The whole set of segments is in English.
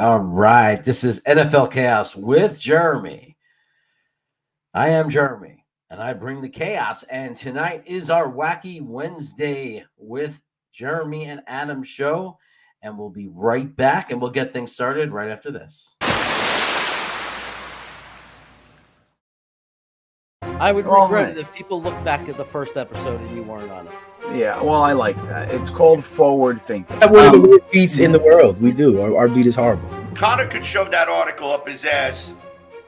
All right. This is NFL Chaos with Jeremy. I am Jeremy, and I bring the chaos. And tonight is our Wacky Wednesday with Jeremy and Adam show. And we'll be right back, and we'll get things started right after this. I would regret it if people look back at the first episode and you weren't on it. Yeah, well, I like that. It's called forward thinking. One of the worst beats in the world. We do. Our beat is horrible. Connor could shove that article up his ass.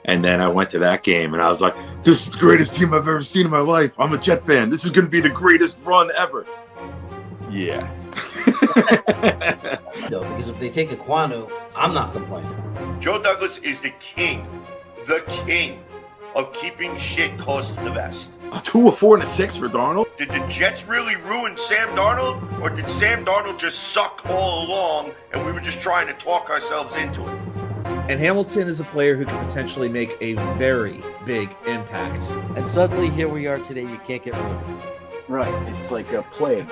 And then I went to that game, and I was like, this is the greatest team I've ever seen in my life. I'm a Jet fan. This is going to be the greatest run ever. Yeah. No, because if they take a Kwanu, I'm not complaining. Joe Douglas is the king of keeping shit close to the vest. A 2, a 4, and a 6 for Darnold. Did the Jets really ruin Sam Darnold, or did Sam Darnold just suck all along and we were just trying to talk ourselves into it? And Hamilton is a player who can potentially make a very big impact. And suddenly here we are today, you can't get rid of him. Right, it's like a plague.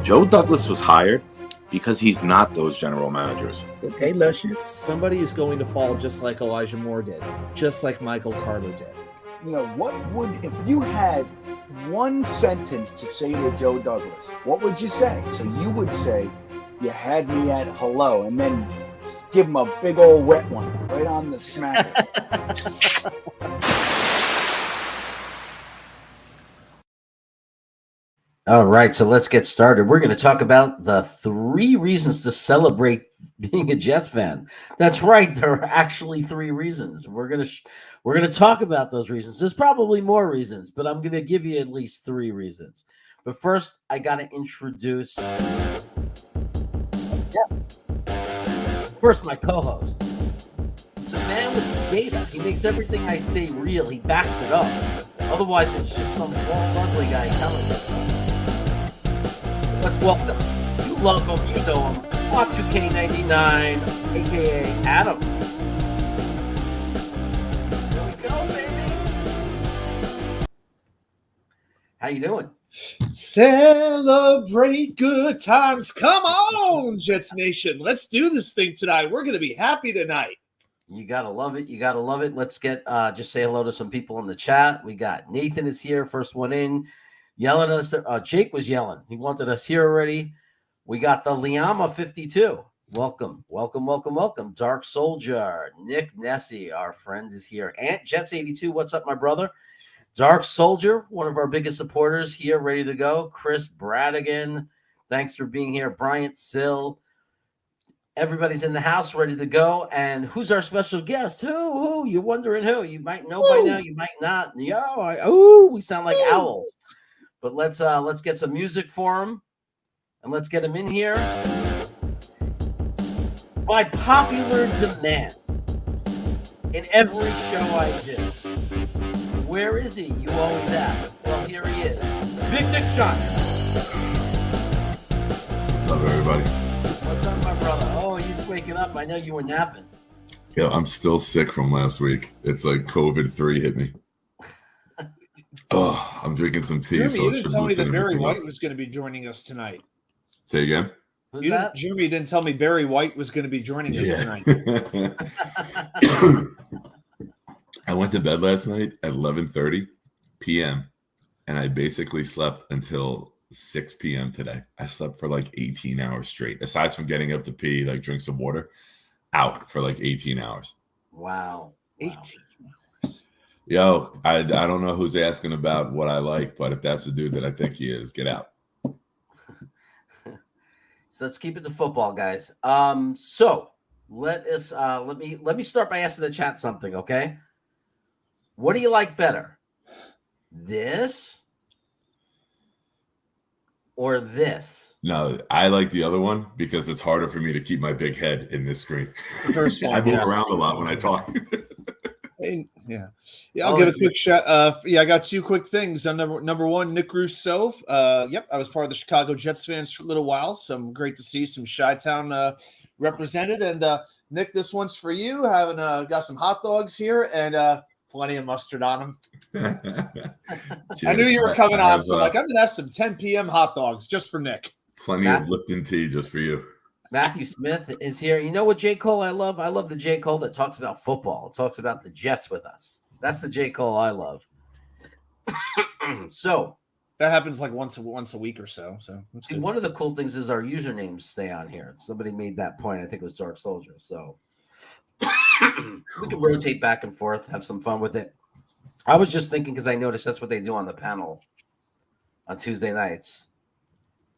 Joe Douglas was hired because he's not those general managers. Okay, Luscious. Somebody is going to fall just like Elijah Moore did, just like Michael Carter did. You know, what would, if you had one sentence to say to Joe Douglas, what would you say? So you would say, you had me at hello, and then give him a big old wet one right on the smack. All right, so let's get started. We're going to talk about the 3 reasons to celebrate being a Jets fan. That's right, there are actually 3 reasons. We're going to talk about those reasons. There's probably more reasons, but I'm going to give you at least 3 reasons. But first, I got to introduce first my co-host. He's a man with data. He makes everything I say real. He backs it up. Otherwise, it's just some bald, ugly guy telling us stuff. Let's welcome. You love him, you know him. Y2K99, aka Adam. There we go, baby. How you doing? Celebrate good times. Come on, Jets Nation. Let's do this thing tonight. We're going to be happy tonight. You gotta love it. You gotta love it. Let's get just say hello to some people in the chat. We got Nathan is here, first one in, yelling at us. Jake was yelling. He wanted us here already. We got the Liama 52. Welcome. Dark Soldier, Nick Nessie, our friend is here. Ant Jets 82. What's up, my brother? Dark Soldier, one of our biggest supporters here, ready to go. Chris Bradigan, thanks for being here. Bryant Sill. Everybody's in the house, ready to go. And who's our special guest? Who? You're wondering who? You might know by now. You might not. We sound like owls. But let's get some music for him, and let's get him in here. By popular demand, in every show I do, where is he? You always ask. Well, here he is, Big Dick Shiner. What's up, everybody? What's up, my brother? Oh, you just waking up. I know you were napping. Yeah, I'm still sick from last week. It's like COVID-3 hit me. Oh, I'm drinking some tea. Jeremy, so you didn't tell me that Barry White was going to be joining us tonight. Say again? Jeremy, you didn't tell me Barry White was going to be joining us tonight. I went to bed last night at 11:30 p.m. and I basically slept until 6 p.m. today. I slept for like 18 hours straight. Aside from getting up to pee, like drink some water, out for like 18 hours. Wow. 18 hours. Yo, I don't know who's asking about what I like, but if that's the dude that I think he is, get out. So let's keep it to football, guys. So let me start by asking the chat something, okay? What do you like better? This or this? No, I like the other one because it's harder for me to keep my big head in this screen. The first one, I move around a lot when I talk. Yeah. I'll give a quick shout. I got 2 quick things. Number one, Nick Rousseau. I was part of the Chicago Jets fans for a little while. So great to see some Chi-Town represented. And Nick, this one's for you. Having got some hot dogs here and plenty of mustard on them. I knew you were coming on, so I'm gonna have some 10 p.m. hot dogs just for Nick. Plenty of Lipton tea just for you. Matthew Smith is here. You know what J. Cole I love? I love the J. Cole that talks about football, talks about the Jets with us. That's the J. Cole I love. So that happens like once a week or so. So see, one of the cool things is our usernames stay on here. Somebody made that point. I think it was Dark Soldier. So we can rotate back and forth, have some fun with it. I was just thinking because I noticed that's what they do on the panel on Tuesday nights.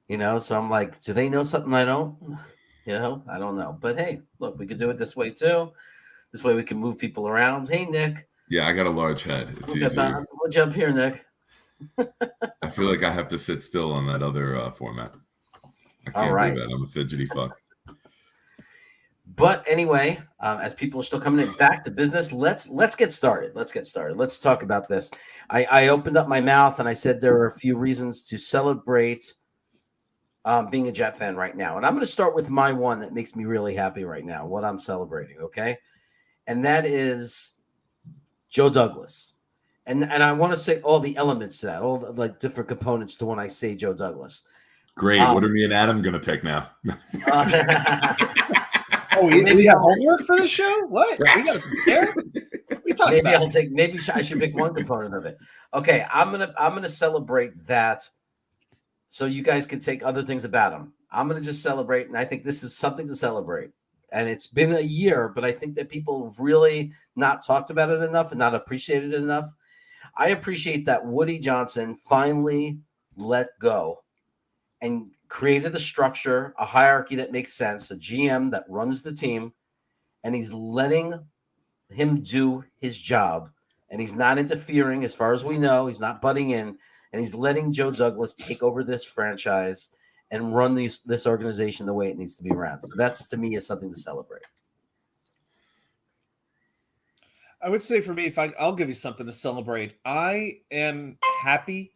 You know, so I'm like, do they know something I don't? You know, I don't know. But hey, look, we could do it this way too. This way we can move people around. Hey, Nick. Yeah, I got a large head. It's easier. What's up here, Nick? I feel like I have to sit still on that other format. I can't do that. I'm a fidgety fuck. But anyway, as people are still coming in, back to business, let's get started. Let's talk about this. I opened up my mouth and I said there are a few reasons to celebrate being a Jet fan right now. And I'm going to start with my one that makes me really happy right now, what I'm celebrating, okay? And that is Joe Douglas. And I want to say all the elements to that, all the like different components to when I say Joe Douglas. Great. What are me and Adam going to pick now? We have homework for the show? What? We gotta prepare? Maybe I should pick one component of it. Okay, I'm gonna celebrate that so you guys can take other things about him. I'm gonna just celebrate, and I think this is something to celebrate. And it's been a year, but I think that people have really not talked about it enough and not appreciated it enough. I appreciate that Woody Johnson finally let go and created a structure, a hierarchy that makes sense, a GM that runs the team, and he's letting him do his job. And he's not interfering, as far as we know. He's not butting in, and he's letting Joe Douglas take over this franchise and run this organization the way it needs to be run. So that's, to me, is something to celebrate. I would say for me, I'll give you something to celebrate. I am happy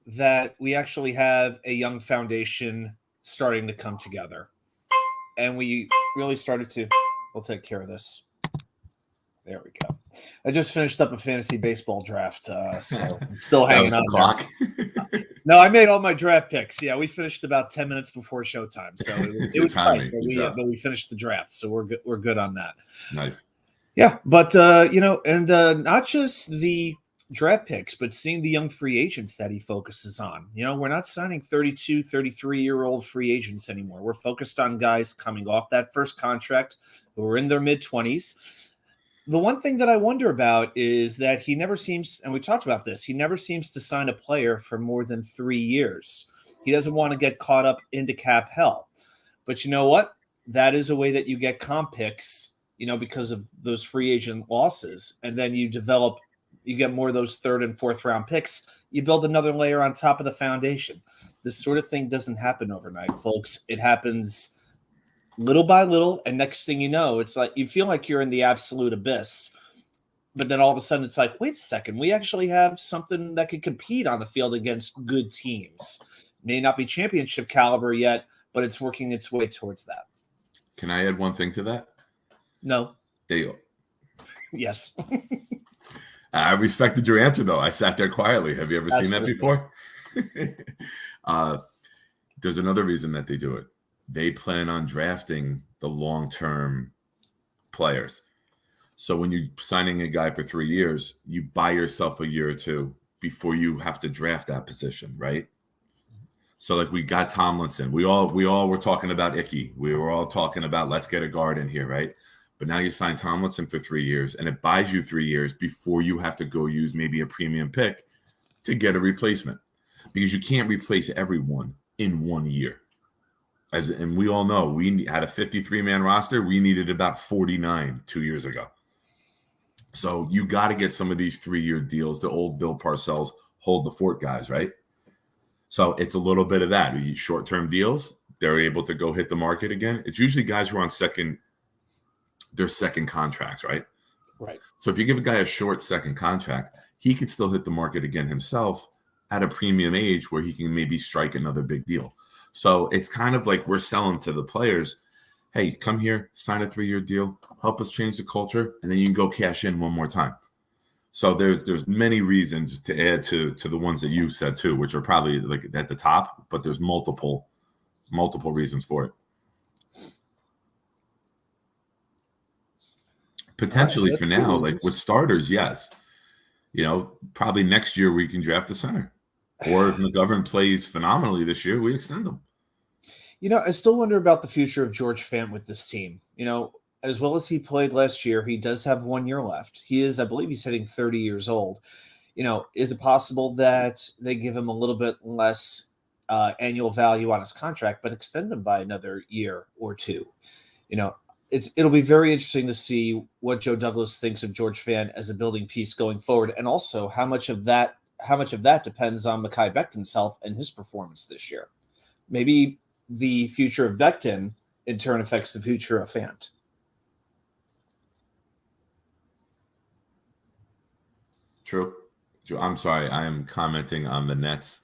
that we actually have a young foundation starting to come together. And we really started to, we'll take care of this. There we go. I just finished up a fantasy baseball draft, so I'm still hanging on. Clock. No, I made all my draft picks. Yeah, we finished about 10 minutes before showtime, so it was tight. But we finished the draft, so we're good on that. Nice. Yeah, but not just the draft picks, but seeing the young free agents that he focuses on. You know, we're not signing 32, 33-year-old free agents anymore. We're focused on guys coming off that first contract who are in their mid-20s. The one thing that I wonder about is that he never seems, and we talked about this, he never seems to sign a player for more than 3 years. He doesn't want to get caught up into cap hell. But you know what? That is a way that you get comp picks, you know, because of those free agent losses. And then you get more of those third and fourth round picks. You build another layer on top of the foundation. This sort of thing doesn't happen overnight, folks. It happens little by little, and next thing you know, it's like you feel like you're in the absolute abyss. But then all of a sudden it's like, wait a second, we actually have something that can compete on the field against good teams. May not be championship caliber yet, but it's working its way towards that. Can I add one thing to that? No. Dale. Yes. I respected your answer, though. I sat there quietly. Have you ever seen that before? There's another reason that they do it. They plan on drafting the long-term players. So when you're signing a guy for 3 years, you buy yourself a year or two before you have to draft that position, right? So like we got Tomlinson. We all were talking about Icky. We were all talking about let's get a guard in here, right? But now you sign Tomlinson for 3 years, and it buys you 3 years before you have to go use maybe a premium pick to get a replacement, because you can't replace everyone in 1 year. And we all know we had a 53-man roster. We needed about 49 2 years ago. So you got to get some of these 3-year deals. The old Bill Parcells hold the fort guys, right? So it's a little bit of that. Short-term deals, they're able to go hit the market again. It's usually guys who are on their second contracts, right? Right. So if you give a guy a short second contract, he could still hit the market again himself at a premium age where he can maybe strike another big deal. So it's kind of like we're selling to the players, hey, come here, sign a 3-year deal, help us change the culture, and then you can go cash in one more time. So there's many reasons to add to the ones that you said too, which are probably like at the top, but there's multiple reasons for it. Potentially All right, for that's now, two like with reasons. starters, yes. Probably next year we can draft a center. Or if McGovern plays phenomenally this year, we extend him. I still wonder about the future of George Fant with this team. As well as he played last year, he does have 1 year left. I believe he's hitting 30 years old. Is it possible that they give him a little bit less annual value on his contract, but extend him by another year or two? It'll be very interesting to see what Joe Douglas thinks of George Fant as a building piece going forward, and also how much of that depends on Mekhi Becton's health and his performance this year. Maybe the future of Becton in turn affects the future of Fant. True. I'm sorry. I am commenting on the Nets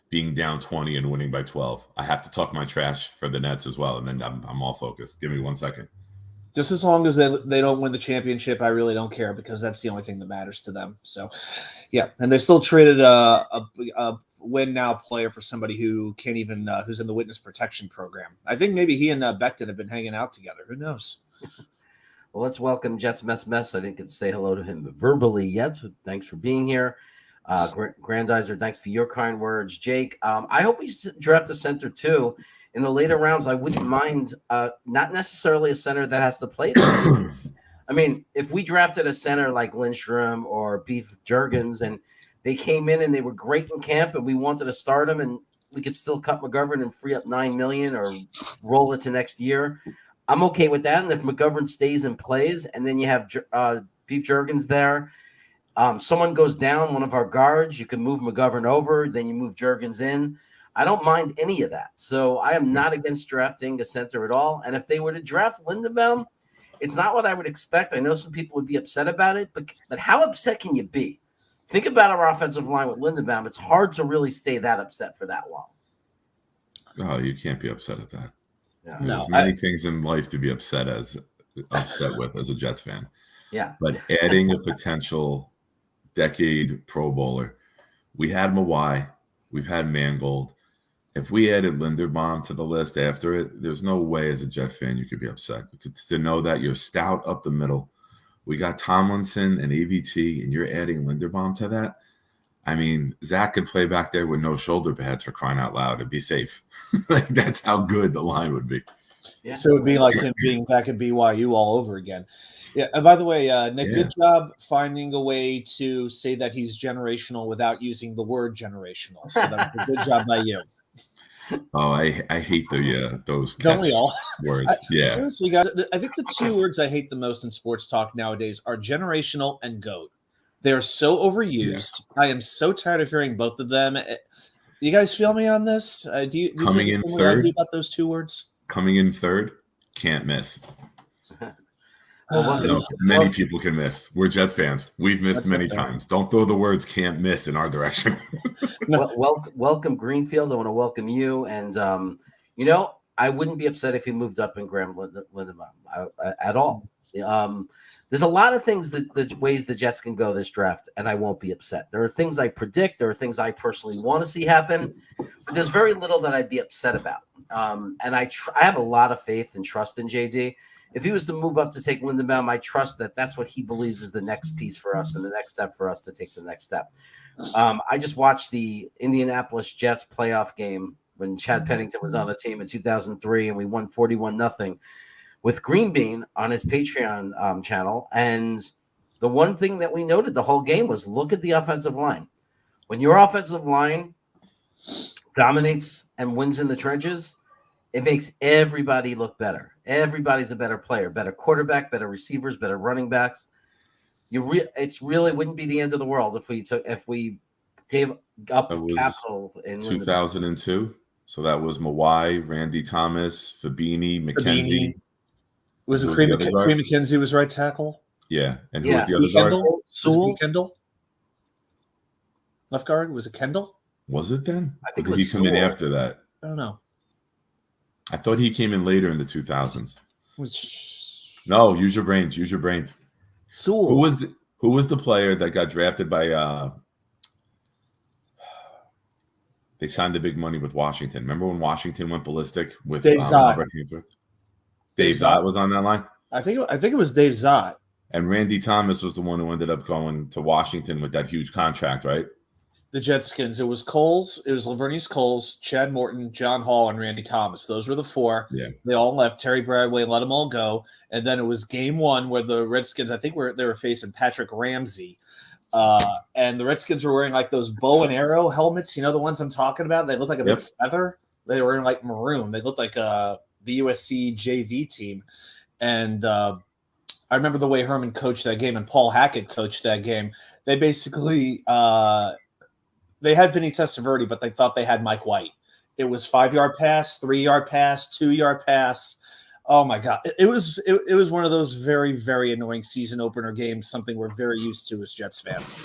being down 20 and winning by 12. I have to talk my trash for the Nets as well, and then I'm all focused. Give me 1 second. Just as long as they don't win the championship, I really don't care, because that's the only thing that matters to them. So, yeah, and they still traded a win now player for somebody who can't even who's in the witness protection program. I think maybe he and Becton have been hanging out together. Who knows? Well, let's welcome Jets Mess. I didn't get to say hello to him verbally yet. So thanks for being here. Grandizer, thanks for your kind words. Jake, I hope we draft a center too. In the later rounds, I wouldn't mind not necessarily a center that has to play. I mean, if we drafted a center like Lindstrom or Beef Jurgens and they came in and they were great in camp and we wanted to start them and we could still cut McGovern and free up $9 million or roll it to next year, I'm okay with that. And if McGovern stays and plays and then you have Beef Jurgens there, someone goes down, one of our guards, you can move McGovern over, then you move Jurgens in. I don't mind any of that. So I am not against drafting a center at all. And if they were to draft Lindenbaum, it's not what I would expect. I know some people would be upset about it, but how upset can you be? Think about our offensive line with Lindenbaum. It's hard to really stay that upset for that long. Oh, you can't be upset at that. Yeah. There's many things in life to be upset with as a Jets fan. Yeah. But adding a potential decade Pro Bowler, we had Mawai, we've had Mangold. If we added Linderbaum to the list after it, there's no way as a Jet fan you could be upset. To know that you're stout up the middle. We got Tomlinson and AVT, and you're adding Linderbaum to that. I mean, Zach could play back there with no shoulder pads, for crying out loud, and be safe. That's how good the line would be. Yeah. So it would be like him being back at BYU all over again. Yeah. And by the way, Nick, good job finding a way to say that he's generational without using the word generational. So that's a good job by you. Oh, I hate those Don't we all? words. Yeah. Seriously, guys, I think the two words I hate the most in sports talk nowadays are generational and GOAT. They're so overused. Yeah. I am so tired of hearing both of them. You guys feel me on this? Do you coming in third about those two words? Coming in third, can't miss. Many people can miss. We're Jets fans. We've missed many times. Don't throw the words "can't miss" in our direction. Welcome Greenfield. I want to welcome you. And I wouldn't be upset if he moved up and Graham Lindenbaum at all. There's a lot of things the ways the Jets can go this draft, and I won't be upset. There are things I predict. There are things I personally want to see happen. But there's very little that I'd be upset about. And I have a lot of faith and trust in JD. If he was to move up to take Lindenbaum, I trust that that's what he believes is the next piece for us and the next step for us to take the next step. I just watched the Indianapolis Jets playoff game when Chad Pennington was on the team in 2003, and we won 41-0 with Green Bean on his Patreon channel. And the one thing that we noted the whole game was look at the offensive line. When your offensive line dominates and wins in the trenches, it makes everybody look better. Everybody's a better player, better quarterback, better receivers, better running backs. It's really wouldn't be the end of the world if we gave up capital in 2002. So that was Mawai, Randy Thomas, Fabini, McKenzie. Was it Cream McKenzie was right tackle? Yeah, and who was the other guard? Sewell? Kendall? Left guard? Was it Kendall? Was it then? I think or did he come in after that? I don't know. I thought he came in later in the 2000s. No, use your brains. Sewell. Who was the player that got drafted by they signed the big money with Washington. Remember when Washington went ballistic with Dave Zott. Dave Zott was on that line? I think it was Dave Zott. And Randy Thomas was the one who ended up going to Washington with that huge contract, right? The Jetskins. It was Coles. It was Lavernius Coles, Chad Morton, John Hall, and Randy Thomas. Those were the four. Yeah. They all left. Terry Bradway let them all go. And then it was game one where the Redskins, I think they were facing Patrick Ramsey. And the Redskins were wearing like those bow and arrow helmets. You know the ones I'm talking about? They looked like a big feather. They were in like maroon. They looked like the USC JV team. And I remember the way Herman coached that game and Paul Hackett coached that game. They basically they had Vinny Testaverde, but they thought they had Mike White. It was 5-yard pass, 3-yard pass, 2-yard pass. Oh my God. It was one of those very, very annoying season opener games, something we're very used to as Jets fans.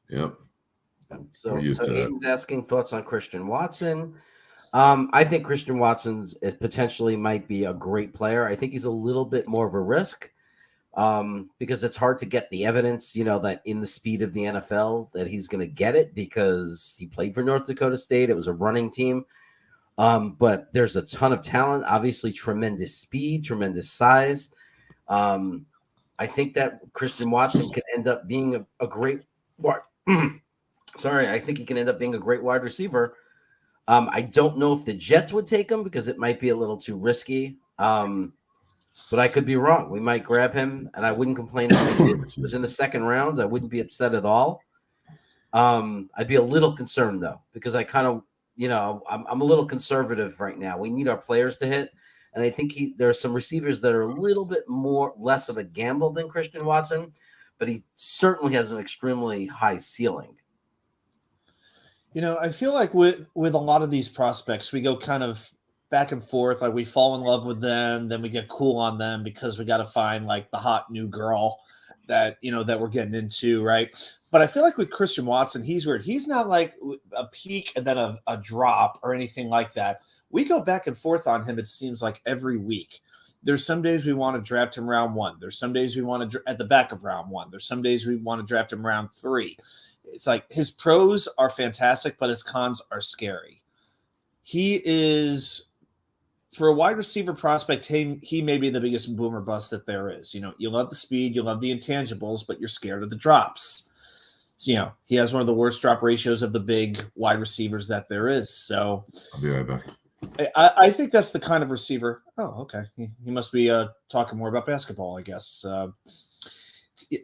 Yep. So Aiden's asking thoughts on Christian Watson. I think Christian Watson potentially might be a great player. I think he's a little bit more of a risk because it's hard to get the evidence, that in the speed of the NFL that he's going to get it because he played for North Dakota State. It was a running team. But there's a ton of talent, obviously tremendous speed, tremendous size. I think that Christian Watson can end up being a great I think he can end up being a great wide receiver. I don't know if the Jets would take him because it might be a little too risky. But I could be wrong. We might grab him, and I wouldn't complain if it was in the second rounds. I wouldn't be upset at all. I'd be a little concerned, though, because I kind of, I'm a little conservative right now. We need our players to hit, and I think there are some receivers that are a little bit less of a gamble than Christian Watson, but he certainly has an extremely high ceiling. I feel like with a lot of these prospects, we go kind of back and forth. Like we fall in love with them, then we get cool on them because we got to find like the hot new girl that we're getting into, right? But I feel like with Christian Watson, he's weird. He's not like a peak and then a drop or anything like that. We go back and forth on him, it seems like every week. There's some days we want to draft him round 1. There's some days we want to at the back of round 1. There's some days we want to draft him round 3. It's like his pros are fantastic, but his cons are scary. He is, for a wide receiver prospect, he may be the biggest boomer bust that there is. You love the speed, you love the intangibles, but you're scared of the drops. So, he has one of the worst drop ratios of the big wide receivers that there is. So I'll be right back. I think that's the kind of receiver. Oh, okay. He must be talking more about basketball, I guess.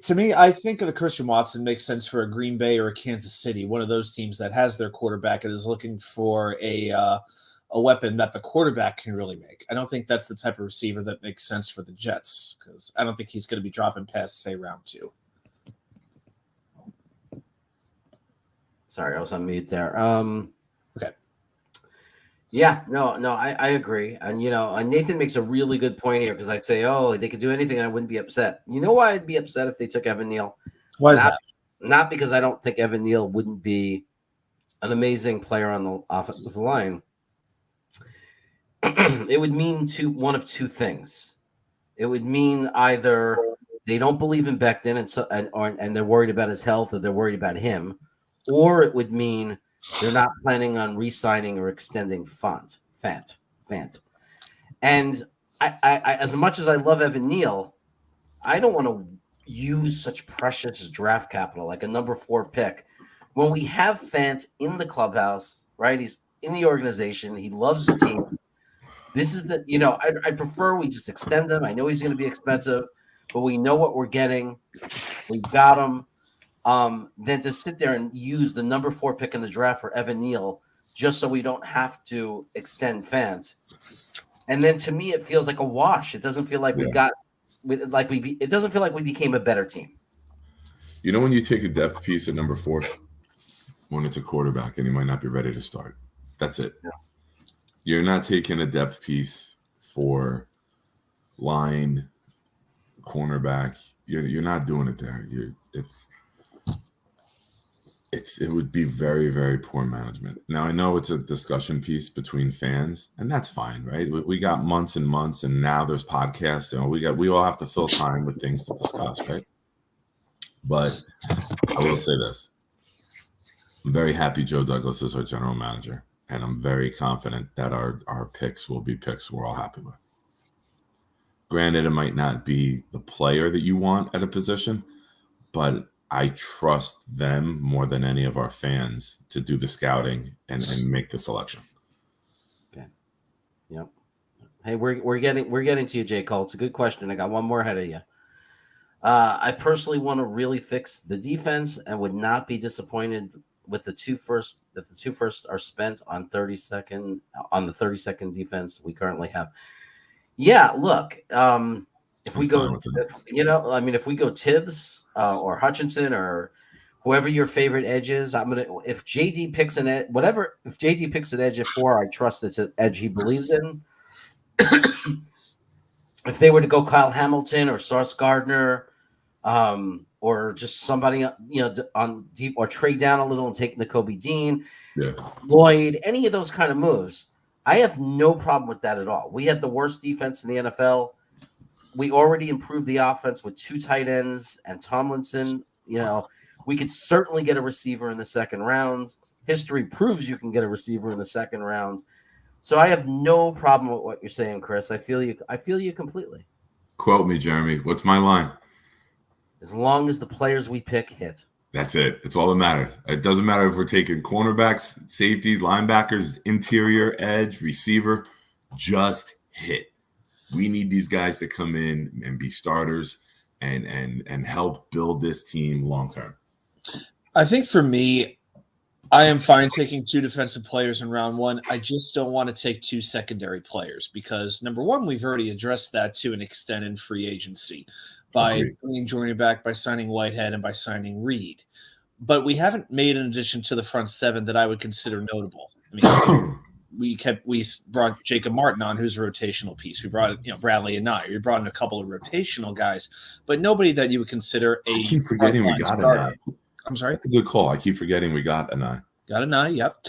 To me, I think the Christian Watson makes sense for a Green Bay or a Kansas City, one of those teams that has their quarterback and is looking for a weapon that the quarterback can really make. I don't think that's the type of receiver that makes sense for the Jets because I don't think he's going to be dropping past, say, round 2. Sorry, I was on mute there. Okay. Yeah, no, I agree. And, Nathan makes a really good point here because I say, they could do anything and I wouldn't be upset. You know why I'd be upset if they took Evan Neal? Why is that? Not because I don't think Evan Neal wouldn't be an amazing player on the offensive line. It would mean one of two things. It would mean either they don't believe in Becton and they're worried about his health or they're worried about him, or it would mean they're not planning on re-signing or extending Fant. And I as much as I love Evan Neal, I don't want to use such precious draft capital like a number 4 pick when we have Fant in the clubhouse, right? He's in the organization. He loves the team. This is I prefer we just extend him. I know he's going to be expensive, but we know what we're getting. We got him. Than to sit there and use the number 4 pick in the draft for Evan Neal just so we don't have to extend Fant. And then to me, it feels like a wash. It doesn't feel like it doesn't feel like we became a better team. When you take a depth piece at number 4, when it's a quarterback and he might not be ready to start, that's it. Yeah. You're not taking a depth piece for line, cornerback. You're not doing it there. It would be very, very poor management. Now, I know it's a discussion piece between fans, and that's fine, right? We got months and months, and now there's podcasts. We all have to fill time with things to discuss, right? But I will say this. I'm very happy Joe Douglas is our general manager, and I'm very confident that our picks will be picks we're all happy with. Granted, it might not be the player that you want at a position, but I trust them more than any of our fans to do the scouting and make the selection. Okay. Yep. Hey, we're getting to you, J. Cole. It's a good question. I got one more ahead of you. I personally want to really fix the defense and would not be disappointed with the two first if the two first are spent on the 32nd defense we currently have. Yeah, look, if we go, if we go Tibbs or Hutchinson or whoever your favorite edge is, if JD picks an edge, if JD picks an edge at 4, I trust it's an edge he believes in. If they were to go Kyle Hamilton or Sauce Gardner, or just somebody on deep, or trade down a little and take Nakobe Dean, Lloyd, any of those kind of moves, I have no problem with that at all. We had the worst defense in the NFL. We already improved the offense with 2 tight ends and Tomlinson. We could certainly get a receiver in the second round. History proves you can get a receiver in the second round. So I have no problem with what you're saying, Chris. I feel you completely. Quote me, Jeremy. What's my line? As long as the players we pick hit. That's it. It's all that matters. It doesn't matter if we're taking cornerbacks, safeties, linebackers, interior, edge, receiver. Just hit. We need these guys to come in and be starters and help build this team long term. I think for me, I am fine taking 2 defensive players in round 1. I just don't want to take 2 secondary players because, number one, we've already addressed that to an extent in free agency by bringing Jordan back, by signing Whitehead, and by signing Reed. But we haven't made an addition to the front 7 that I would consider notable. I mean, we brought Jacob Martin on, who's a rotational piece. We brought Bradley and Nye. We brought in a couple of rotational guys, but nobody that you would consider a. I keep forgetting we got a Nye. I'm sorry. That's a good call. I keep forgetting we got a Nye. Got a Nye, yep.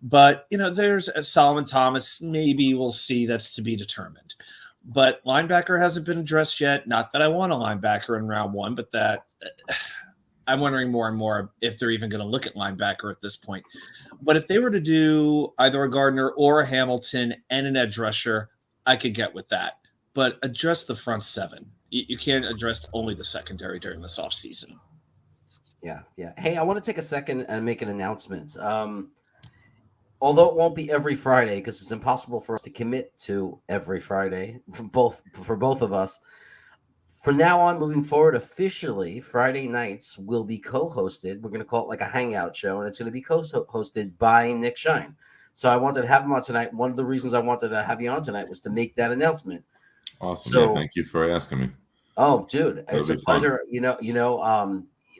But there's a Solomon Thomas. Maybe we'll see. That's to be determined. But linebacker hasn't been addressed yet. Not that I want a linebacker in round 1, but that I'm wondering more and more if they're even going to look at linebacker at this point. But if they were to do either a Gardner or a Hamilton and an edge rusher, I could get with that. But address the front 7. You can't address only the secondary during this offseason. Yeah. Hey, I want to take a second and make an announcement. Although it won't be every Friday because it's impossible for us to commit to every Friday for both of us. From now on, moving forward, officially, Friday nights will be co-hosted. We're going to call it like a hangout show, and it's going to be co-hosted by Nick Shine. So I wanted to have him on tonight. One of the reasons I wanted to have you on tonight was to make that announcement. Awesome. So, thank you for asking me. Oh, dude, it's a pleasure.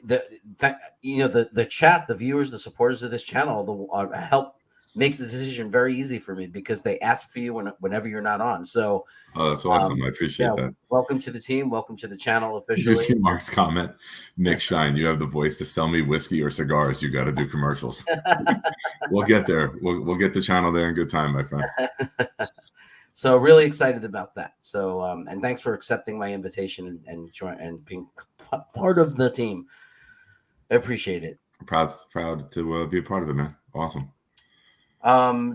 The chat, the viewers, the supporters of this channel help make the decision very easy for me because they ask for you whenever you're not on. So, that's awesome. I appreciate that. Welcome to the team. Welcome to the channel officially. You see Mark's comment, Nick Shine, you have the voice to sell me whiskey or cigars. You got to do commercials. We'll get there. We'll get the channel there in good time, my friend. So really excited about that. So, and thanks for accepting my invitation and being part of the team. I appreciate it. Proud to be a part of it, man. Awesome.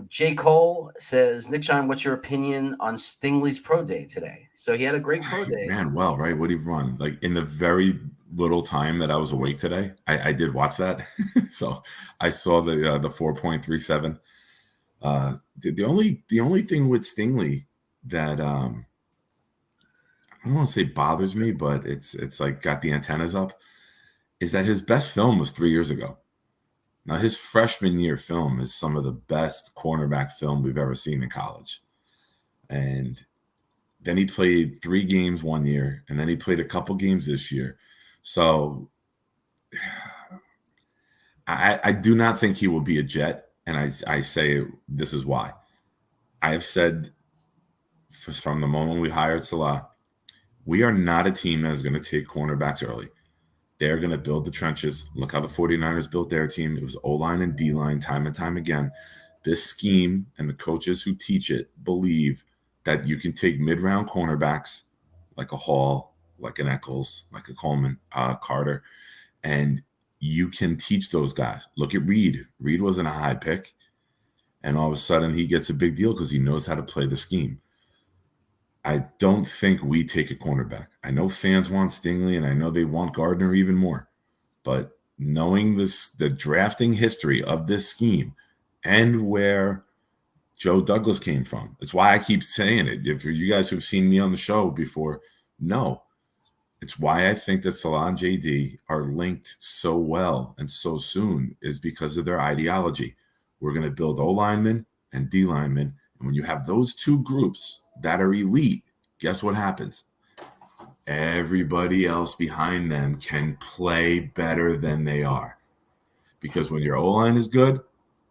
J. Cole says, Nick Shine, what's your opinion on Stingley's pro day today? So he had a great pro day. Man, well, right? What did he run? Like in the very little time that I was awake today, I did watch that. So I saw the 4.37. The only thing with Stingley that I don't want to say bothers me, but it's like got the antennas up, is that his best film was 3 years ago. Now, his freshman year film is some of the best cornerback film we've ever seen in college. And then he played 3 games one year, and then he played a couple games this year. So I do not think he will be a Jet, and I say this is why. I have said from the moment we hired Salah, we are not a team that is going to take cornerbacks early. They're going to build the trenches. Look how the 49ers built their team. It was O-line and D-line time and time again. This scheme and the coaches who teach it believe that you can take mid-round cornerbacks like a Hall, like an Eccles, like a Coleman, Carter, and you can teach those guys. Look at Reed. Reed wasn't a high pick, and all of a sudden he gets a big deal because he knows how to play the scheme. I don't think we take a cornerback. I know fans want Stingley, and I know they want Gardner even more. But knowing the drafting history of this scheme and where Joe Douglas came from, it's why I keep saying it. If you guys who've seen me on the show before, no. It's why I think that Salah and JD are linked so well and so soon is because of their ideology. We're going to build O linemen and D linemen. And when you have those two groups that are elite, guess what happens? Everybody else behind them can play better than they are. Because when your O-line is good,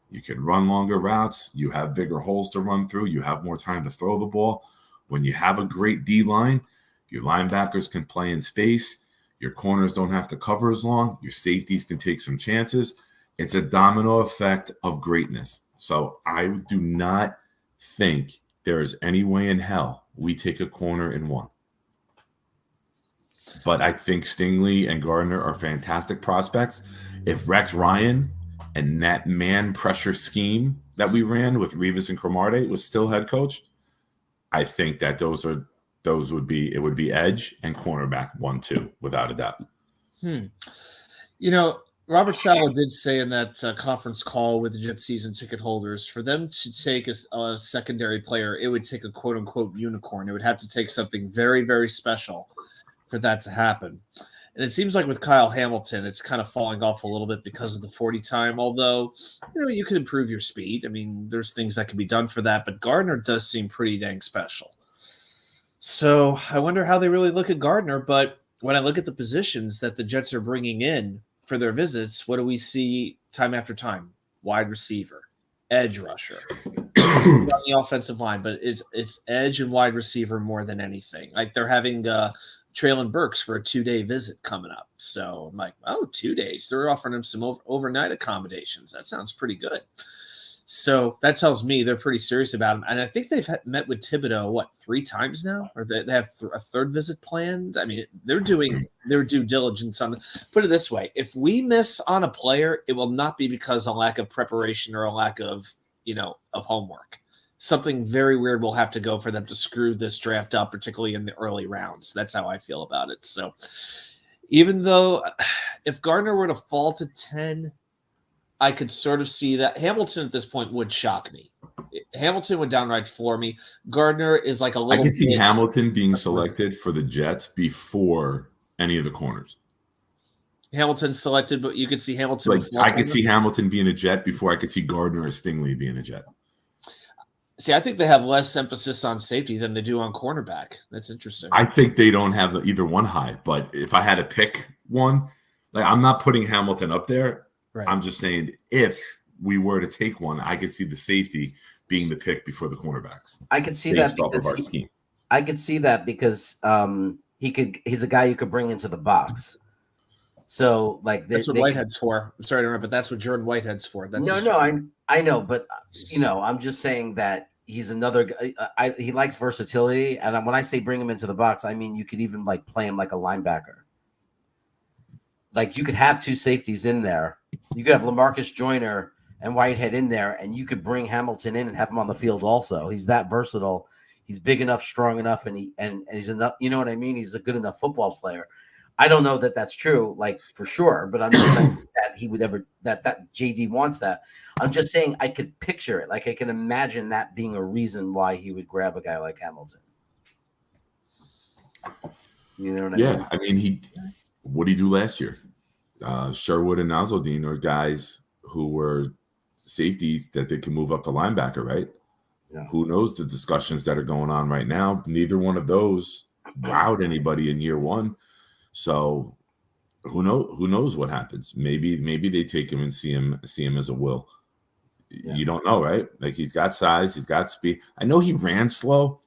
you can run longer routes. You have bigger holes to run through. You have more time to throw the ball. When you have a great D-line, your linebackers can play in space. Your corners don't have to cover as long. Your safeties can take some chances. It's a domino effect of greatness. So I do not think there is any way in hell we take a corner in one. But I think Stingley and Gardner are fantastic prospects. If Rex Ryan and that man pressure scheme that we ran with Revis and Cromartie was still head coach, I think that it would be edge and cornerback 1-2 without a doubt. Robert Saleh did say in that conference call with the Jet season ticket holders, for them to take a secondary player, it would take a quote unquote unicorn. It would have to take something very, very special for that to happen. And it seems like with Kyle Hamilton, it's kind of falling off a little bit because of the 40 time, although, you could improve your speed. I mean, there's things that can be done for that, but Gardner does seem pretty dang special. So I wonder how they really look at Gardner, but when I look at the positions that the Jets are bringing in for their visits, what do we see time after time? Wide receiver, edge rusher, on the offensive line, but it's edge and wide receiver more than anything. Like they're having Traylon Burks for a 2-day visit coming up. So I'm like, 2 days. They're offering him some overnight accommodations. That sounds pretty good. So that tells me they're pretty serious about him. And I think they've met with Thibodeau, 3 times now? Or they have a third visit planned? I mean, they're doing their due diligence on put it this way. If we miss on a player, it will not be because of lack of preparation or a lack of, of homework. Something very weird will have to go for them to screw this draft up, particularly in the early rounds. That's how I feel about it. So even though if Gardner were to fall to 10, I could sort of see that. Hamilton at this point would shock me. Hamilton would downright floor me. Gardner is like a little. I could see Hamilton being selected for the Jets before any of the corners. Hamilton selected, but you could see Hamilton. I could see Hamilton being a Jet before I could see Gardner or Stingley being a Jet. See, I think they have less emphasis on safety than they do on cornerback. That's interesting. I think they don't have either one high, but if I had to pick one, I'm not putting Hamilton up there. Right. I'm just saying if we were to take one, I could see the safety being the pick before the cornerbacks. I could see that off of our scheme. I could see that because he's a guy you could bring into the box. So that's what Whitehead's for. I'm sorry to interrupt, but that's what Jordan Whitehead's for. I know, but I'm just saying that he's another guy. He likes versatility, and when I say bring him into the box, I mean you could even play him like a linebacker. Like you could have 2 safeties in there. You could have LaMarcus Joyner and Whitehead in there, and you could bring Hamilton in and have him on the field also. He's that versatile. He's big enough, strong enough, and he's enough. You know what I mean? He's a good enough football player. I don't know that that's true, for sure, but I'm just saying that he would ever that JD wants that. I'm just saying I could picture it. I can imagine that being a reason why he would grab a guy like Hamilton. You know what I mean? Yeah, I mean what did he do last year? Sherwood and Nazeldine are guys who were safeties that they can move up to linebacker, right? Yeah. Who knows the discussions that are going on right now? Neither one of those wowed anybody in year one. So who knows what happens? Maybe they take him and see him as a will. Yeah. You don't know, right? He's got size, he's got speed. I know he ran slow,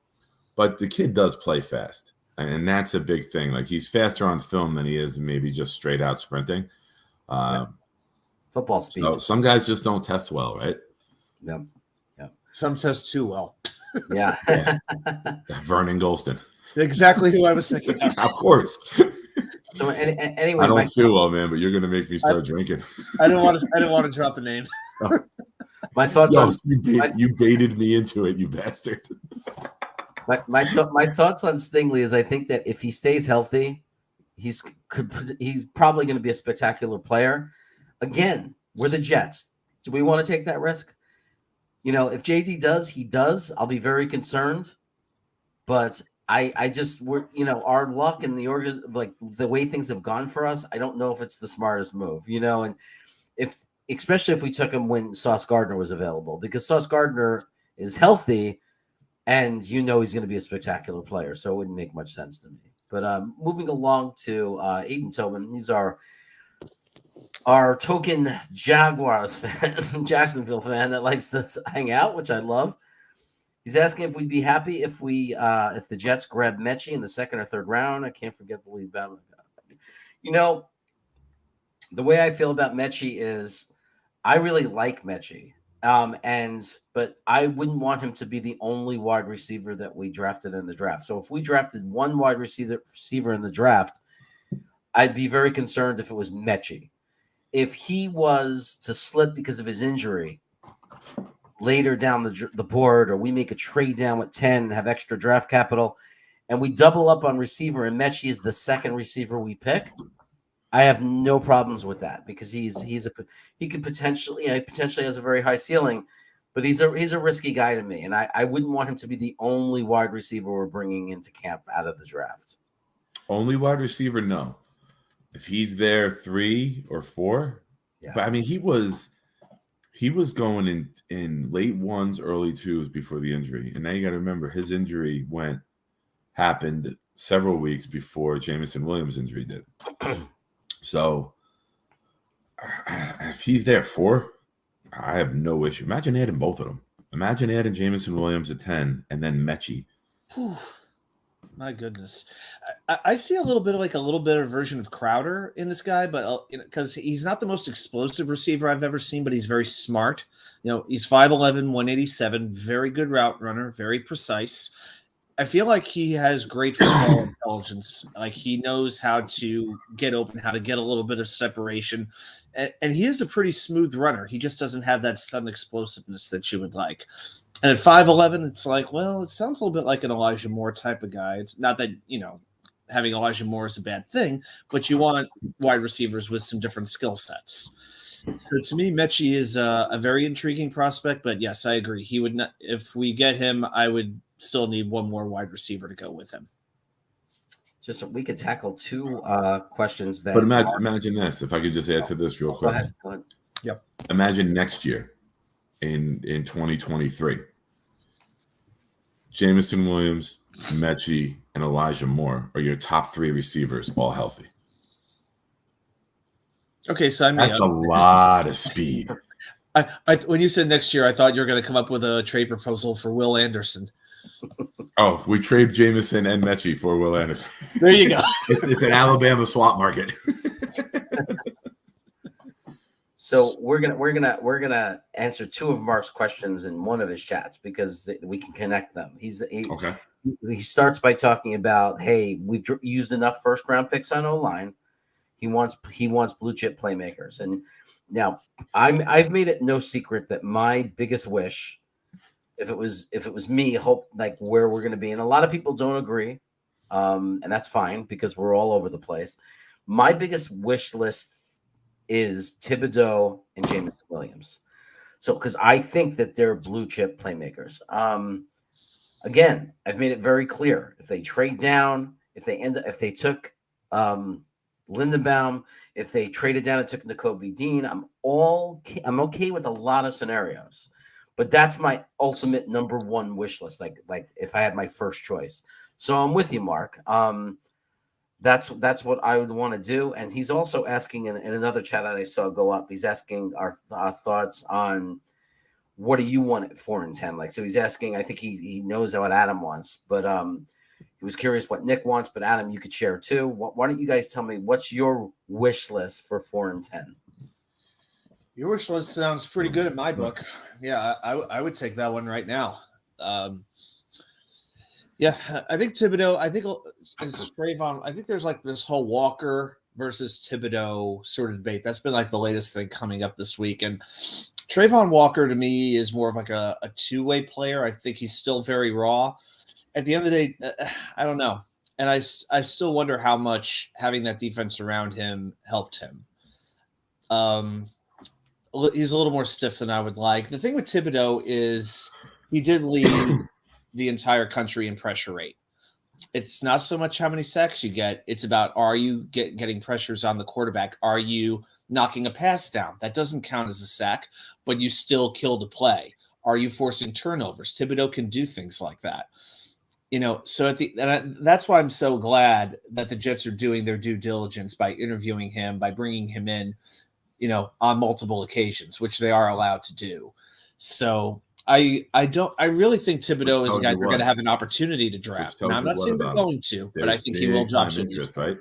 but the kid does play fast. And that's a big thing. He's faster on film than he is maybe just straight out sprinting. Football speed. So some guys just don't test well, right? Yeah. Some test too well. Yeah. Vernon Golston. Exactly who I was thinking of. Of course. So anyway, I don't feel well, man, but you're gonna make me start drinking. I don't want to drop the name. My thoughts on you baited me into it, you bastard. My thoughts on Stingley is I think that if he stays healthy, he's probably going to be a spectacular player. Again, we're the Jets. Do we want to take that risk? If JD does, he does. I'll be very concerned. But I just our luck and the way things have gone for us, I don't know if it's the smartest move. And especially if we took him when Sauce Gardner was available, because Sauce Gardner is healthy. And he's going to be a spectacular player, so it wouldn't make much sense to me. But moving along to Aiden Tobin, he's our token Jaguars fan, Jacksonville fan that likes to hang out, which I love. He's asking if we'd be happy if the Jets grab Mechie in the second or third round. I can't forget the lead battle. The way I feel about Mechie is I really like Mechie. But I wouldn't want him to be the only wide receiver that we drafted in the draft. So if we drafted one wide receiver in the draft, I'd be very concerned if it was Mechie. If he was to slip because of his injury later down the board, or we make a trade down with 10 and have extra draft capital, and we double up on receiver and Mechie is the second receiver we pick, I have no problems with that because he could potentially has a very high ceiling, but he's a risky guy to me, and I wouldn't want him to be the only wide receiver we're bringing into camp out of the draft. Only wide receiver, no. If he's there 3 or 4, yeah. But I mean he was going in late 1s, early 2s before the injury, and now you got to remember his injury happened several weeks before Jameson Williams' injury did. So if he's there 4, I have no issue. Imagine adding both of them. Imagine adding Jameson Williams at 10 and then Mechie. My goodness. I see a little bit of version of Crowder in this guy, but because he's not the most explosive receiver I've ever seen, but he's very smart. He's 5'11", 187, very good route runner, very precise. I feel like he has great football intelligence. Like he knows how to get open, how to get a little bit of separation. And he is a pretty smooth runner. He just doesn't have that sudden explosiveness that you would like. And at 5'11", it's like, well, it sounds a little bit like an Elijah Moore type of guy. It's not that, having Elijah Moore is a bad thing, but you want wide receivers with some different skill sets. So to me, Mechie is a very intriguing prospect, but yes, I agree. He would not, if we get him, I would still need one more wide receiver to go with him. Just so we could tackle 2 questions. That but imagine this. If I could just add to this real quick. Go ahead. Yep. Imagine next year in 2023, Jameson Williams, Mechie, and Elijah Moore are your top 3 receivers, all healthy. Okay, so that's a lot of speed. When you said next year, I thought you were going to come up with a trade proposal for Will Anderson. Oh, we trade Jameson and Mechie for Will Anderson. There you go. It's an Alabama swap market. So we're gonna answer 2 of Mark's questions in one of his chats because we can connect them. Okay. He starts by talking about, hey, we've used enough first round picks on O-line. He wants blue chip playmakers, and now I've made it no secret that my biggest wish, if it was me, hope like where we're going to be, and a lot of people don't agree, and that's fine because we're all over the place. My biggest wish list is Thibodeau and Jameson Williams. So because I think that they're blue chip playmakers. Again, I've made it very clear. If they trade down, if they took Lindenbaum, if they traded down and took Nakobe Dean, I'm okay with a lot of scenarios. But that's my ultimate number 1 wish list. Like if I had my first choice. So I'm with you, Mark. That's what I would want to do. And he's also asking in another chat that I saw go up. He's asking our thoughts on what do you want at 4 and 10. Like, so he's asking. I think he knows what Adam wants, but he was curious what Nick wants. But Adam, you could share too. Why don't you guys tell me what's your wish list for 4 and 10? Your wish list sounds pretty good in my book. Yeah, I would take that one right now. Yeah, I think Thibodeau. I think is Trayvon. I think there's like this whole Walker versus Thibodeau sort of debate. That's been like the latest thing coming up this week. And Trayvon Walker to me is more of like a 2-way player. I think he's still very raw. at the end of the day, I don't know. And I still wonder how much having that defense around him helped him. He's a little more stiff than I would like. The thing with Thibodeau is he did lead the entire country in pressure rate. It's not so much how many sacks you get. It's about, are you getting pressures on the quarterback? Are you knocking a pass down? That doesn't count as a sack, but you still killed a play. Are you forcing turnovers? Thibodeau can do things like that. So that's why I'm so glad that the Jets are doing their due diligence by interviewing him, by bringing him in, on multiple occasions, which they are allowed to do. So I really think Thibodeau is a guy they're going to have an opportunity to draft. Now, I'm not saying they're going to, but I think he will draft interest, right?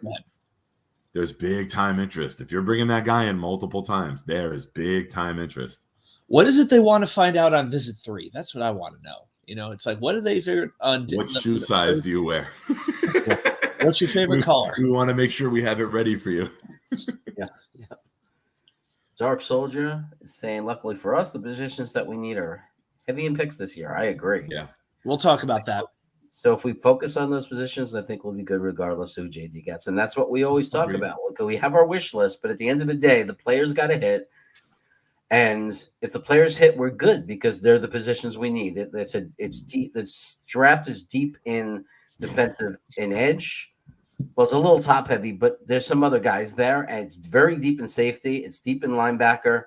There's big time interest. If you're bringing that guy in multiple times, there is big time interest. What is it they want to find out on visit 3? That's what I want to know. It's like, what do they figure on? What shoe size do you wear? What's your favorite color? We want to make sure we have it ready for you. Yeah. Dark Soldier is saying, luckily for us, the positions that we need are heavy in picks this year. I agree. Yeah. We'll talk about that. So if we focus on those positions, I think we'll be good regardless of who JD gets. And that's what we always talk about. Okay, we have our wish list, but at the end of the day, the players got to hit. And if the players hit, we're good because they're the positions we need. It's deep. This draft is deep in defensive and edge. Well, it's a little top heavy, but there's some other guys there, and it's very deep in safety. It's deep in linebacker.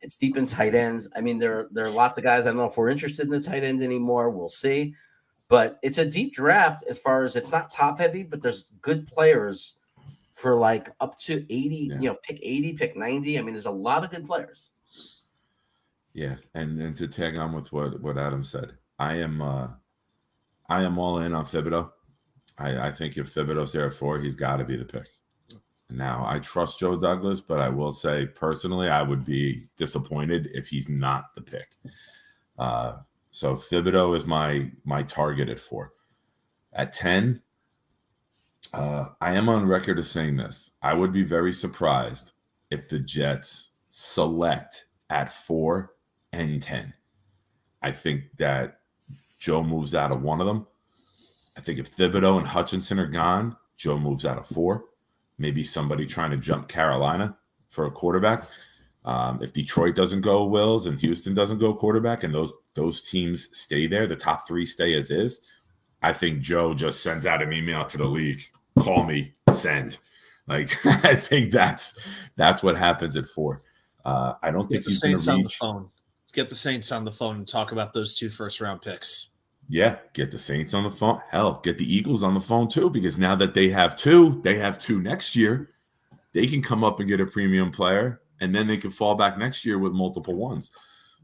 It's deep in tight ends. I mean, there are lots of guys. I don't know if we're interested in the tight end anymore. We'll see. But it's a deep draft as far as it's not top heavy, but there's good players for like up to 80, pick 80, pick 90. I mean, there's a lot of good players. Yeah. And to tag on with what Adam said, I am all in on Thibodeau. I think if Thibodeau's there at 4, he's got to be the pick. Now, I trust Joe Douglas, but I will say personally, I would be disappointed if he's not the pick. So Thibodeau is my target at 4. At 10, I am on record as saying this. I would be very surprised if the Jets select at 4 and 10. I think that Joe moves out of one of them. I think if Thibodeau and Hutchinson are gone, Joe moves out of 4. Maybe somebody trying to jump Carolina for a quarterback. If Detroit doesn't go Wills and Houston doesn't go quarterback and those teams stay there, the top 3 stay as is, I think Joe just sends out an email to the league, call me, send. Like, I think that's what happens at 4. I don't think he's going to reach. On the phone. Get the Saints on the phone and talk about those 2 first-round picks. Yeah, get the Saints on the phone. Hell, get the Eagles on the phone too, because now that they have 2 next year. They can come up and get a premium player, and then they can fall back next year with multiple ones.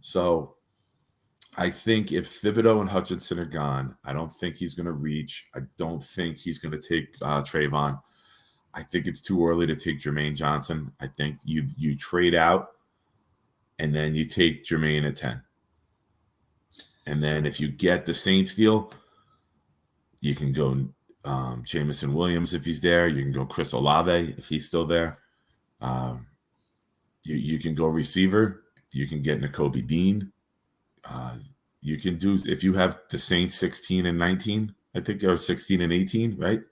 So I think if Thibodeau and Hutchinson are gone, I don't think he's going to reach. I don't think he's going to take Trayvon. I think it's too early to take Jermaine Johnson. I think you trade out, and then you take Jermaine at 10. And then if you get the Saints deal, you can go Jameson Williams if he's there. You can go Chris Olave if he's still there. You can go receiver. You can get Nakobe Dean. You can do, if you have the Saints 16 and 19, I think, or 16 and 18, right?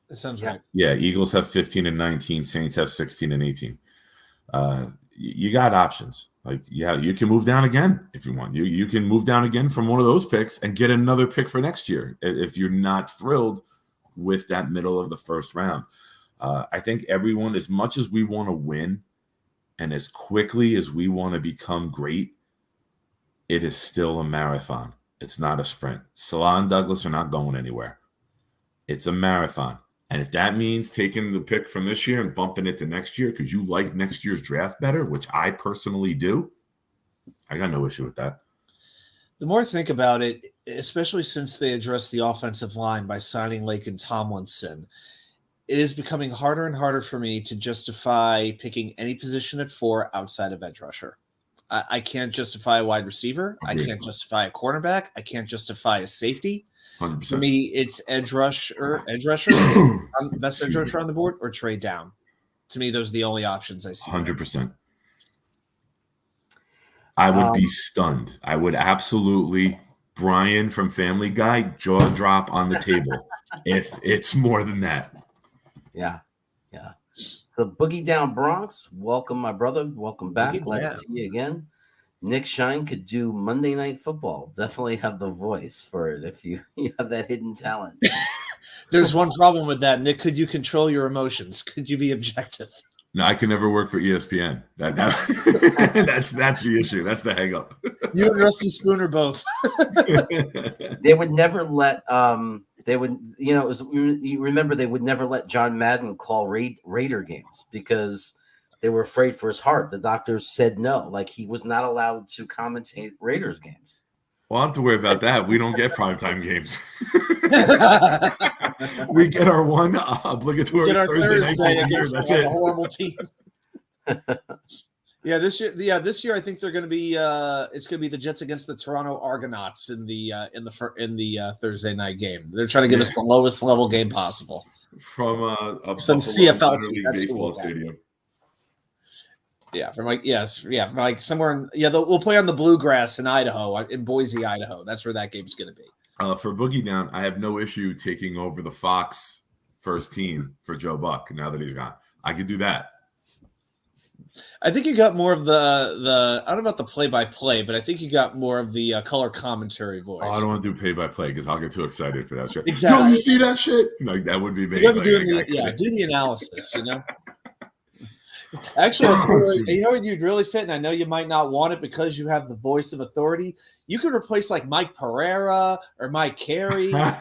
That sounds right. Yeah, Eagles have 15 and 19. Saints have 16 and 18. You got options. Like, yeah, you can move down again if you want. You can move down again from one of those picks and get another pick for next year if you're not thrilled with that middle of the first round. I think everyone, as much as we want to win and as quickly as we want to become great, it is still a marathon. It's not a sprint. Salah and Douglas are not going anywhere. It's a marathon. And if that means taking the pick from this year and bumping it to next year because you like next year's draft better, which I personally do, I got no issue with that. The more I think about it, especially since they addressed the offensive line by signing Lake and Tomlinson, it is becoming harder and harder for me to justify picking any position at 4 outside of edge rusher. I can't justify a wide receiver. I can't justify a cornerback. I can't justify a safety. 100%. For me, it's edge rusher, best edge rusher on the board, or trade down. To me, those are the only options I see. 100%. I would be stunned. I would absolutely Brian from Family Guy, jaw drop on the table. If it's more than that. Yeah. So Boogie Down Bronx, welcome, my brother. Welcome back. Boogie Glad to down. see you again. Nick Shine could do Monday Night Football. Definitely have the voice for it if you have that hidden talent. There's one problem with that, Nick. Could you control your emotions? Could you be objective? No, I can never work for ESPN. That's the issue. That's the hang up. You and Rusty Spooner both. They would never let you remember they would never let John Madden call Raider games because they were afraid for his heart. The doctors said no, like he was not allowed to commentate Raiders games. Well, I don't have to worry about that. We don't get primetime games. We get our one obligatory Thursday night game a year. That's it. A horrible team. This year I think they're going to be. It's going to be the Jets against the Toronto Argonauts in the Thursday night game. They're trying to give us the lowest level game possible from some CFL team. baseball stadium. Yeah, from somewhere. We'll play on the Bluegrass in Idaho, in Boise, Idaho. That's where that game's going to be. For Boogie Down, I have no issue taking over the Fox first team for Joe Buck now that he's gone. I could do that. I think you got more of the I don't know about the play-by-play, but I think you got more of the color commentary voice. Oh, I don't want to do play-by-play because I'll get too excited for that shit. Exactly. Yo, you see that shit? Like that would be me. Do the analysis, Actually, you know what you'd really fit, and I know you might not want it because you have the voice of authority. You could replace like Mike Pereira or Mike Carey or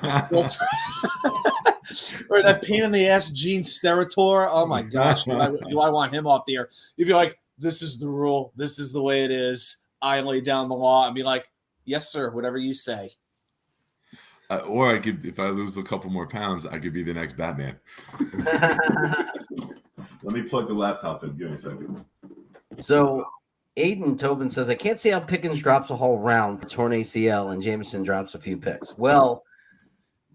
that pain in the ass Gene Steratore. Oh my gosh, do I want him off the air? You'd be like, "This is the rule. This is the way it is. I lay down the law," and be like, "Yes, sir. Whatever you say." Or I could, if I lose a couple more pounds, I could be the next Batman. Let me plug the laptop in. Give me a second. So Aiden Tobin says, I can't see how Pickens drops a whole round for torn ACL and Jameson drops a few picks. Well,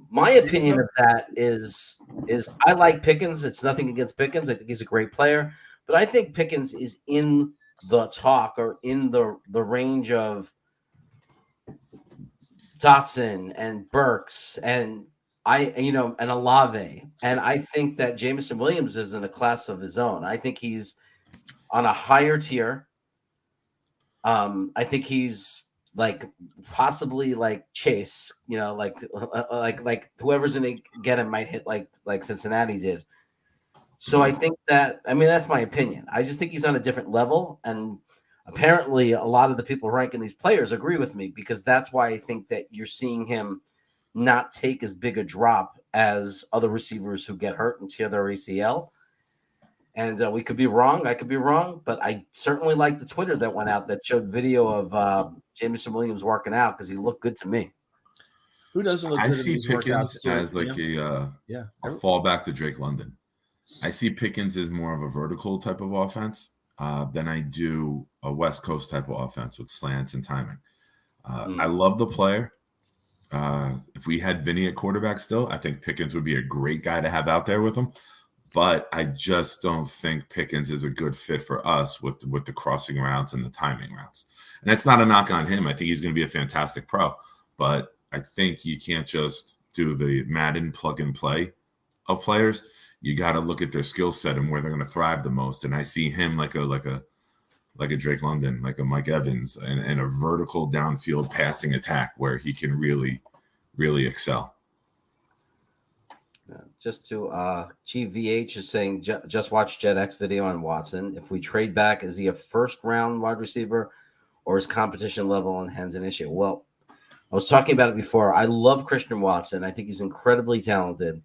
my opinion of that is I like Pickens. It's nothing against Pickens. I think he's a great player. But I think Pickens is in the talk or in the range of Dotson and Burks and and Olave. And I think that Jameson Williams is in a class of his own. I think he's on a higher tier. I think he's like possibly like Chase, like whoever's going to get him might hit like Cincinnati did. So I think that, that's my opinion. I just think he's on a different level. And apparently a lot of the people ranking these players agree with me because that's why I think that you're seeing him not take as big a drop as other receivers who get hurt and tear their ACL. And we could be wrong. I could be wrong, but I certainly like the Twitter that went out that showed video of Jameson Williams working out because he looked good to me. Who doesn't look good? I see these Pickens workouts, as like a fallback to Drake London. I see Pickens as more of a vertical type of offense than I do a West Coast type of offense with slants and timing. I love the player. If we had Vinny at quarterback still, I think Pickens would be a great guy to have out there with him. But I just don't think Pickens is a good fit for us with the crossing routes and the timing routes. And that's not a knock on him. I think he's going to be a fantastic pro. But I think you can't just do the Madden plug and play of players. You got to look at their skill set and where they're going to thrive the most. And I see him like a Drake London, like a Mike Evans, and a vertical downfield passing attack where he can really, really excel. Just to GVH is saying, just watch Jet X video on Watson. If we trade back, is he a first round wide receiver or is competition level on hands an issue? Well, I was talking about it before. I love Christian Watson. I think he's incredibly talented.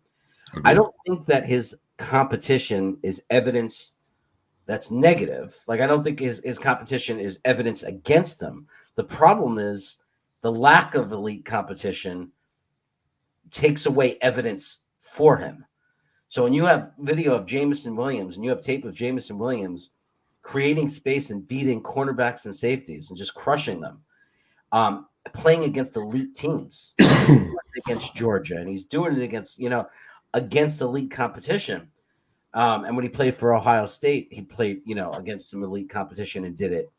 Agreed. I don't think that his competition is evidence that's negative. Like, I don't think his competition is evidence against him. The problem is the lack of elite competition takes away evidence for him. So when you have video of Jameson Williams and you have tape of Jameson Williams creating space and beating cornerbacks and safeties and just crushing them, playing against elite teams, against Georgia, and he's doing it against, against elite competition. And when he played for Ohio State, he played, against some elite competition and did it.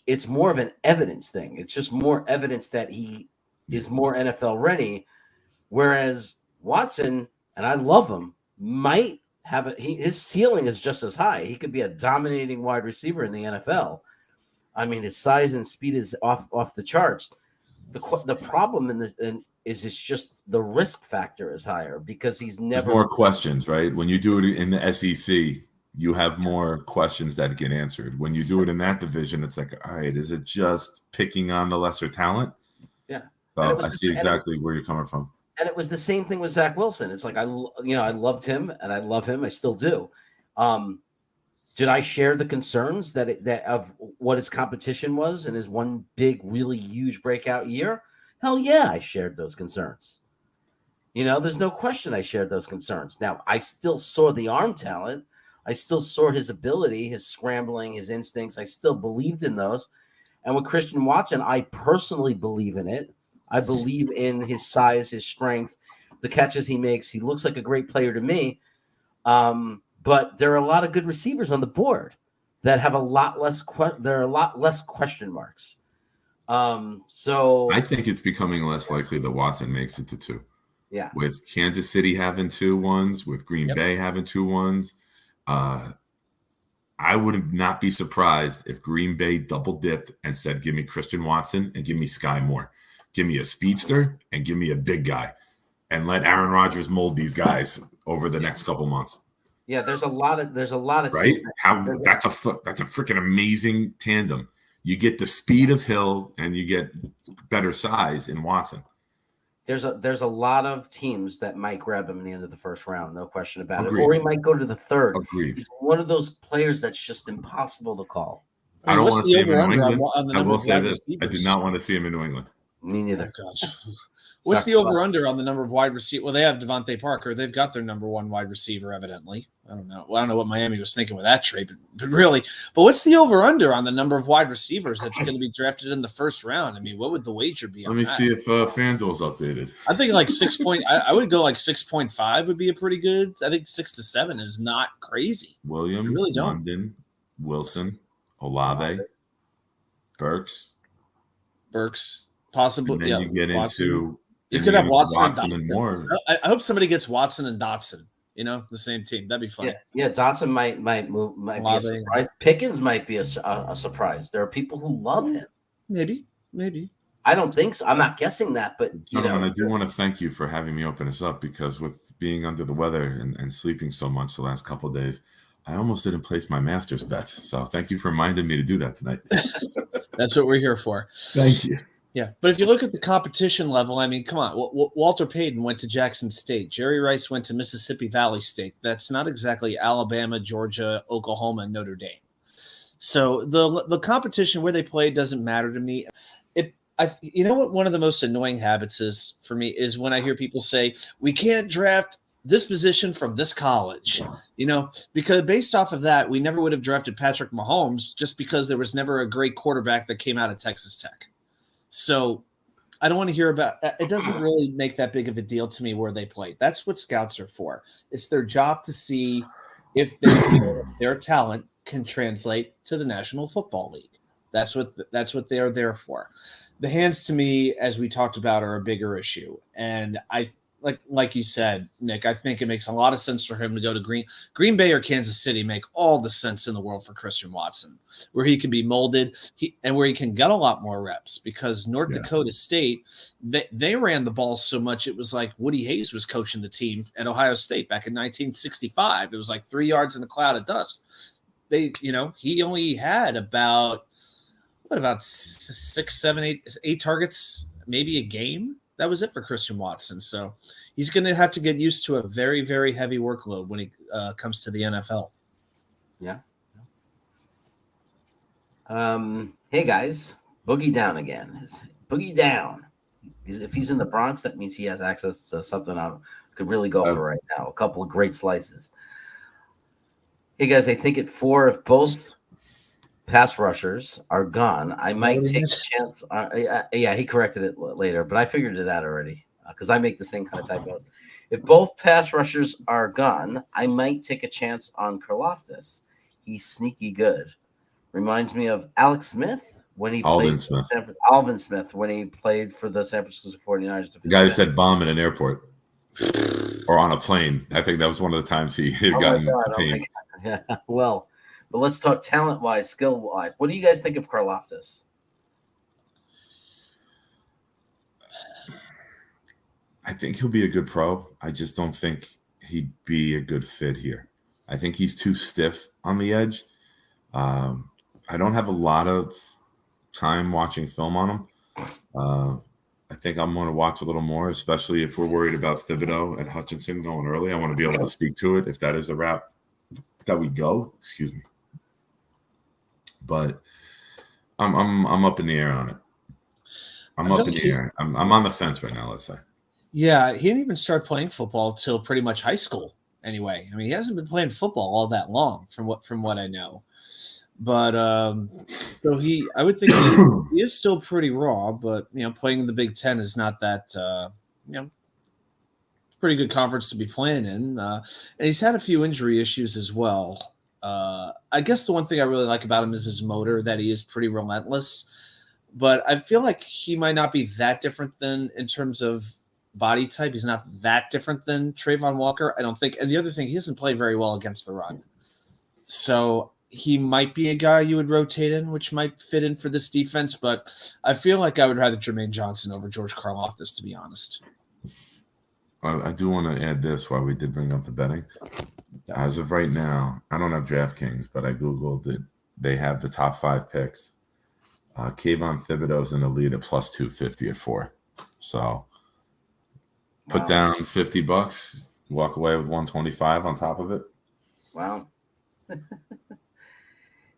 it's more of an evidence thing. It's just more evidence that he is more NFL ready. Whereas Watson, and I love him, might have his ceiling is just as high. He could be a dominating wide receiver in the NFL. I mean, his size and speed is off the charts. The problem is it's just the risk factor is higher because he's never There's more questions, right? When you do it in the SEC, you have more questions that get answered. When you do it in that division, it's like, all right, is it just picking on the lesser talent? Yeah. So I see exactly where you're coming from. And it was the same thing with Zach Wilson. It's like I loved him and I love him. I still do. Did I share the concerns that of what his competition was in his one big, really huge breakout year? Hell yeah, I shared those concerns. There's no question I shared those concerns. Now, I still saw the arm talent. I still saw his ability, his scrambling, his instincts. I still believed in those. And with Christian Watson, I personally believe in it. I believe in his size, his strength, the catches he makes. He looks like a great player to me. But there are a lot of good receivers on the board that have a lot less question marks. So I think it's becoming less likely that Watson makes it to 2. Yeah. With Kansas City having 2 1s, with Green Bay having 2 1s, I would not be surprised if Green Bay double dipped and said, give me Christian Watson and give me Sky Moore. Give me a speedster and give me a big guy and let Aaron Rodgers mold these guys over the next couple months. Yeah, there's a lot of right. That's a freaking amazing tandem. You get the speed of Hill and you get better size in Watson. There's a lot of teams that might grab him in the end of the first round, no question about Agreed. it. Or he might go to the third. Agreed. He's one of those players that's just impossible to call. I don't want to see him in New England. I will say this. I do not want to see him in New England. Me neither. Oh, gosh. What's the over-under on the number of wide receiver? Well, they have Devontae Parker. They've got their number 1 wide receiver, evidently. I don't know. Well, I don't know what Miami was thinking with that trade, but really. But what's the over-under on the number of wide receivers that's going to be drafted in the first round? I mean, what would the wager be on Let me that? see if FanDuel's updated. I think like 6 point. I would go like 6.5 would be a pretty good. I think 6 to 7 is not crazy. Williams, really don't. London, Wilson, Olave, Burks, possibly. And then you get Watson. Into you could have Watson and Moore. I hope somebody gets Watson and Dotson. The same team. That'd be fun. Yeah. Dotson might move. Might be a surprise. Pickens might be a surprise. There are people who love him. Maybe. I don't think so. I'm not guessing that, but I do want to thank you for having me open this up because with being under the weather and sleeping so much the last couple of days, I almost didn't place my Masters bets. So thank you for reminding me to do that tonight. That's what we're here for. Thank you. Yeah, but if you look at the competition level, I mean, come on. Walter Payton went to Jackson State. Jerry Rice went to Mississippi Valley State. That's not exactly Alabama, Georgia, Oklahoma, and Notre Dame. So the competition where they play doesn't matter to me. You know what one of the most annoying habits is for me is when I hear people say, we can't draft this position from this college, because based off of that, we never would have drafted Patrick Mahomes just because there was never a great quarterback that came out of Texas Tech. So I don't want to hear about it. It doesn't really make that big of a deal to me where they play. That's what scouts are for. It's their job to see if their talent can translate to the National Football League. That's what they're there for. The hands to me, as we talked about, are a bigger issue. And I like you said, Nick, I think it makes a lot of sense for him to go to Green Bay or Kansas City. Make all the sense in the world for Christian Watson, where he can be molded and where he can get a lot more reps. Because North Dakota State, they ran the ball so much it was like Woody Hayes was coaching the team at Ohio State back in 1965. It was like 3 yards in a cloud of dust. He only had about 6, 7, 8 targets, maybe a game. That was it for Christian Watson. So he's going to have to get used to a very, very heavy workload when he comes to the NFL. Yeah. Hey, guys. Boogie down again. Boogie down. If he's in the Bronx, that means he has access to something I could really go for right now. A couple of great slices. Hey, guys, I think at 4, if both pass rushers are gone, I might take a chance. Yeah, he corrected it later, but I figured it out already because I make the same kind of typos. If both pass rushers are gone, I might take a chance on Karlaftis. He's sneaky good. Reminds me of Alex Smith when he Alvin played Smith. Alvin Smith when he played for the San Francisco 49ers. The guy who said bomb in an airport or on a plane. I think that was one of the times he had gotten detained. Yeah, well, but let's talk talent-wise, skill-wise. What do you guys think of Karlaftis? I think he'll be a good pro. I just don't think he'd be a good fit here. I think he's too stiff on the edge. I don't have a lot of time watching film on him. I think I'm going to watch a little more, especially if we're worried about Thibodeau and Hutchinson going early. I want to be able to speak to it if that is a route that we go. Excuse me. But I'm up in the air on it. I'm up in the air. I'm on the fence right now, let's say. Yeah, he didn't even start playing football till pretty much high school anyway. I mean, he hasn't been playing football all that long from what I know. But so I would think he is still pretty raw, but playing in the Big Ten is not that pretty good conference to be playing in. And he's had a few injury issues as well. I guess the one thing I really like about him is his motor, that he is pretty relentless. But I feel like he might not be that different than in terms of body type. He's not that different than Trayvon Walker, I don't think. And the other thing, he doesn't play very well against the run. So he might be a guy you would rotate in, which might fit in for this defense. But I feel like I would rather Jermaine Johnson over George Karlaftis, to be honest. I do want to add this while we did bring up the betting. As of right now, I don't have DraftKings, but I Googled it. They have the top 5 picks. Kayvon Thibodeau's in the lead at plus 250 at 4. So put down $50, walk away with 125 on top of it. Wow.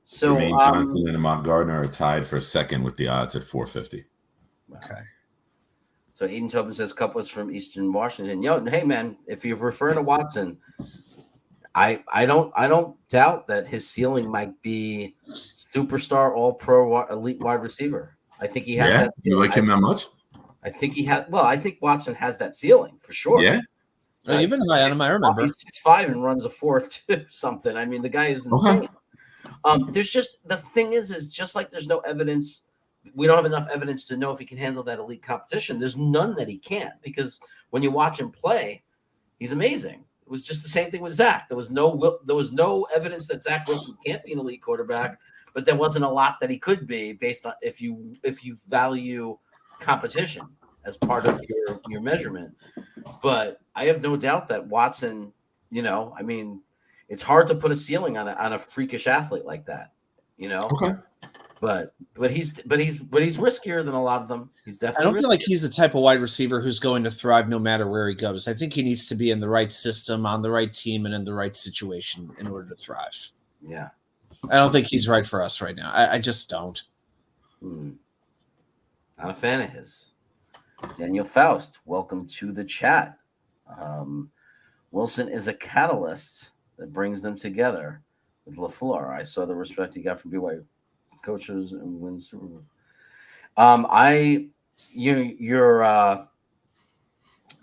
So Jermaine Johnson and Ahmad Gardner are tied for second with the odds at 450. Okay. So Eden Tobin says Cup was from Eastern Washington. Hey man, if you're referring to Watson, I don't doubt that his ceiling might be superstar, all pro, elite wide receiver. I think he has that. You like him that much? I think he had. Well, I think Watson has that ceiling for sure. Yeah. You've been high on him, I remember. He's 6'5" and runs a 4.2 something. I mean, the guy is insane. There's just the thing is just like there's no evidence. We don't have enough evidence to know if he can handle that elite competition. There's none that he can't, because when you watch him play, he's amazing. It was just the same thing with Zach. There was no evidence that Zach Wilson can't be an elite quarterback, but there wasn't a lot that he could be based on if you value competition as part of your measurement. But I have no doubt that Watson, I mean, it's hard to put a ceiling on a freakish athlete like that, Okay. But he's riskier than a lot of them. He's definitely. I don't feel like he's the type of wide receiver who's going to thrive no matter where he goes. I think he needs to be in the right system, on the right team, and in the right situation in order to thrive. Yeah. I don't think he's right for us right now. I just don't. Not a fan of his. Daniel Faust, welcome to the chat. Wilson is a catalyst that brings them together with LaFleur. I saw the respect he got from BYU coaches and win Super Bowl.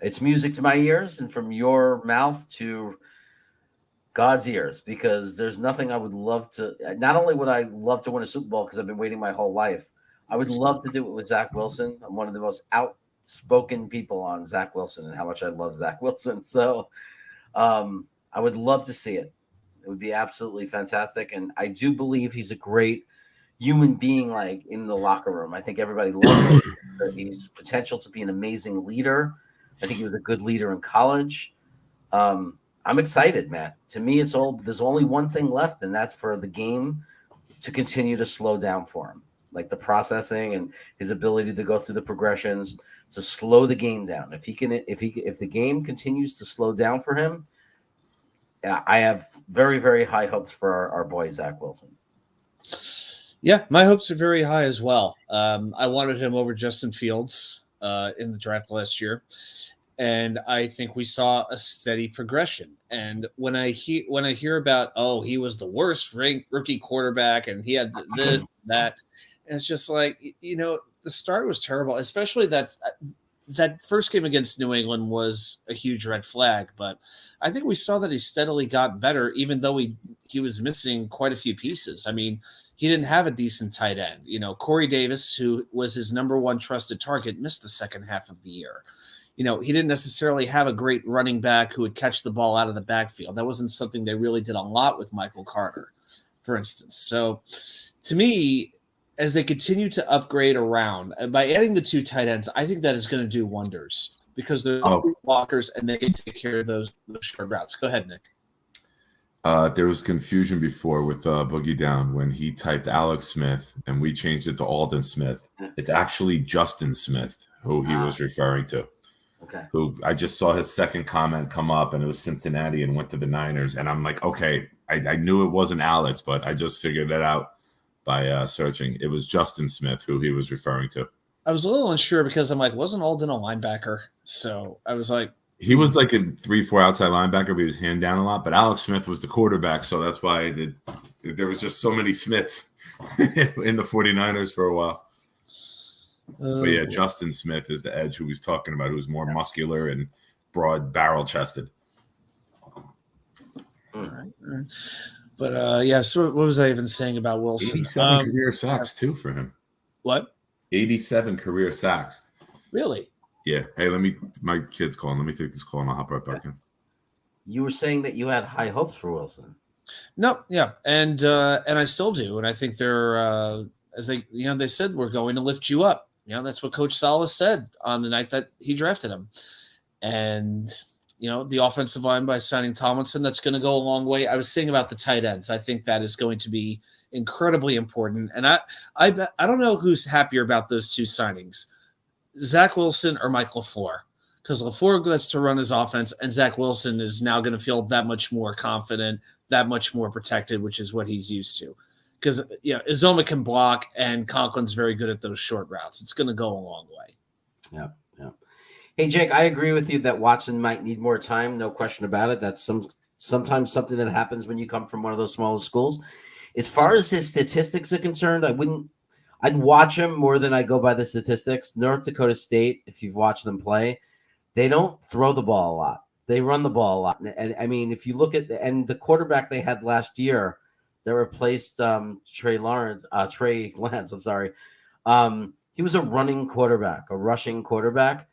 It's music to my ears and from your mouth to God's ears, because there's nothing I would love to. Not only would I love to win a Super Bowl because I've been waiting my whole life, I would love to do it with Zach Wilson. I'm one of the most outspoken people on Zach Wilson and how much I love Zach Wilson. So I would love to see it. It would be absolutely fantastic. And I do believe he's a great human being, like in the locker room. I think everybody loves him. He's potential to be an amazing leader. I think he was a good leader in college. I'm excited, man. To me, there's only one thing left, and that's for the game to continue to slow down for him. Like the processing and his ability to go through the progressions to slow the game down. If the game continues to slow down for him, I have very, very high hopes for our boy Zach Wilson. Yeah, my hopes are very high as well. I wanted him over Justin Fields in the draft last year, and I think we saw a steady progression. And when I hear about, he was the worst ranked rookie quarterback and he had this, that, and it's just like, the start was terrible, especially that first game against New England was a huge red flag. But I think we saw that he steadily got better, even though he was missing quite a few pieces. I mean, he didn't have a decent tight end. You know, Corey Davis, who was his number one trusted target, missed the second half of the year. You know, he didn't necessarily have a great running back who would catch the ball out of the backfield. That wasn't something they really did a lot with Michael Carter, for instance. So to me, as they continue to upgrade around, by adding the 2 tight ends, I think that is going to do wonders because they're blockers and they can take care of those short routes. Go ahead, Nick. There was confusion before with Boogie Down when he typed Alex Smith and we changed it to Alden Smith. It's actually Justin Smith who he was referring to. Okay. Who I just saw his second comment come up and it was Cincinnati and went to the Niners. And I'm like, okay, I knew it wasn't Alex, but I just figured it out by searching. It was Justin Smith who he was referring to. I was a little unsure because I'm like, wasn't Alden a linebacker? So I was like, he was like a 3-4 outside linebacker, but he was hand down a lot. But Alex Smith was the quarterback, so that's why there was just so many Smiths in the 49ers for a while. But yeah, Justin Smith is the edge who he's talking about, who's more muscular and broad barrel chested. All right. But yeah, so what was I even saying about Wilson? 87 career sacks too for him. What? 87 career sacks. Really? Yeah. Hey, my kid's calling. Let me take this call and I'll hop right back in. You were saying that you had high hopes for Wilson. No, yeah. And I still do. And I think they're as they said, we're going to lift you up. You know, that's what Coach Salas said on the night that he drafted him. And, you know, the offensive line by signing Tomlinson, that's going to go a long way. I was saying about the tight ends. I think that is going to be incredibly important. And I don't know who's happier about those 2 signings, Zach Wilson or Mike LaFleur, because LaFleur gets to run his offense and Zach Wilson is now going to feel that much more confident, that much more protected, which is what he's used to. Because, you know, Izoma can block and Conklin's very good at those short routes. It's going to go a long way. Yeah. Hey, Jake, I agree with you that Watson might need more time. No question about it. That's sometimes something that happens when you come from one of those smaller schools. As far as his statistics are concerned, I'd watch him more than I go by the statistics. North Dakota State, if you've watched them play, they don't throw the ball a lot. They run the ball a lot. And I mean, if you look at the quarterback they had last year, that replaced Trey Lance. I'm sorry. He was a running quarterback, a rushing quarterback,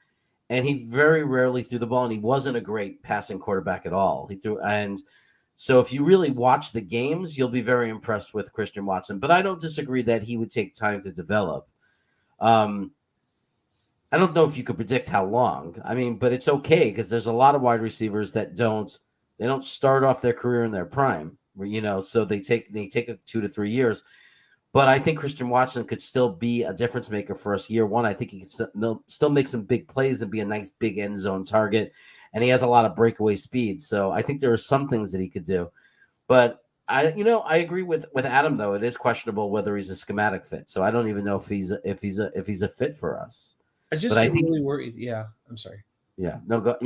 and he very rarely threw the ball. And he wasn't a great passing quarterback at all. So if you really watch the games, you'll be very impressed with Christian Watson. But I don't disagree that he would take time to develop. I don't know if you could predict how long. I mean, but it's okay because there's a lot of wide receivers that don't start off their career in their prime. You know, so they take 2 to 3 years. But I think Christian Watson could still be a difference maker for us year one. I think he can still make some big plays and be a nice big end zone target. And he has a lot of breakaway speed. So I think there are some things that he could do. But I agree with Adam, though. It is questionable whether he's a schematic fit. So I don't even know if he's a fit for us. I just get really worried. Yeah, I'm sorry. Yeah. Go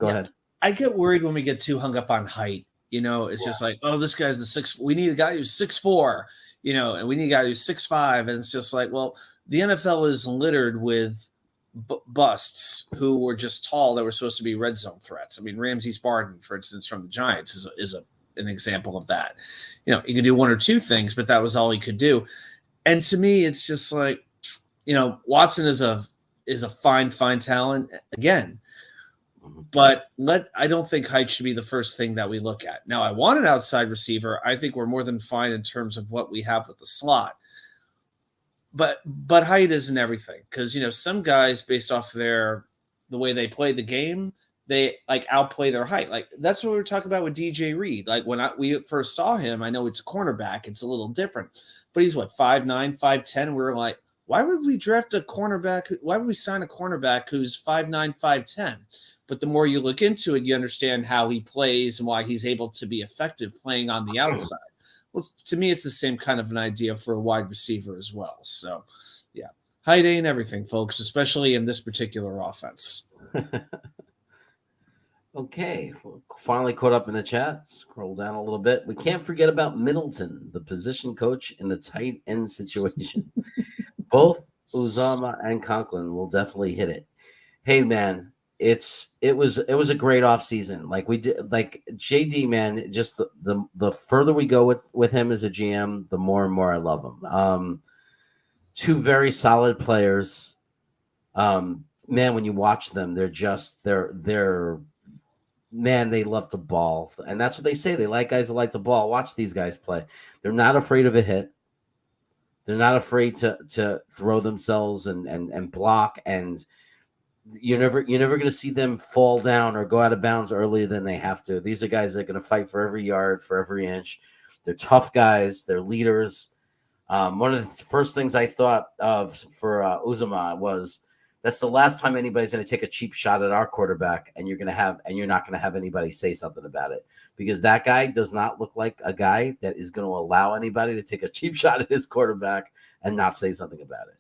ahead. I get worried when we get too hung up on height. You know, it's just like, oh, this guy's the 6. We need a guy who's 6'4", you know, and we need a guy who's 6'5". And it's just like, well, the NFL is littered with busts who were just tall that were supposed to be red zone threats. I mean, Ramses Barden, for instance, from the Giants is an example of that. You know, he could do 1 or 2 things, but that was all he could do. And to me, it's just like, you know, Watson is a fine talent again. But I don't think height should be the first thing that we look at. Now, I want an outside receiver. I think we're more than fine in terms of what we have with the slot. But height isn't everything because, you know, some guys based off the way they play the game, they like outplay their height. Like that's what we were talking about with DJ Reed. Like when we first saw him, I know it's a cornerback. It's a little different, but he's 5'9", 5'10". We were like, why would we draft a cornerback? Why would we sign a cornerback who's 5'9", 5'10"? But the more you look into it, you understand how he plays and why he's able to be effective playing on the outside. Well, to me, it's the same kind of an idea for a wide receiver as well. So, yeah, height ain't everything, folks, especially in this particular offense. Okay, finally caught up in the chat. Scroll down a little bit. We can't forget about Middleton, the position coach in the tight end situation. Both Uzama and Conklin will definitely hit it. Hey, man. it was a great off season. Like we did, like JD, man, just the further we go with him as a GM, the more and more I love him. Two very solid players. Man, when you watch them, they're man, they love to ball, and that's what they say. They like guys that like to ball. Watch these guys play. They're not afraid of a hit. They're not afraid to throw themselves and block, and you're never going to see them fall down or go out of bounds earlier than they have to. These are guys that are going to fight for every yard, for every inch. They're tough guys. They're leaders. One of the first things I thought of for Uzuma was that's the last time anybody's going to take a cheap shot at our quarterback, and you're not going to have anybody say something about it, because that guy does not look like a guy that is going to allow anybody to take a cheap shot at his quarterback and not say something about it.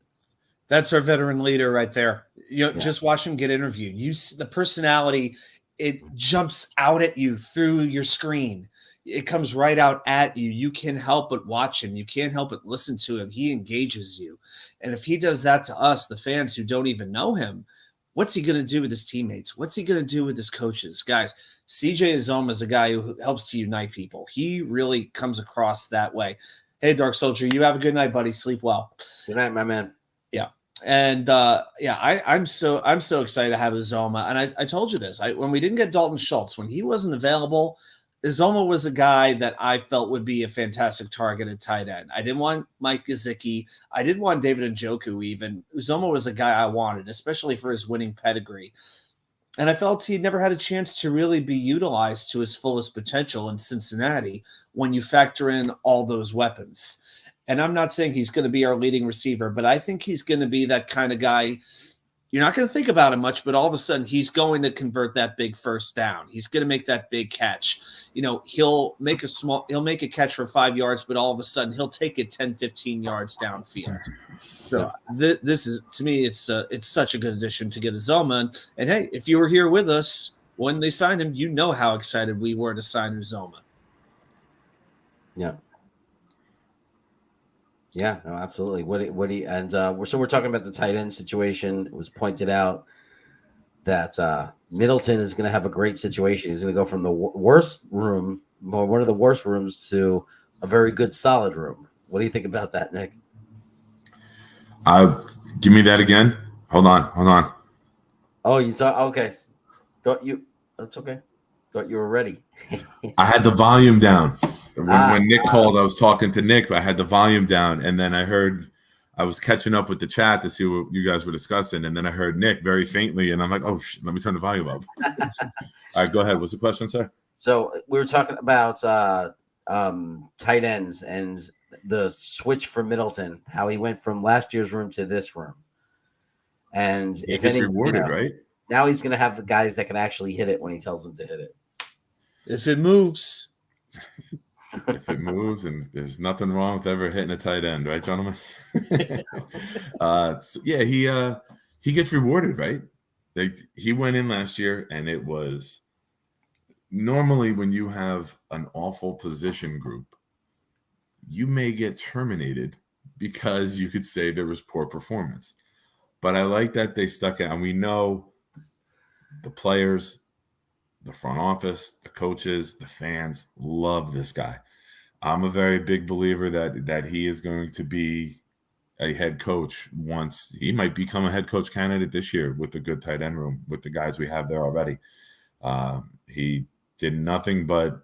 That's our veteran leader right there. Just watch him get interviewed. You see the personality, it jumps out at you through your screen. It comes right out at you. You can't help but watch him. You can't help but listen to him. He engages you. And if he does that to us, the fans who don't even know him, what's he going to do with his teammates? What's he going to do with his coaches? Guys, CJ Uzoma is a guy who helps to unite people. He really comes across that way. Hey, Dark Soldier, you have a good night, buddy. Sleep well. Good night, my man. Yeah. And I'm so excited to have Uzoma. And I told you this. When we didn't get Dalton Schultz, when he wasn't available, Uzoma was a guy that I felt would be a fantastic target at tight end. I didn't want Mike Gesicki. I didn't want David Njoku even. Uzoma was a guy I wanted, especially for his winning pedigree. And I felt he never had a chance to really be utilized to his fullest potential in Cincinnati when you factor in all those weapons. And I'm not saying he's going to be our leading receiver, but I think he's going to be that kind of guy. You're not going to think about him much, but all of a sudden he's going to convert that big first down. He's going to make that big catch. He'll make a catch for 5 yards, but all of a sudden he'll take it 10, 15 yards downfield. So this is, to me, it's such a good addition to get Uzoma. And hey, if you were here with us when they signed him, you know how excited we were to sign Uzoma. Yeah. Yeah, no, absolutely. We're talking about the tight end situation. It was pointed out that Middleton is going to have a great situation. He's going to go from the worst room, or one of the worst rooms, to a very good, solid room. What do you think about that, Nick? Give me that again. Hold on. Oh, you saw? Okay, that's okay. Thought you were ready. I had the volume down. When Nick called, I was talking to Nick, but I had the volume down, and then I was catching up with the chat to see what you guys were discussing, and then I heard Nick very faintly, and I'm like, oh, let me turn the volume up. All right, go ahead. What's the question, sir? So we were talking about tight ends and the switch for Middleton, how he went from last year's room to this room. And he gets rewarded, right? Now he's going to have the guys that can actually hit it when he tells them to hit it. If it moves. If it moves, and there's nothing wrong with ever hitting a tight end, right, gentlemen? He gets rewarded, right? He went in last year, and it was normally when you have an awful position group, you may get terminated because you could say there was poor performance. But I like that they stuck it, and we know the players, the front office, the coaches, the fans love this guy. I'm a very big believer that he is going to be a head coach once. He might become a head coach candidate this year with the good tight end room, with the guys we have there already. He did nothing but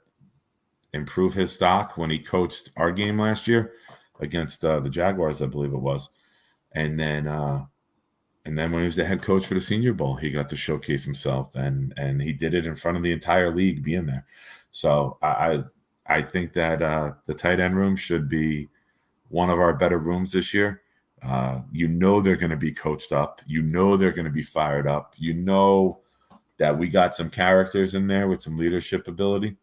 improve his stock when he coached our game last year against the Jaguars, I believe it was. And then when he was the head coach for the Senior Bowl, he got to showcase himself, and he did it in front of the entire league being there. So I think that the tight end room should be one of our better rooms this year. They're going to be coached up. They're going to be fired up. That we got some characters in there with some leadership ability.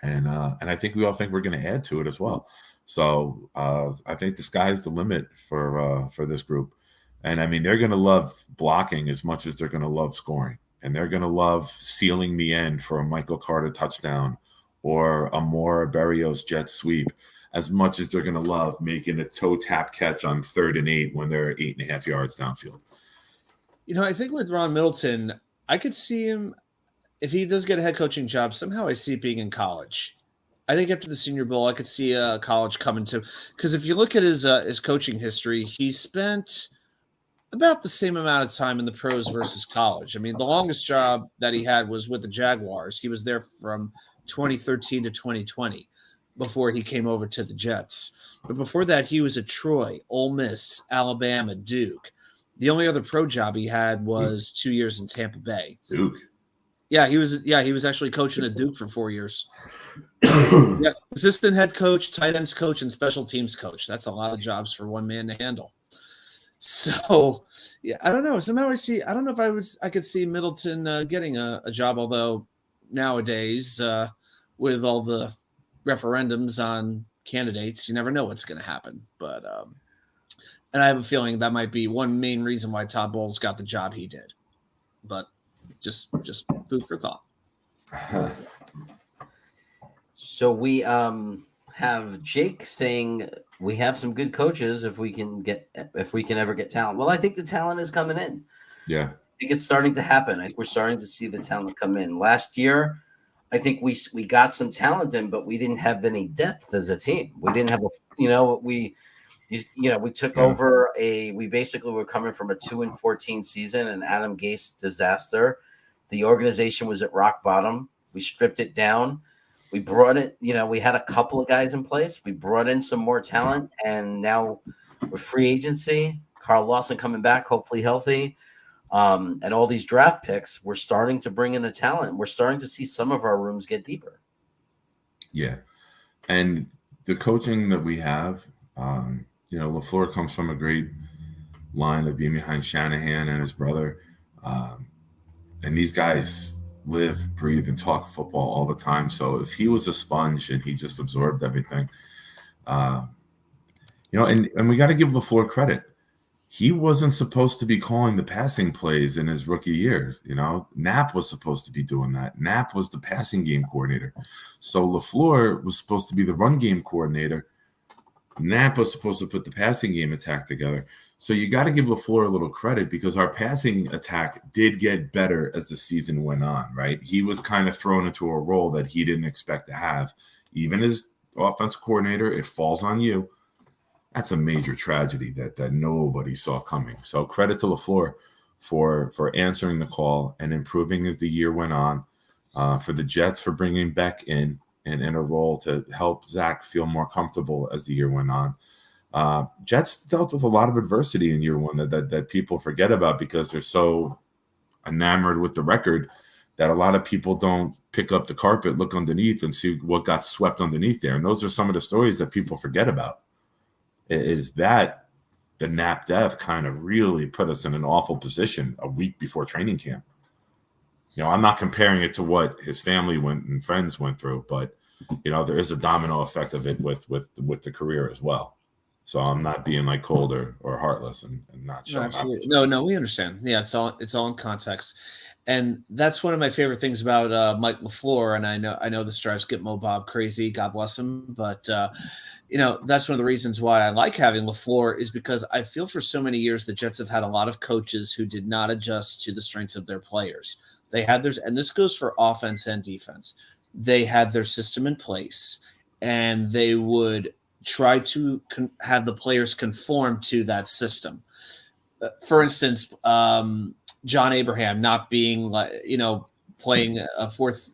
And I think we all think we're going to add to it as well. So I think the sky's the limit for this group. And I mean, they're going to love blocking as much as they're going to love scoring. And they're going to love sealing the end for a Michael Carter touchdown or a Maura Berrios jet sweep as much as they're going to love making a toe tap catch on 3rd and 8 when they're 8.5 yards downfield. I think with Ron Middleton, I could see him if he does get a head coaching job. Somehow, I see it being in college. I think after the Senior Bowl, I could see college coming to, because if you look at his coaching history, he spent about the same amount of time in the pros versus college. I mean, the longest job that he had was with the Jaguars. He was there from 2013 to 2020 before he came over to the Jets. But before that, he was at Troy, Ole Miss, Alabama, Duke. The only other pro job he had was 2 years in Tampa Bay. Duke. Yeah, he was actually coaching at Duke for 4 years. Yeah, assistant head coach, tight ends coach, and special teams coach. That's a lot of jobs for one man to handle. So, yeah, I don't know. Somehow I don't know if I could see Middleton getting a job, although nowadays with all the referendums on candidates, you never know what's going to happen. But and I have a feeling that might be one main reason why Todd Bowles got the job he did. But just food for thought. So we have Jake saying we have some good coaches if we can ever get talent. Well, I think the talent is coming in. Yeah. I think it's starting to happen. I think we're starting to see the talent come in. Last year, I think we got some talent in, but we didn't have any depth as a team. We didn't have we took over we basically were coming from a 2-14 season, an Adam Gase disaster. The organization was at rock bottom. We stripped it down. We brought it, we had a couple of guys in place. We brought in some more talent, and now with free agency, Carl Lawson coming back, hopefully healthy, and all these draft picks, we're starting to bring in the talent. We're starting to see some of our rooms get deeper. Yeah. And the coaching that we have, LaFleur comes from a great line of being behind Shanahan and his brother. And these guys live, breathe, and talk football all the time. So if he was a sponge and he just absorbed everything, and we got to give LaFleur credit. He wasn't supposed to be calling the passing plays in his rookie year. Knapp was supposed to be doing that. Knapp was the passing game coordinator. So LaFleur was supposed to be the run game coordinator. Knapp was supposed to put the passing game attack together. So you got to give LaFleur a little credit because our passing attack did get better as the season went on, right? He was kind of thrown into a role that he didn't expect to have. Even as offense coordinator, it falls on you. That's a major tragedy that nobody saw coming. So credit to LaFleur for answering the call and improving as the year went on, for the Jets for bringing Beck in a role to help Zach feel more comfortable as the year went on. Jets dealt with a lot of adversity in year one that people forget about because they're so enamored with the record that a lot of people don't pick up the carpet, look underneath, and see what got swept underneath there. And those are some of the stories that people forget about. Is that the Knapp death kind of really put us in an awful position a week before training camp. I'm not comparing it to what his family and friends went through, but there is a domino effect of it with the career as well. So I'm not being like cold or heartless and not showing up. No, we understand. Yeah, it's all in context, and that's one of my favorite things about Mike LaFleur. And I know this drives Gitmo Bob crazy. God bless him, but that's one of the reasons why I like having LaFleur is because I feel for so many years the Jets have had a lot of coaches who did not adjust to the strengths of their players. They had theirs, and this goes for offense and defense. They had their system in place, and they would try to have the players conform to that system. For instance, John Abraham not being playing a fourth,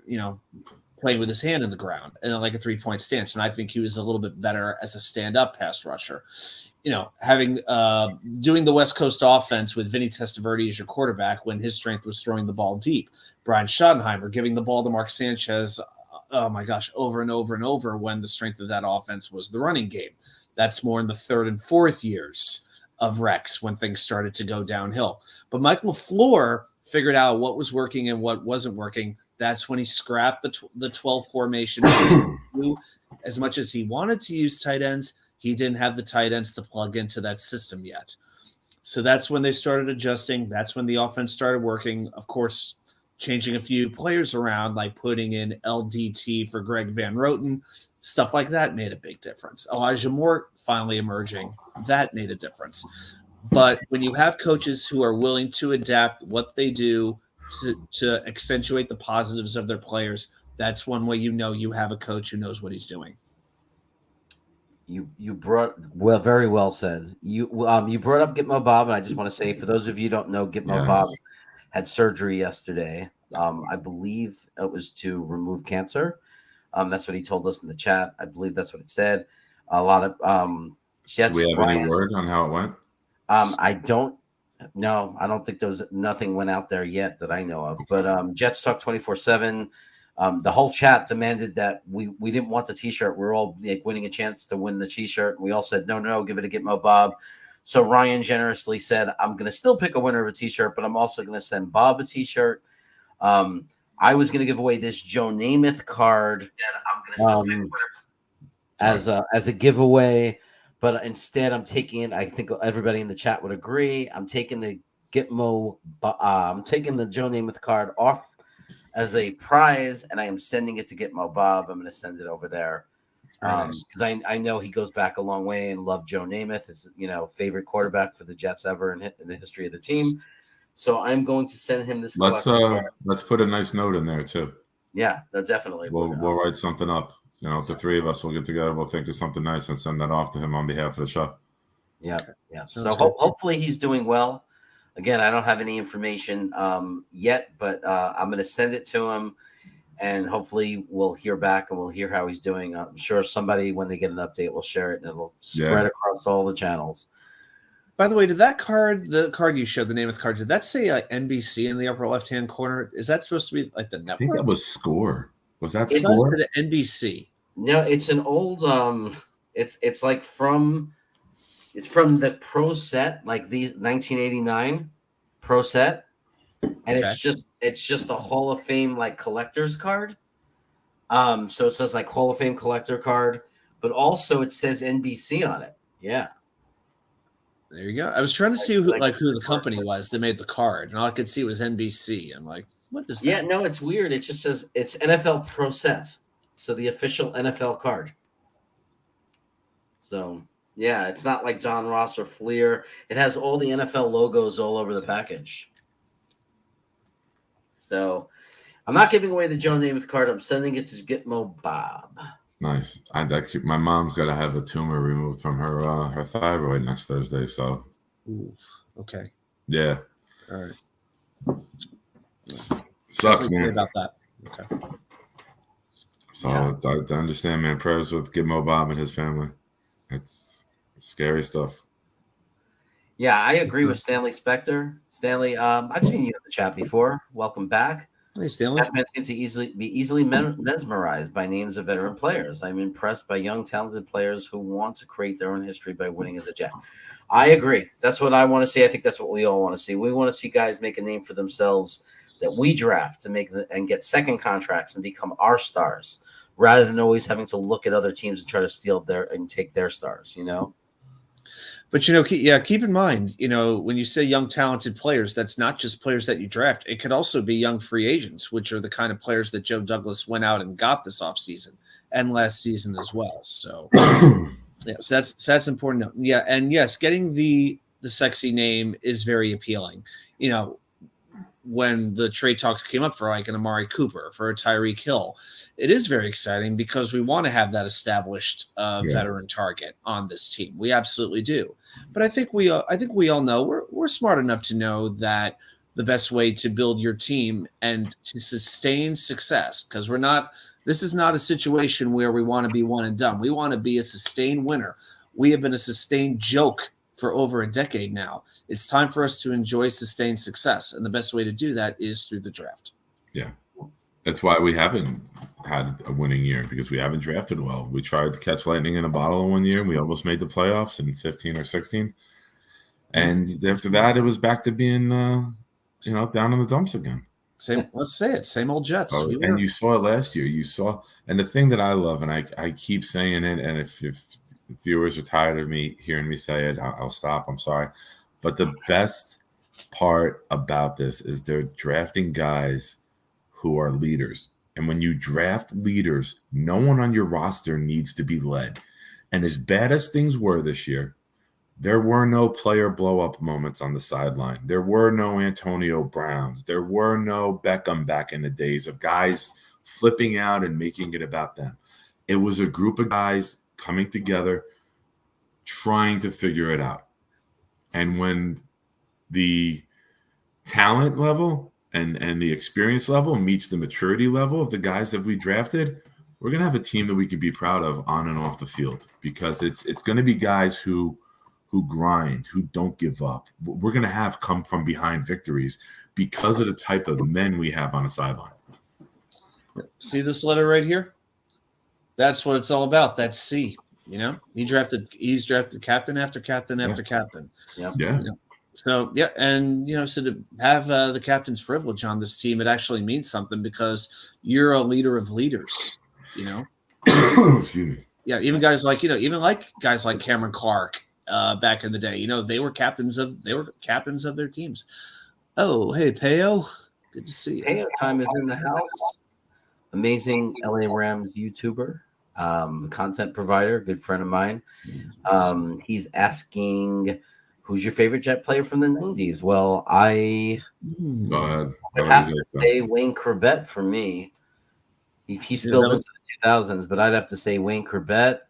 playing with his hand in the ground and like a 3-point stance. And I think he was a little bit better as a stand-up pass rusher. Having doing the West Coast offense with Vinny Testaverde as your quarterback when his strength was throwing the ball deep. Brian Schottenheimer giving the ball to Mark Sanchez, oh my gosh, over and over and over when the strength of that offense was the running game. That's more in the third and fourth years of Rex when things started to go downhill. But Mike LaFleur figured out what was working and what wasn't working. That's when he scrapped the 12 formation. As much as he wanted to use tight ends, he didn't have the tight ends to plug into that system yet. So that's when they started adjusting. That's when the offense started working. Of course, changing a few players around, like putting in LDT for Greg Van Roten, stuff like that made a big difference. Elijah Moore finally emerging, that made a difference. But when you have coaches who are willing to adapt what they do to accentuate the positives of their players. That's one way you know you have a coach who knows what he's doing. You brought very well said. You brought up Gitmo Bob, and I just want to say, for those of you who don't know, Gitmo Bob had surgery yesterday. I believe it was to remove cancer. That's what he told us in the chat. I believe that's what it said. A lot of Jets. Do we have any word on how it went? I don't know. I don't think nothing went out there yet that I know of. But Jets Talk 24/7. The whole chat demanded that we didn't want the T-shirt. We're all like winning a chance to win the T-shirt. And we all said, no, give it to Gitmo Bob. So Ryan generously said, I'm going to still pick a winner of a T-shirt, but I'm also going to send Bob a T-shirt. I was going to give away this Joe Namath card as a giveaway, but instead I'm taking it. I think everybody in the chat would agree. I'm taking the I'm taking the Joe Namath card off as a prize, and I am sending it to Gitmo Bob. I'm going to send it over there because I know he goes back a long way and love Joe Namath. His favorite quarterback for the Jets ever in the history of the team. So I'm going to send him this. Let's put a nice note in there too. Yeah, definitely. We'll write something up. The three of us will get together. We'll think of something nice and send that off to him on behalf of the show. Yeah. So hopefully he's doing well. Again, I don't have any information yet, but I'm going to send it to him, and hopefully we'll hear back and we'll hear how he's doing. I'm sure somebody, when they get an update, will share it, and it'll spread across all the channels. By the way, did that card, the card you showed, the Namath card, did that say NBC in the upper left-hand corner? Is that supposed to be like the network? I think that was Score. Was that it's Score? The NBC. No, it's an old. It's like from. It's from the Pro Set, like the 1989 Pro Set, and it's just a Hall of Fame like collector's card. So it says like Hall of Fame collector card, but also it says NBC on it. Yeah. There you go. I was trying to see who the company was that made the card, and all I could see was NBC. I'm like, what is that? Yeah, no, it's weird. It just says it's NFL Pro Set, so the official NFL card. So. Yeah, it's not like John Ross or Fleer. It has all the NFL logos all over the package. So I'm not giving away the Joe Namath card. I'm sending it to Gitmo Bob. Nice. My mom's got to have a tumor removed from her thyroid next Thursday. So, okay. Yeah. All right. Sucks, man. About that. Okay. So I understand, man. Prayers with Gitmo Bob and his family. It's scary stuff. Yeah, I agree with Stanley Spector. Stanley, I've seen you in the chat before. Welcome back. Hey, Stanley. That man seems to be easily mesmerized by names of veteran players. I'm impressed by young, talented players who want to create their own history by winning as a Jet. I agree. That's what I want to see. I think that's what we all want to see. We want to see guys make a name for themselves that we draft to make and get second contracts and become our stars, rather than always having to look at other teams and try to steal and take their stars. But, keep in mind, when you say young, talented players, that's not just players that you draft. It could also be young free agents, which are the kind of players that Joe Douglas went out and got this offseason and last season as well. So, so that's important. Yeah, and yes, getting the sexy name is very appealing. When the trade talks came up for like an Amari Cooper, for a Tyreek Hill, it is very exciting because we want to have that established veteran target on this team. We absolutely do. But I think we all know we're smart enough to know that the best way to build your team and to sustain success, because this is not a situation where we want to be one and done. We want to be a sustained winner. We have been a sustained joke for over a decade now. It's time for us to enjoy sustained success. And the best way to do that is through the draft. Yeah. That's why we haven't had a winning year, because we haven't drafted well. We tried to catch lightning in a bottle in one year, and we almost made the playoffs in 15 or 16. And after that, it was back to being, down in the dumps again. Let's say it. Same old Jets. And you saw it last year. And the thing that I love, and I keep saying it, and if the viewers are tired of me hearing me say it, I'll stop. I'm sorry. But the best part about this is they're drafting guys who are leaders. And when you draft leaders, no one on your roster needs to be led. And as bad as things were this year, There were no player blow-up moments on the sideline. There were no Antonio Browns. There were no Beckham back in the days of guys flipping out and making it about them. It was a group of guys coming together, trying to figure it out. And when the talent level and the experience level meets the maturity level of the guys that we drafted, we're going to have a team that we can be proud of on and off the field, because it's going to be guys who grind, who don't give up. We're going to have come from behind victories because of the type of men we have on the sideline. See this letter right here? That's what it's all about. That's C. He's drafted captain after captain after captain. Yeah. So yeah, and so to have the captain's privilege on this team, it actually means something, because you're a leader of leaders. Excuse me. Yeah, even guys like guys like Cameron Clark back in the day. They were captains of their teams. Oh, hey Peo, good to see you. Peo time is in the house. Amazing LA Rams YouTuber, content provider, good friend of mine. He's asking, who's your favorite Jet player from the 90s? Well, I would have to say Wayne Corbett for me. He spills into the 2000s, but I'd have to say Wayne Corbett.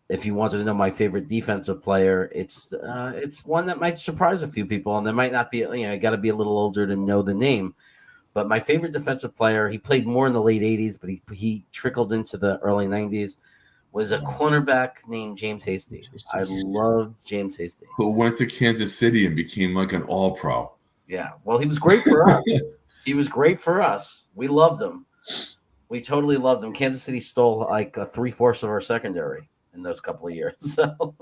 If you wanted to know my favorite defensive player, it's one that might surprise a few people, and there might not be. I got to be a little older to know the name. But my favorite defensive player, he played more in the late 80s, but he trickled into the early 90s, was a cornerback named James Hasty. I loved James Hasty. Who went to Kansas City and became like an all-pro. Yeah, well, he was great for us. He was great for us. We loved him. We totally loved him. Kansas City stole like 3/4 of our secondary in those couple of years. So,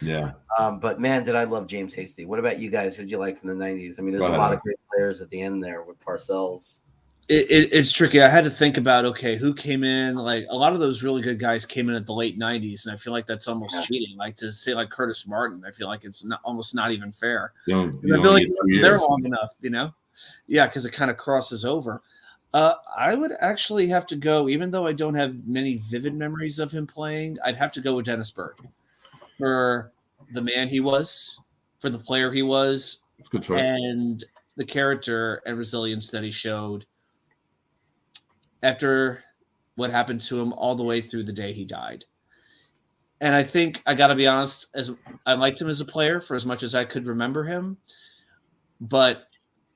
yeah. But man, did I love James Hasty. What about you guys? Who'd you like from the 90s? I mean, there's a lot of great players at the end there with Parcells. It's tricky. I had to think about, who came in. Like, a lot of those really good guys came in at the late 90s, and I feel like that's almost cheating. Like, to say like Curtis Martin, I feel like it's almost not even fair. I feel like it's there long enough, Yeah, because it kind of crosses over. I would actually have to go, even though I don't have many vivid memories of him playing, I'd have to go with Dennis Byrd for the man he was, for the player he was, that's a good choice, and the character and resilience that he showed after what happened to him all the way through the day he died. And I think I got to be honest, as I liked him as a player for as much as I could remember him, but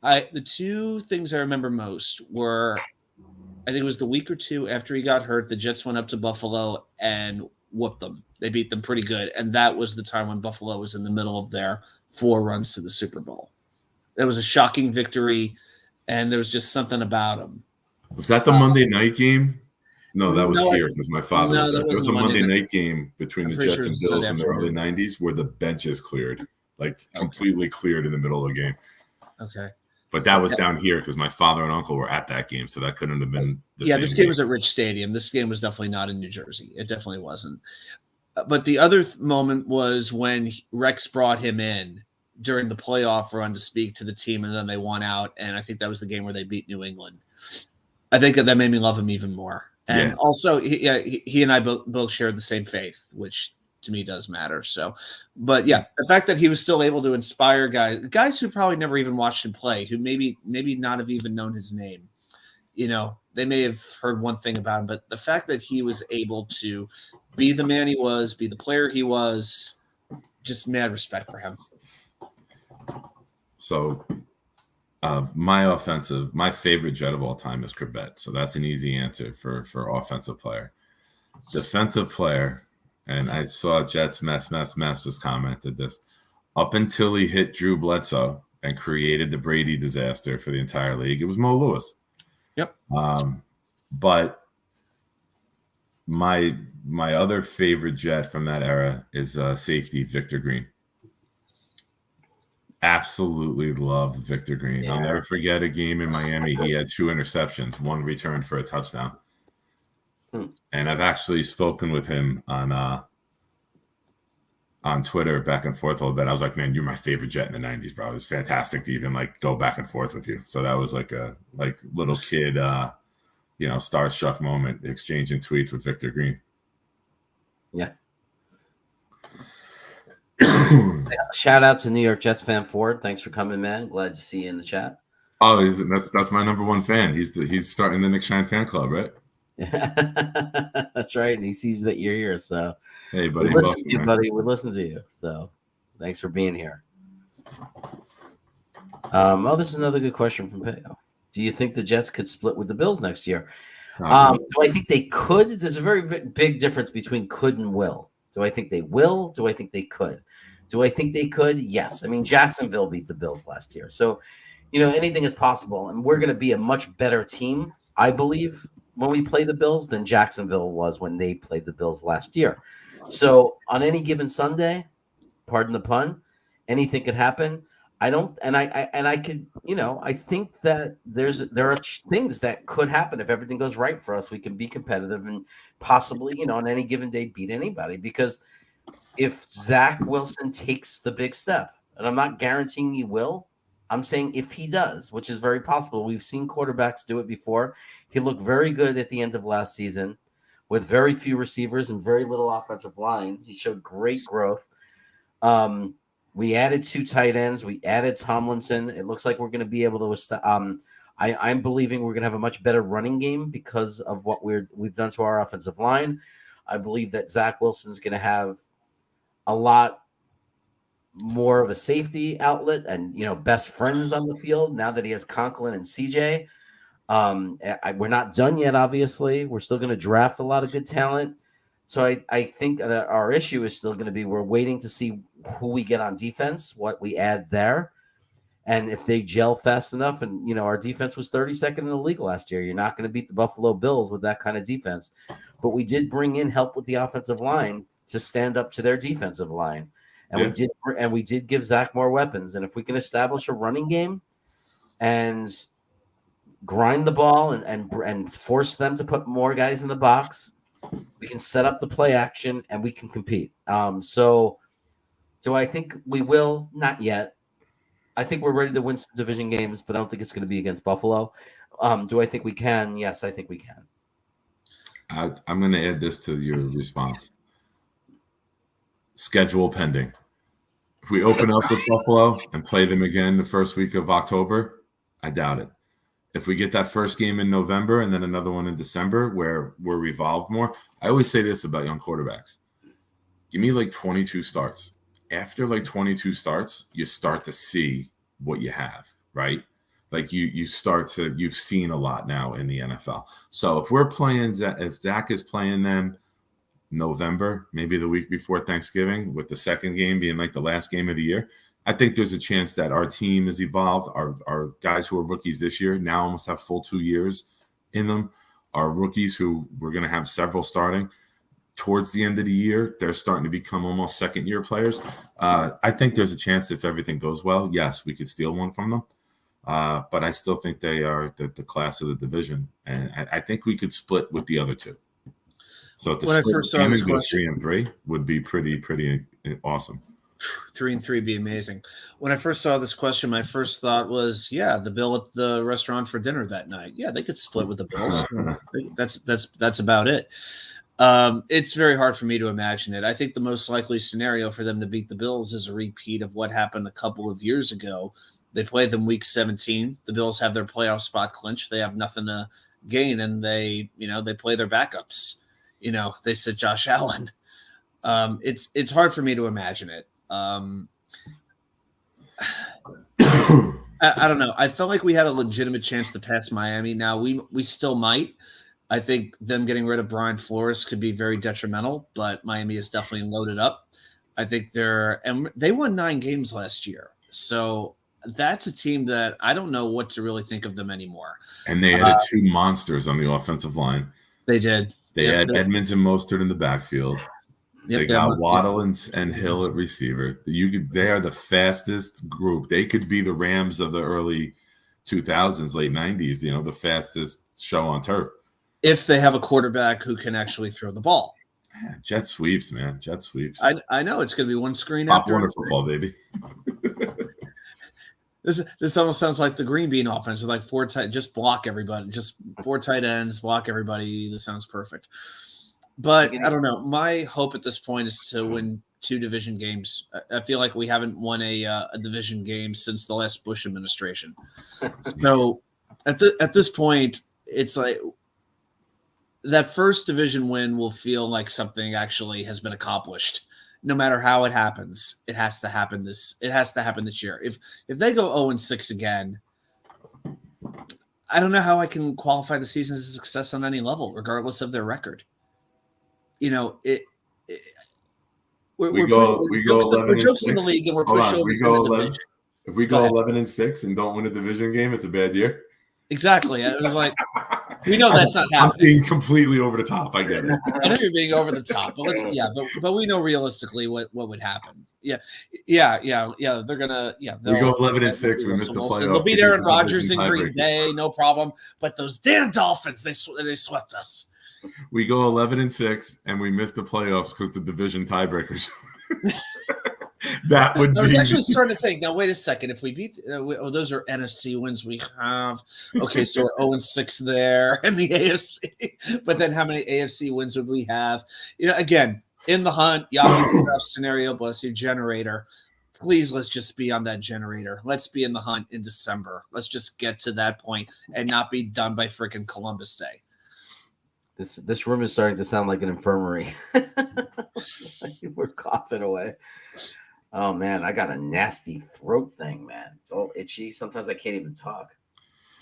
the two things I remember most were, I think it was the week or two after he got hurt, the Jets went up to Buffalo and whooped them. They beat them pretty good. And that was the time when Buffalo was in the middle of their 4 runs to the Super Bowl. It was a shocking victory, and there was just something about him. Was that the Monday night game? No, that was here because my father was there. There was a Monday night game between the Jets and Bills in the early 90s where the benches cleared, completely cleared in the middle of the game. Okay. But that was down here because my father and uncle were at that game, so that couldn't have been the same this game was at Rich Stadium. This game was definitely not in New Jersey. It definitely wasn't. But the other moment was when Rex brought him in during the playoff run to speak to the team, and then they won out, and I think that was the game where they beat New England. I think that made me love him even more. And also, he and I both shared the same faith, which to me does matter. So, but yeah, the fact that he was still able to inspire guys who probably never even watched him play, who maybe not have even known his name, they may have heard one thing about him, but the fact that he was able to be the man he was, be the player he was, just mad respect for him. So my favorite Jet of all time is Corbett. So that's an easy answer for offensive player. Defensive player, and I saw Jets mess just commented this. Up until he hit Drew Bledsoe and created the Brady disaster for the entire league, it was Mo Lewis. Yep. But my other favorite Jet from that era is safety Victor Green. Absolutely loved Victor Green. Yeah. I'll never forget a game in Miami. He had 2 interceptions, 1 returned for a touchdown. And I've actually spoken with him on Twitter back and forth a little bit. I was like, man, you're my favorite Jet in the 90s, bro. It was fantastic to even go back and forth with you. So that was like a little kid, starstruck moment, exchanging tweets with Victor Green. Yeah. Shout out to New York Jets fan Ford. Thanks for coming, man. Glad to see you in the chat. Oh, that's my number one fan. He's starting the Nick Shine fan club, right? That's right. And he sees that you're here. So Hey, buddy. we listen welcome, to you, man. buddy. We listen to you. So thanks for being here. This is another good question from Peo. Do you think the Jets could split with the Bills next year? Do I think they could? There's a very big difference between could and will. Do I think they will? Do I think they could? Do I think they could? Yes. I mean, Jacksonville beat the Bills last year. So, anything is possible. And we're going to be a much better team, I believe, when we play the Bills than Jacksonville was when they played the Bills last year. So on any given Sunday, pardon the pun, anything could happen. I could, I think that there are things that could happen if everything goes right for us. We can be competitive and possibly, on any given day beat anybody, because if Zach Wilson takes the big step, and I'm not guaranteeing he will, I'm saying if he does, which is very possible. We've seen quarterbacks do it before. He looked very good at the end of last season with very few receivers and very little offensive line. He showed great growth. We added 2 tight ends. We added Tomlinson. It looks like we're going to be able to I'm believing we're going to have a much better running game because of what we've done to our offensive line. I believe that Zach Wilson's going to have a lot more of a safety outlet and, best friends on the field now that he has Conklin and CJ. We're not done yet, obviously. We're still going to draft a lot of good talent. So I think that our issue is still going to be we're waiting to see who we get on defense, what we add there, and if they gel fast enough. And, our defense was 32nd in the league last year. You're not going to beat the Buffalo Bills with that kind of defense. But we did bring in help with the offensive line to stand up to their defensive line. And we did give Zach more weapons. And if we can establish a running game and grind the ball and force them to put more guys in the box, we can set up the play action and we can compete. So do I think we will? Not yet. I think we're ready to win some division games, but I don't think it's going to be against Buffalo. Do I think we can? Yes, I think we can. I'm going to add this to your response. Schedule pending. If we open up with Buffalo and play them again the first week of October, I doubt it. If we get that first game in November and then another one in December where we're revolved more, I always say this about young quarterbacks. Give me 22 starts. After 22 starts, you start to see what you have, right? You've seen a lot now in the NFL. So if Zach is playing them November, maybe the week before Thanksgiving, with the second game being the last game of the year, I think there's a chance that our team has evolved. Our guys who are rookies this year now almost have full 2 years in them. Our rookies who we're going to have several starting towards the end of the year, they're starting to become almost second-year players. I think there's a chance if everything goes well, yes, we could steal one from them. But I still think they are the class of the division, and I think we could split with the other two. So if the split goes 3-3 would be pretty awesome. 3-3 would be amazing. When I first saw this question, my first thought was, the bill at the restaurant for dinner that night. Yeah, they could split with the Bills. That's about it. It's very hard for me to imagine it. I think the most likely scenario for them to beat the Bills is a repeat of what happened a couple of years ago. They played them week 17. The Bills have their playoff spot clinched. They have nothing to gain, and they play their backups. They sit Josh Allen. It's hard for me to imagine it. I don't know. I felt like we had a legitimate chance to pass Miami. Now we still might. I think them getting rid of Brian Flores could be very detrimental, but Miami is definitely loaded up. I think they won 9 games last year. So that's a team that I don't know what to really think of them anymore. And they added 2 monsters on the offensive line. They did. They had Edmonds and Mostert in the backfield. They got Waddle and Hill at receiver. They are the fastest group. They could be the Rams of the early 2000s, late 90s, the fastest show on turf. If they have a quarterback who can actually throw the ball. Yeah, jet sweeps, man. Jet sweeps. I know it's going to be one screen Pop after Warner football, baby. This almost sounds like the green bean offense. Like 4 tight, just block everybody. Just 4 tight ends, block everybody. This sounds perfect. But I don't know. My hope at this point is to when 2 division games. I feel like we haven't won a division game since the last Bush administration. So at this point, it's like that first division win will feel like something actually has been accomplished. No matter how it happens, it has to happen this year. If they go 0-6 again, I don't know how I can qualify the season as a success on any level, regardless of their record. You know, we go 11-6 in the league, and we're Hold on, pushovers we go in the 11. division. If we go 11-6 and don't win a division game, it's a bad year. Exactly. It was like, we know that's not I'm happening. being completely over the top. I get it. I know you're being over the top, but we know realistically what would happen. Yeah. They're gonna We go 11-6. We missed the playoffs. They'll beat because Aaron of Rodgers division in Green tiebreakers. Bay, no problem. But those damn Dolphins, they swept us. We go 11-6 and we miss the playoffs because the division tiebreakers. That would I was be. actually starting to think. Now, wait a second. If we beat, those are NFC wins we have. Okay, so we're 0-6 there in the AFC. But then, how many AFC wins would we have? You know, again, in the hunt, Yahoo scenario, bless you, generator. Please, let's just be on that generator. Let's be in the hunt in December. Let's just get to that point and not be done by freaking Columbus Day. This room is starting to sound like an infirmary. We're coughing away. Oh man, I got a nasty throat thing, man. It's all itchy. Sometimes I can't even talk.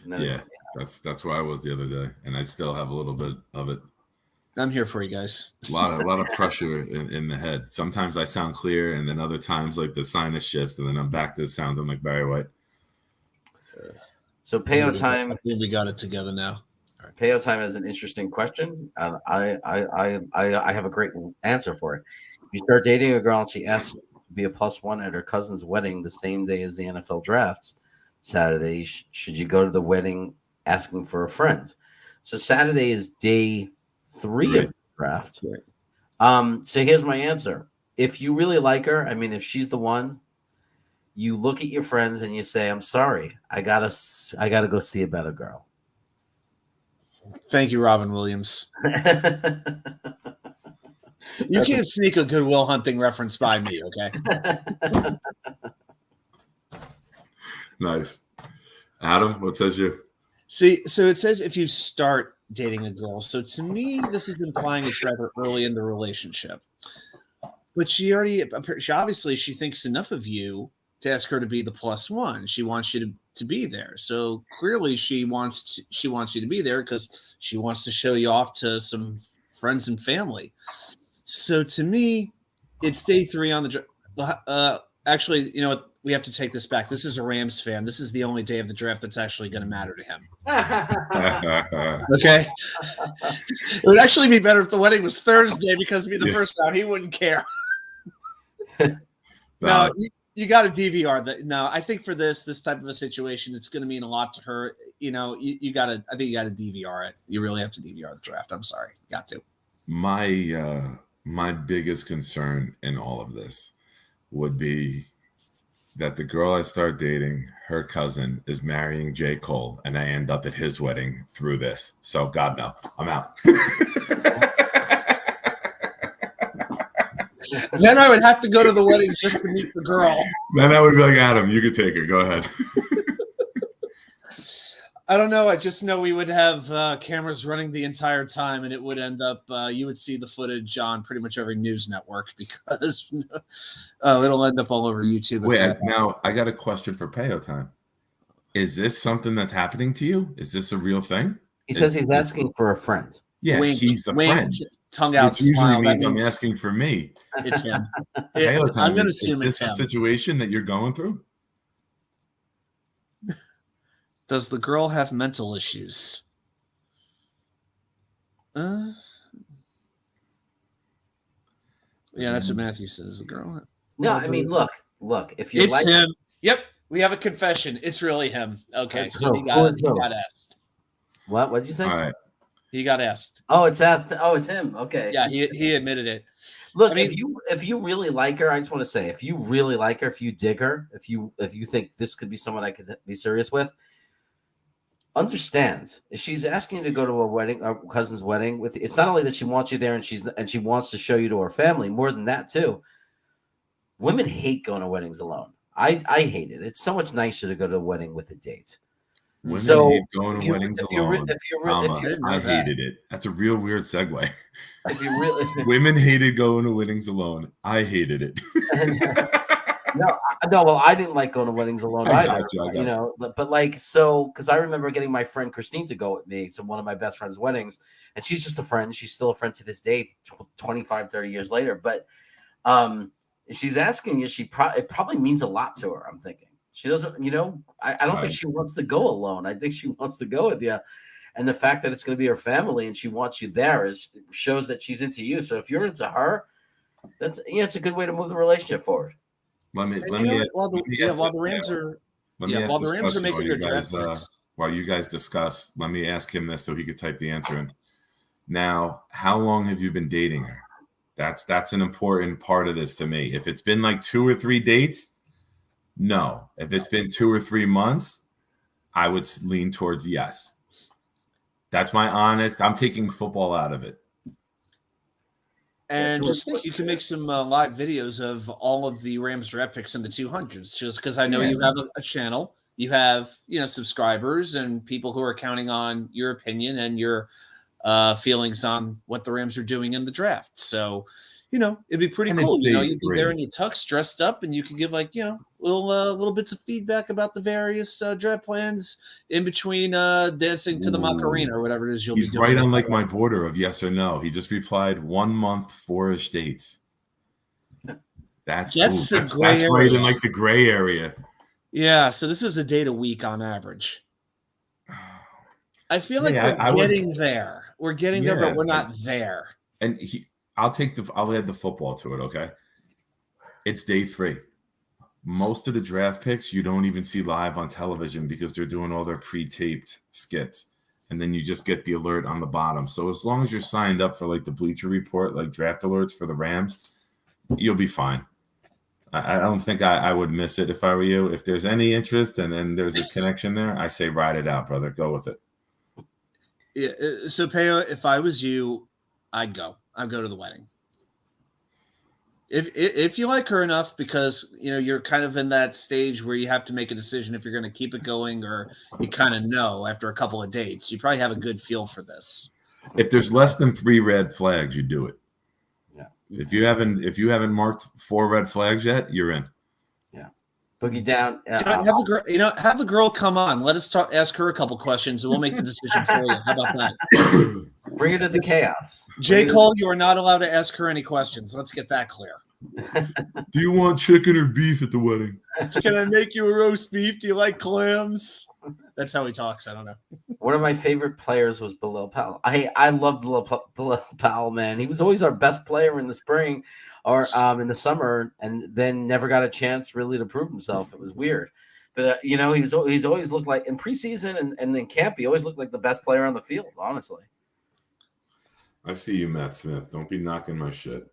Yeah, that's where I was the other day, and I still have a little bit of it. I'm here for you guys. A lot of pressure in the head. Sometimes I sound clear, and then other times like the sinus shifts, and then I'm back to sounding like Barry White. So payout time. I think we got it together now. Payout time is an interesting question. I have a great answer for it. If you start dating a girl and she asks to be a +1 at her cousin's wedding the same day as the NFL drafts, Saturday, should you go to the wedding asking for a friend? So Saturday is day 3 of the draft. So here's my answer. If you really like her, I mean, if she's the one, you look at your friends and you say, I'm sorry, I gotta go see a better girl. Thank you, Robin Williams. You can't sneak a Goodwill Hunting reference by me, okay? Nice. Adam, what says you? See, so it says if you start dating a girl. So to me, this is implying it's rather early in the relationship. But she obviously she thinks enough of you to ask her to be the +1. She wants you to be there. So clearly she wants you to be there because she wants to show you off to some friends and family. So to me, it's day 3 on the draft. Actually, you know what? We have to take this back. This is a Rams fan. This is the only day of the draft that's actually going to matter to him. Okay. It would actually be better if the wedding was Thursday because it'd be the first round. He wouldn't care. No, you got to DVR that. No, I think for this type of a situation, it's going to mean a lot to her. You know, you got to. I think you got to DVR it. You really have to DVR the draft. I'm sorry, got to. My biggest concern in all of this would be that the girl I start dating, her cousin, is marrying J. Cole, and I end up at his wedding through this. So God no, I'm out. Then I would have to go to the wedding just to meet the girl. Then I would be like, Adam, you could take her. Go ahead. I don't know. I just know we would have cameras running the entire time, and it would end up you would see the footage on pretty much every news network because it'll end up all over YouTube. Wait, now I got a question for Payo Time. Is this something that's happening to you? Is this a real thing? He says he's asking for a friend. Yeah, wink, he's the wink, friend. Tongue out. Which usually smile. means That I'm asking for me. It's him. Payo Time, I'm going to is assume it's this him. a situation that you're going through? Does the girl have mental issues? Yeah, that's what Matthew says. The girl. No, I mean, look. If you It's like him. Yep, we have a confession. It's really him. Okay, so he got asked. What did you say? All right. He got asked. Oh, it's asked. Oh, it's him. Okay. Yeah, he admitted it. Look, I mean, if you really like her, I just want to say, if you really like her, if you dig her, if you think this could be someone I could be serious with, understand if she's asking you to go to a wedding, a cousin's wedding, it's not only that she wants you there and she wants to show you to her family. More than that, too, Women hate going to weddings alone. I hate it. It's so much nicer to go to a wedding with a date. Women So hate going if to you weddings if you're alone. if you're comma, if you're I hated it. That's a real weird segue. if you really Women hated going to weddings alone. I hated it. no, well, I didn't like going to weddings alone I either. got you, But like, so because I remember getting my friend Christine to go with me to one of my best friend's weddings, and she's just a friend. She's still a friend to this day, 25, 30 years later. But she's asking you, it probably means a lot to her. I'm thinking she doesn't, I don't think she wants to go alone. I think she wants to go with you. And the fact that it's going to be her family and she wants you there shows that she's into you. So if you're into her, it's a good way to move the while the Rams are making their draft picks. While you guys discuss, let me ask him this so he could type the answer in. Now, how long have you been dating her? That's an important part of this to me. If it's been like 2 or 3 dates, no. If it's been 2 or 3 months, I would lean towards yes. That's my honest. I'm taking football out of it. And just think you can make some live videos of all of the Rams draft picks in the 200s, just because I know you have a channel, you have subscribers and people who are counting on your opinion and your feelings on what the Rams are doing in the draft. So, it'd be pretty cool. You'd be there in your tux, dressed up, and you could give little bits of feedback about the various draft plans in between dancing to the Macarena or whatever it is you'll be doing. He's right on like my border of yes or no. He just replied 1 month, 4-ish dates. That's right in like the gray area. Yeah, so this is a date a week on average. I feel like we're getting there. We're getting there, but we're not there. And I'll add the football to it, okay? It's day 3. Most of the draft picks you don't even see live on television because they're doing all their pre-taped skits. And then you just get the alert on the bottom. So as long as you're signed up for like the Bleacher Report, like draft alerts for the Rams, you'll be fine. I don't think I would miss it if I were you. If there's any interest and then there's a connection there, I say ride it out, brother. Go with it. Yeah. So, Peo, if I was you, I'd go to the wedding. If you like her enough, because you're kind of in that stage where you have to make a decision if you're going to keep it going, or you kind of know after a couple of dates, you probably have a good feel for this. If there's less than 3 red flags, you do it. Yeah. If you haven't marked 4 red flags yet, you're in. Yeah. Boogie down. Have the girl come on. Let us ask her a couple questions, and we'll make the decision for you. How about that? Bring her to the chaos. J. Cole, you are not allowed to ask her any questions. Let's get that clear. Do you want chicken or beef at the wedding? Can I make you a roast beef? Do you like clams? That's how he talks. I don't know. One of my favorite players was Bilal Powell. I loved Bilal Powell, man. He was always our best player in the spring or in the summer, and then never got a chance really to prove himself. It was weird. But, he's always looked like in preseason and in camp, he always looked like the best player on the field, honestly. I see you, Matt Smith. Don't be knocking my shit.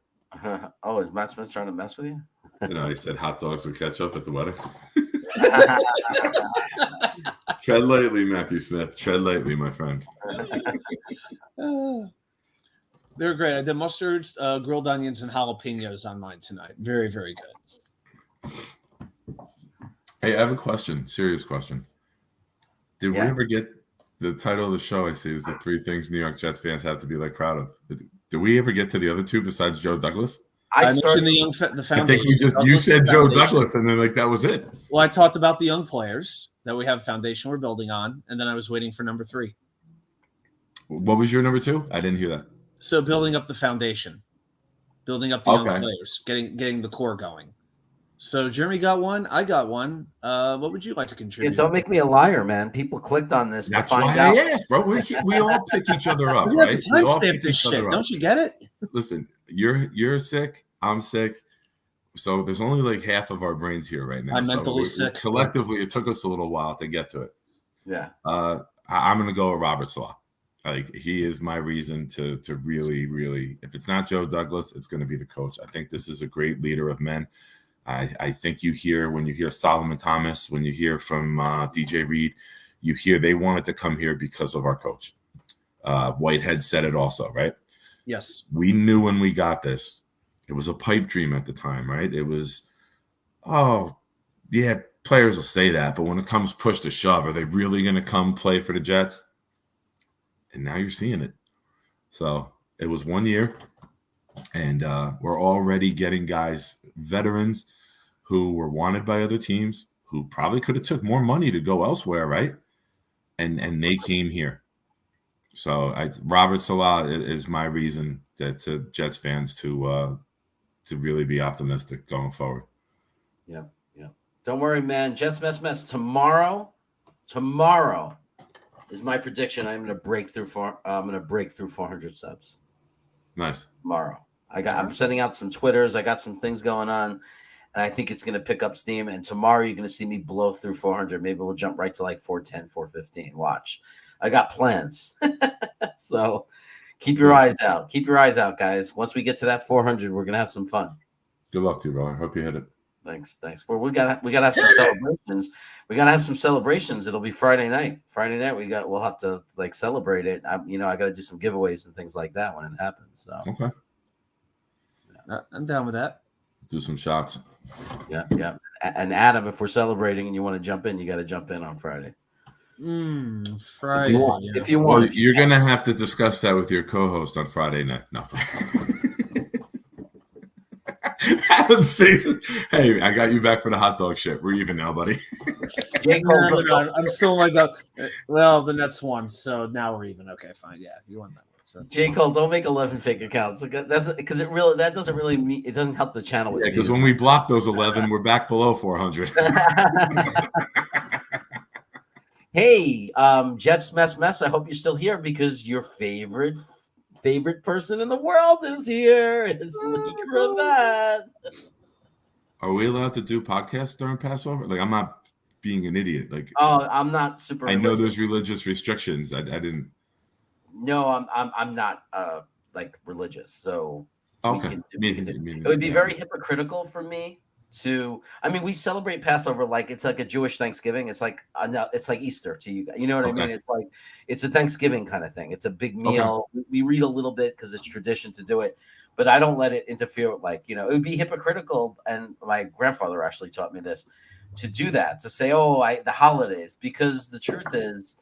Oh, is Matt Smith trying to mess with you? He said hot dogs with ketchup at the wedding. Tread lightly, Matthew Smith. Tread lightly, my friend. They're great. I did mustards, grilled onions, and jalapenos on mine tonight. Very, very good. Hey, I have a question. Serious question. Did we ever get the title of the show? I see is the 3 things New York Jets fans have to be proud of. Did we ever get to the other 2 besides Joe Douglas? I started the foundation. I think you said Joe Douglas, and then that was it. Well, I talked about the young players that we have a foundation we're building on, and then I was waiting for number 3. What was your number 2? I didn't hear that. So building up the foundation, building up the young players, getting the core going. So Jeremy got one. I got one. What would you like to contribute? Yeah, don't make me a liar, man. People clicked on this. That's why I asked, bro. We all pick each other up, we right? have to timestamp this shit. Don't you get it? Listen, you're sick. I'm sick. So there's only half of our brains here right now. I'm mentally sick. Collectively, it took us a little while to get to it. Yeah. I'm going to go with Robert Salah. He is my reason to really, really. If it's not Joe Douglas, it's going to be the coach. I think this is a great leader of men. I think when you hear Solomon Thomas, when you hear from DJ Reed, you hear they wanted to come here because of our coach. Whitehead said it also, right? Yes. We knew when we got this, it was a pipe dream at the time, right? It was oh, yeah, players will say that, but when it comes push to shove, are they really going to come play for the Jets? And now you're seeing it. So it was 1 year, and we're already getting guys, veterans, who were wanted by other teams, who probably could have took more money to go elsewhere, right? And they came here. So Robert Salah is my reason to Jets fans to really be optimistic going forward. Yeah. Don't worry, man. Jets mess. Tomorrow is my prediction. I'm going to break through 400 subs. Nice. Tomorrow. I'm sending out some Twitters. I got some things going on, and I think it's going to pick up steam. And tomorrow you're going to see me blow through 400. Maybe we'll jump right to like 410, 415. Watch. I got plans. So keep your eyes out. Keep your eyes out, guys. Once we get to that 400, we're going to have some fun. Good luck to you, brother. Hope you hit it. Thanks. Well, we gotta have some celebrations. We gotta have some celebrations. It'll be Friday night. We'll have to like celebrate it. I gotta do some giveaways and things like that when it happens. So okay, I'm down with that. Do some shots. Yeah. And Adam, if we're celebrating and you want to jump in, you got to jump in on Friday. Friday. If you want. Well, you're gonna have to discuss that with your co-host on Friday night. No. Adam's face. Hey, I got you back for the hot dog shit. We're even now, buddy. No, I'm still like, well, the Nets won, so now we're even. Okay, fine. Yeah, you won that one. So. J. Cole, don't make 11 fake accounts. That's because that doesn't really mean it doesn't help the channel. Yeah, because when we block those 11, we're back below 400. Hey, Jets mess. I hope you're still here because your favorite person in the world is here. It's Lee Cravat. Are we allowed to do podcasts during Passover? Like, I'm not being an idiot. Like, I'm not super. I know there's religious restrictions. I didn't. No, I'm not like religious. So okay, it would be very hypocritical for me to. I mean, we celebrate Passover like it's like a Jewish Thanksgiving. It's like Easter to you. You know what I mean? It's like it's a Thanksgiving kind of thing. It's a big meal. Okay. We read a little bit because it's tradition to do it, but I don't let it interfere with it would be hypocritical. And my grandfather actually taught me this to do that, to say, the holidays, because the truth is,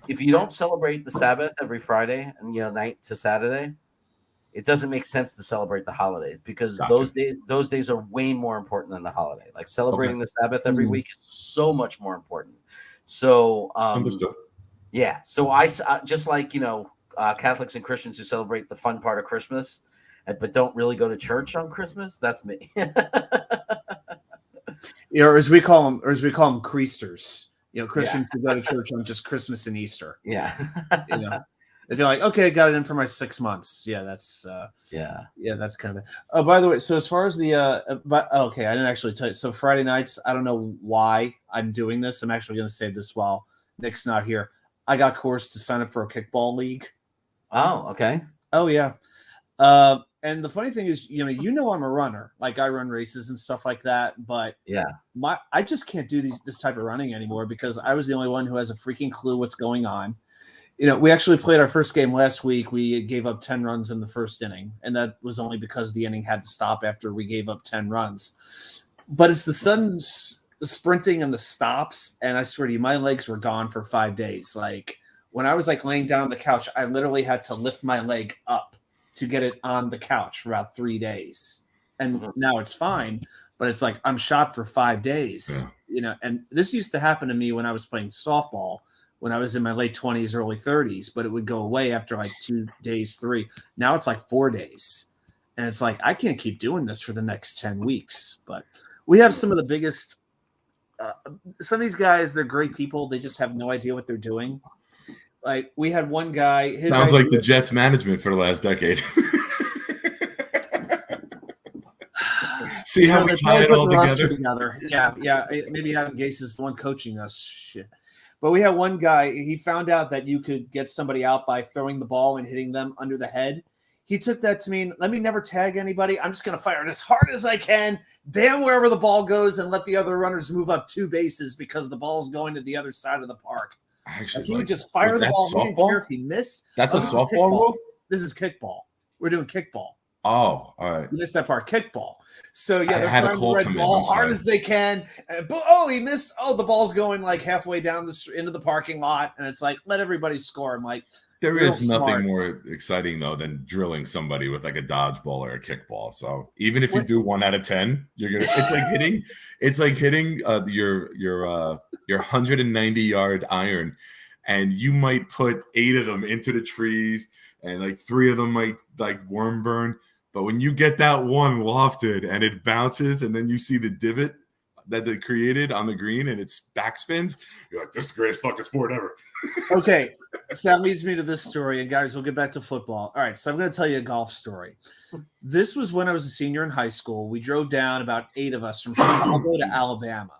if you don't celebrate the Sabbath every Friday and night to Saturday, it doesn't make sense to celebrate the holidays because those days are way more important than the holiday. Like celebrating the Sabbath every week is so much more important. So understood. Yeah. So I just like Catholics and Christians who celebrate the fun part of Christmas, but don't really go to church on Christmas. That's me. Or as we call them, creasters. Christians who go to church on just Christmas and Easter. Yeah. If you're like, okay, I got it in for my 6 months. Yeah, that's that's kind of it. Oh, by the way, so as far as the okay, I didn't actually tell you. So Friday nights, I don't know why I'm doing this. I'm actually going to say this while Nick's not here. I got coerced to sign up for a kickball league. Oh, okay. Oh yeah. And the funny thing is, I'm a runner. Like I run races and stuff like that. But I just can't do this type of running anymore because I was the only one who has a freaking clue what's going on. We actually played our first game last week. We gave up 10 runs in the first inning, and that was only because the inning had to stop after we gave up 10 runs. But it's the sudden sprinting and the stops, and I swear to you, my legs were gone for 5 days. Like when I was like laying down on the couch, I literally had to lift my leg up to get it on the couch for about 3 days. And now it's fine, but it's like I'm shot for 5 days. And this used to happen to me when I was playing softball when I was in my late 20s, early 30s, but it would go away after like 2 days, 3. Now it's like 4 days. And it's like, I can't keep doing this for the next 10 weeks. But we have some of the biggest, some of these guys, they're great people. They just have no idea what they're doing. Like we had one guy. Sounds like the Jets management for the last decade. See how we tie it all together? Yeah. Maybe Adam Gase is the one coaching us. Shit. But we had one guy, he found out that you could get somebody out by throwing the ball and hitting them under the head. He took that to mean, let me never tag anybody. I'm just going to fire it as hard as I can, damn wherever the ball goes, and let the other runners move up 2 bases because the ball's going to the other side of the park. Actually, he would just fire the ball. He didn't care if he missed. That's a softball rule? This is kickball. We're doing kickball. Oh, all right. You missed that part. Kickball. So yeah, I they're had a trying to call red come in, ball I'm hard sorry. as they can. He missed. Oh, the ball's going like halfway down into the parking lot, and it's like, let everybody score. I'm like, There real is nothing smart. more exciting though than drilling somebody with like a dodgeball or a kickball. So even if you What- do 1 out of 10, you're gonna. It's like hitting your 190-yard iron, and you might put 8 of them into the trees, and like 3 of them might like worm burn. But when you get that one lofted and it bounces, and then you see the divot that they created on the green and it's backspins, you're like, this is the greatest fucking sport ever. Okay, so that leads me to this story, and guys, we'll get back to football. All right, so I'm going to tell you a golf story. This was when I was a senior in high school. We drove down, about 8 of us, from Chicago to Alabama.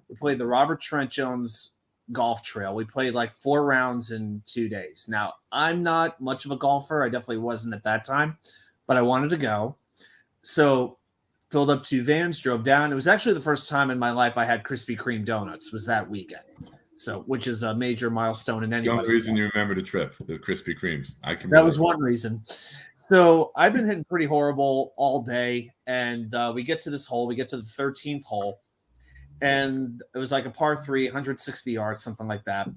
We played the Robert Trent Jones golf trail. We played like 4 rounds in 2 days. Now, I'm not much of a golfer. I definitely wasn't at that time, but I wanted to go. So filled up 2 vans, drove down. It was actually the first time in my life I had Krispy Kreme donuts, was that weekend. So, which is a major milestone in The anybody's only reason life. you remember the trip, the Krispy Kremes. That was one reason. So I've been hitting pretty horrible all day, and we get to this hole. We get to the 13th hole, and it was like a par 3, 160 yards, something like that.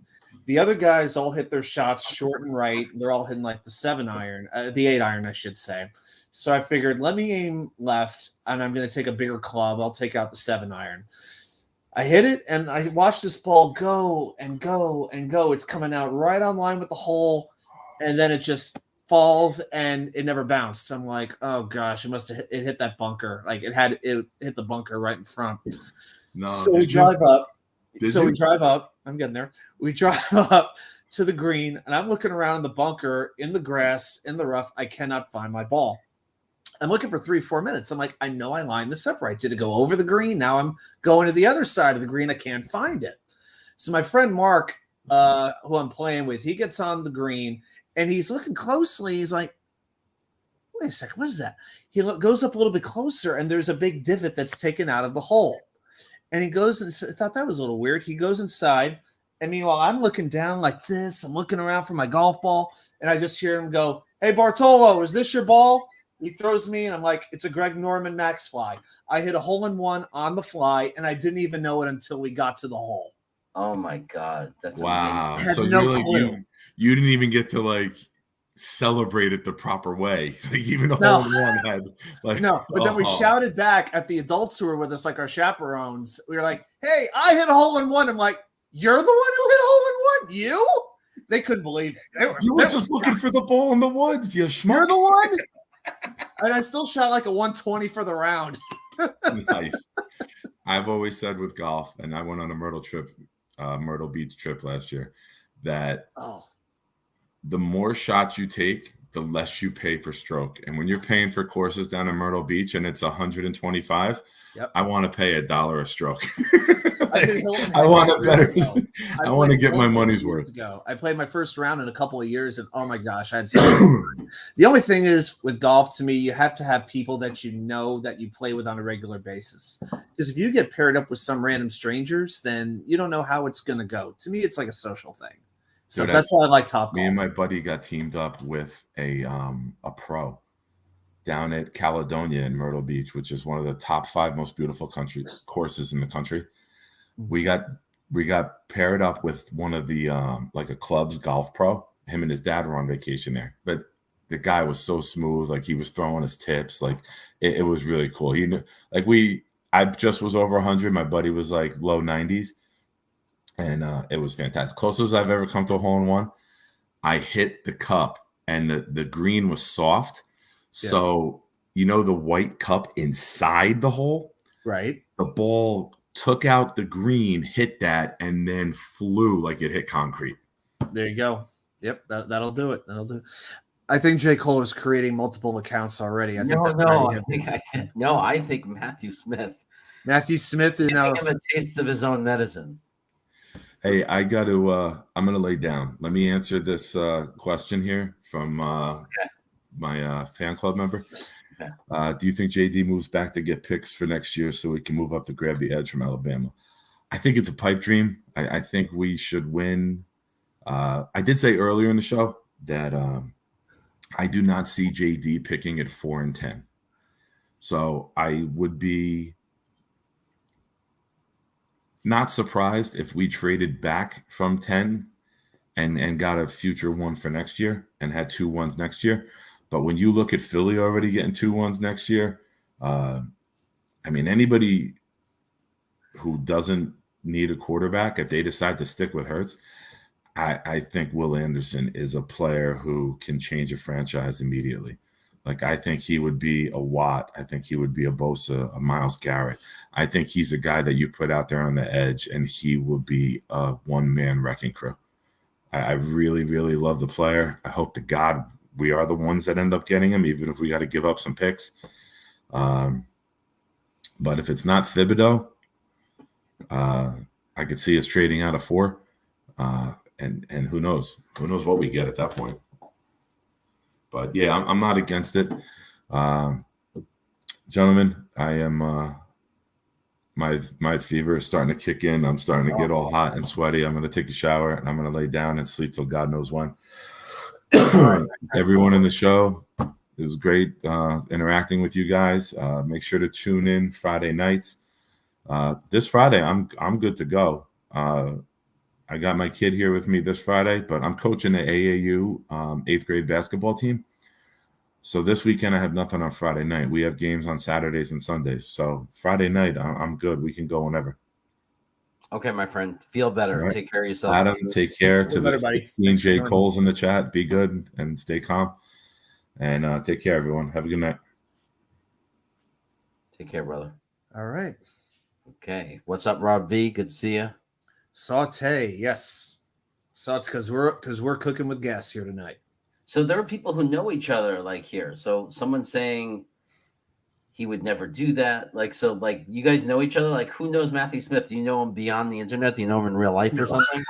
The other guys all hit their shots short and right. They're all hitting like the 7 iron, the 8 iron, I should say. So I figured, let me aim left, and I'm going to take a bigger club. I'll take out the 7 iron. I hit it, and I watched this ball go and go and go. It's coming out right on line with the hole, and then it just falls, and it never bounced. I'm like, oh gosh, it must have hit that bunker. Like it hit the bunker right in front. No, So we drive up. Did you? We drive up. I'm getting there. We drive up to the green, and I'm looking around in the bunker, in the grass, in the rough. I cannot find my ball. I'm looking for 3-4 minutes. I'm like, I know I lined this up right. Did it go over the green? Now I'm going to the other side of the green. I can't find it. So my friend Mark, who I'm playing with, he gets on the green, and he's looking closely. He's like, wait a second, what is that? He goes up a little bit closer, and there's a big divot that's taken out of the hole. And he goes and I thought that was a little weird. He goes inside, and meanwhile, I'm looking down like this. I'm looking around for my golf ball, and I just hear him go, hey, Bartolo, is this your ball? He throws me, and I'm like, it's a Greg Norman Max fly. I hit a hole-in-one on the fly, and I didn't even know it until we got to the hole. Oh my God, that's wow. amazing. So no you're like clue. you didn't even get to like celebrate it the proper way. Like even a No. hole in one had like No, but then we shouted back at the adults who were with us, like our chaperones. We were like, hey, I hit a hole-in-one. I'm like, you're the one who hit a hole-in-one? You? They couldn't believe it. You were just looking for the ball in the woods, you You're schmuck. the one? And I still shot like a 120 for the round. Nice. I've always said with golf, and I went on a Myrtle Beach trip last year, that the more shots you take, the less you pay per stroke. And when you're paying for courses down in Myrtle Beach and it's 125, I want to pay $1 a stroke. I want to better. I want to get my money's worth. I played my first round in a couple of years, and oh my gosh, I had so much fun. The only thing is with golf, to me, you have to have people that you know that you play with on a regular basis. Because if you get paired up with some random strangers, then you don't know how it's going to go. To me, it's like a social thing. So Dude, that's why I like Top Golf. Me and my buddy got teamed up with a pro down at Caledonia in Myrtle Beach, which is one of the top 5 most beautiful courses in the country. We got paired up with one of the like a club's golf pro. Him and his dad were on vacation there, but the guy was so smooth. Like he was throwing his tips. Like it was really cool. He knew, like I just was over 100. My buddy was like low 90s, and it was fantastic. Closest I've ever come to a hole-in-one. I hit the cup, and the green was soft. Yeah. So you know the white cup inside the hole, right? The ball took out the green, hit that, and then flew like it hit concrete. There you go. Yep, that'll do it. That'll do it. I think J. Cole is creating multiple accounts already. I think Matthew Smith. Matthew Smith is now a taste of his own medicine. Hey, I got to. I'm going to lay down. Let me answer this question here from my fan club member. Do you think JD moves back to get picks for next year so we can move up to grab the edge from Alabama? I think it's a pipe dream. I think we should win. I did say earlier in the show that I do not see JD picking at 4 and 10. So I would be not surprised if we traded back from 10 and got a future one for next year and had 2 1s next year. But when you look at Philly already getting 2 1s next year, I mean, anybody who doesn't need a quarterback, if they decide to stick with Hurts, I think Will Anderson is a player who can change a franchise immediately. Like, I think he would be a Watt. I think he would be a Bosa, a Myles Garrett. I think he's a guy that you put out there on the edge, and he will be a one-man wrecking crew. I really, really love the player. I hope to God we are the ones that end up getting him, even if we got to give up some picks. But if it's not Thibodeau, I could see us trading out of 4. And who knows? Who knows what we get at that point? But yeah, I'm not against it. Gentlemen, I am my fever is starting to kick in. I'm starting to get all hot and sweaty. I'm going to take a shower and I'm going to lay down and sleep till God knows when. Everyone in the show, it was great interacting with you guys. Make sure to tune in Friday nights. This Friday, I'm good to go. I got my kid here with me this Friday, but I'm coaching the AAU 8th grade basketball team. So this weekend, I have nothing on Friday night. We have games on Saturdays and Sundays. So Friday night, I'm good. We can go whenever. Okay, my friend. Feel better. Right. Take care of yourself. Adam, take care. To the 16 J. joining. Coles in the chat, be good and stay calm. And take care, everyone. Have a good night. Take care, brother. All right. Okay. What's up, Rob V? Good to see you. Saute, yes. Saute, because we're cooking with gas here tonight. So there are people who know each other, like here. So someone saying he would never do that. Like, so, like, you guys know each other. Like, who knows Matthew Smith? Do you know him beyond the internet? Do you know him in real life or something?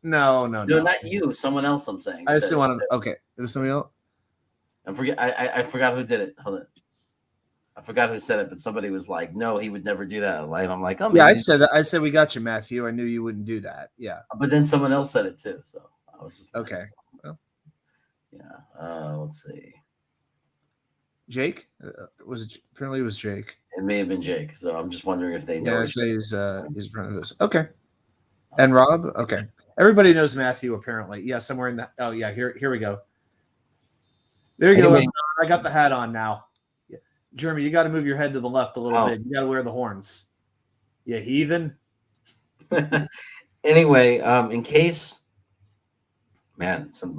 No, No, not you. Someone else. I'm saying. I still want to. Okay, it was somebody else. I forgot who did it. Hold on. I forgot who said it, but somebody was like, "No, he would never do that." Like, I'm like, "Oh, yeah." I said that. I said we got you, Matthew. I knew you wouldn't do that. Yeah. But then someone else said it too, so I was just like, Okay. Well, yeah. Let's see. Jake was it? Apparently, it was Jake. It may have been Jake. So I'm just wondering if they know. Yeah, he's in front of us. Okay. And Rob. Okay. Everybody knows Matthew. Apparently, yeah. Somewhere in the. Oh yeah. Here we go. There you Anyway. go. I got the hat on now. Yeah. Jeremy, you got to move your head to the left a little bit. You got to wear the horns. Yeah, heathen. Anyway, in case, man, I'm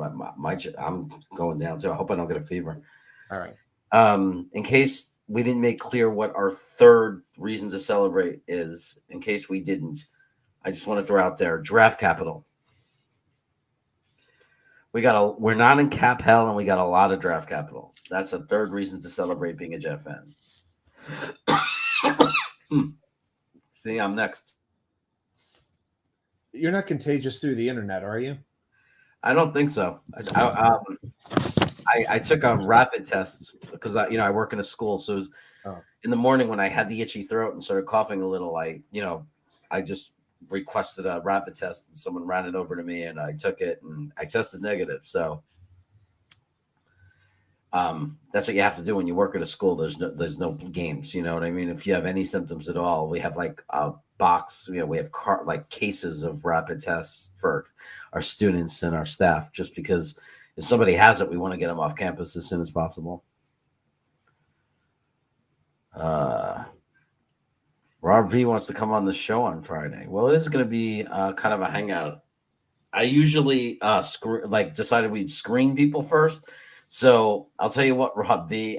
going down too. I hope I don't get a fever. All right. In case we didn't make clear what our third reason to celebrate is, in case we didn't, I just want to throw out there draft capital. We're not in cap hell, and we got a lot of draft capital. That's a third reason to celebrate being a Jet fan. See, I'm next. You're not contagious through the internet, are you? I don't think so. I took a rapid test because I work in a school, so it was, in the morning when I had the itchy throat and started coughing a little, I just requested a rapid test and someone ran it over to me and I took it and I tested negative. So that's what you have to do when you work at a school. There's no games. You know what I mean? If you have any symptoms at all, we have like a box. We have cases of rapid tests for our students and our staff, just because if somebody has it, we want to get them off campus as soon as possible. Rob V wants to come on the show on Friday. Well, it is going to be kind of a hangout. I usually decided we'd screen people first. So I'll tell you what, Rob V.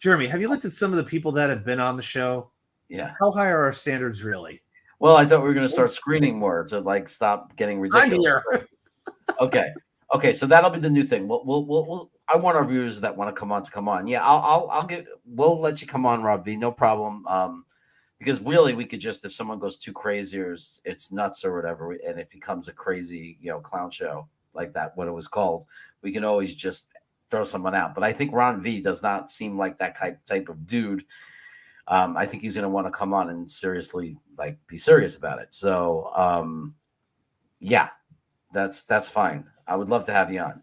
Jeremy, have you looked at some of the people that have been on the show? Yeah. How high are our standards really? Well, I thought we were going to start screening more to stop getting ridiculous. I'm here. Okay. So that'll be the new thing. We'll I want our viewers that want to come on. Yeah, we'll let you come on, Rob V. No problem. Because really, we could just, if someone goes too crazy or it's nuts or whatever, and it becomes a crazy, clown show like that, what it was called, we can always just throw someone out. But I think Ron V does not seem like that type of dude. I think he's going to want to come on and seriously, be serious about it. So, yeah, that's fine. I would love to have you on.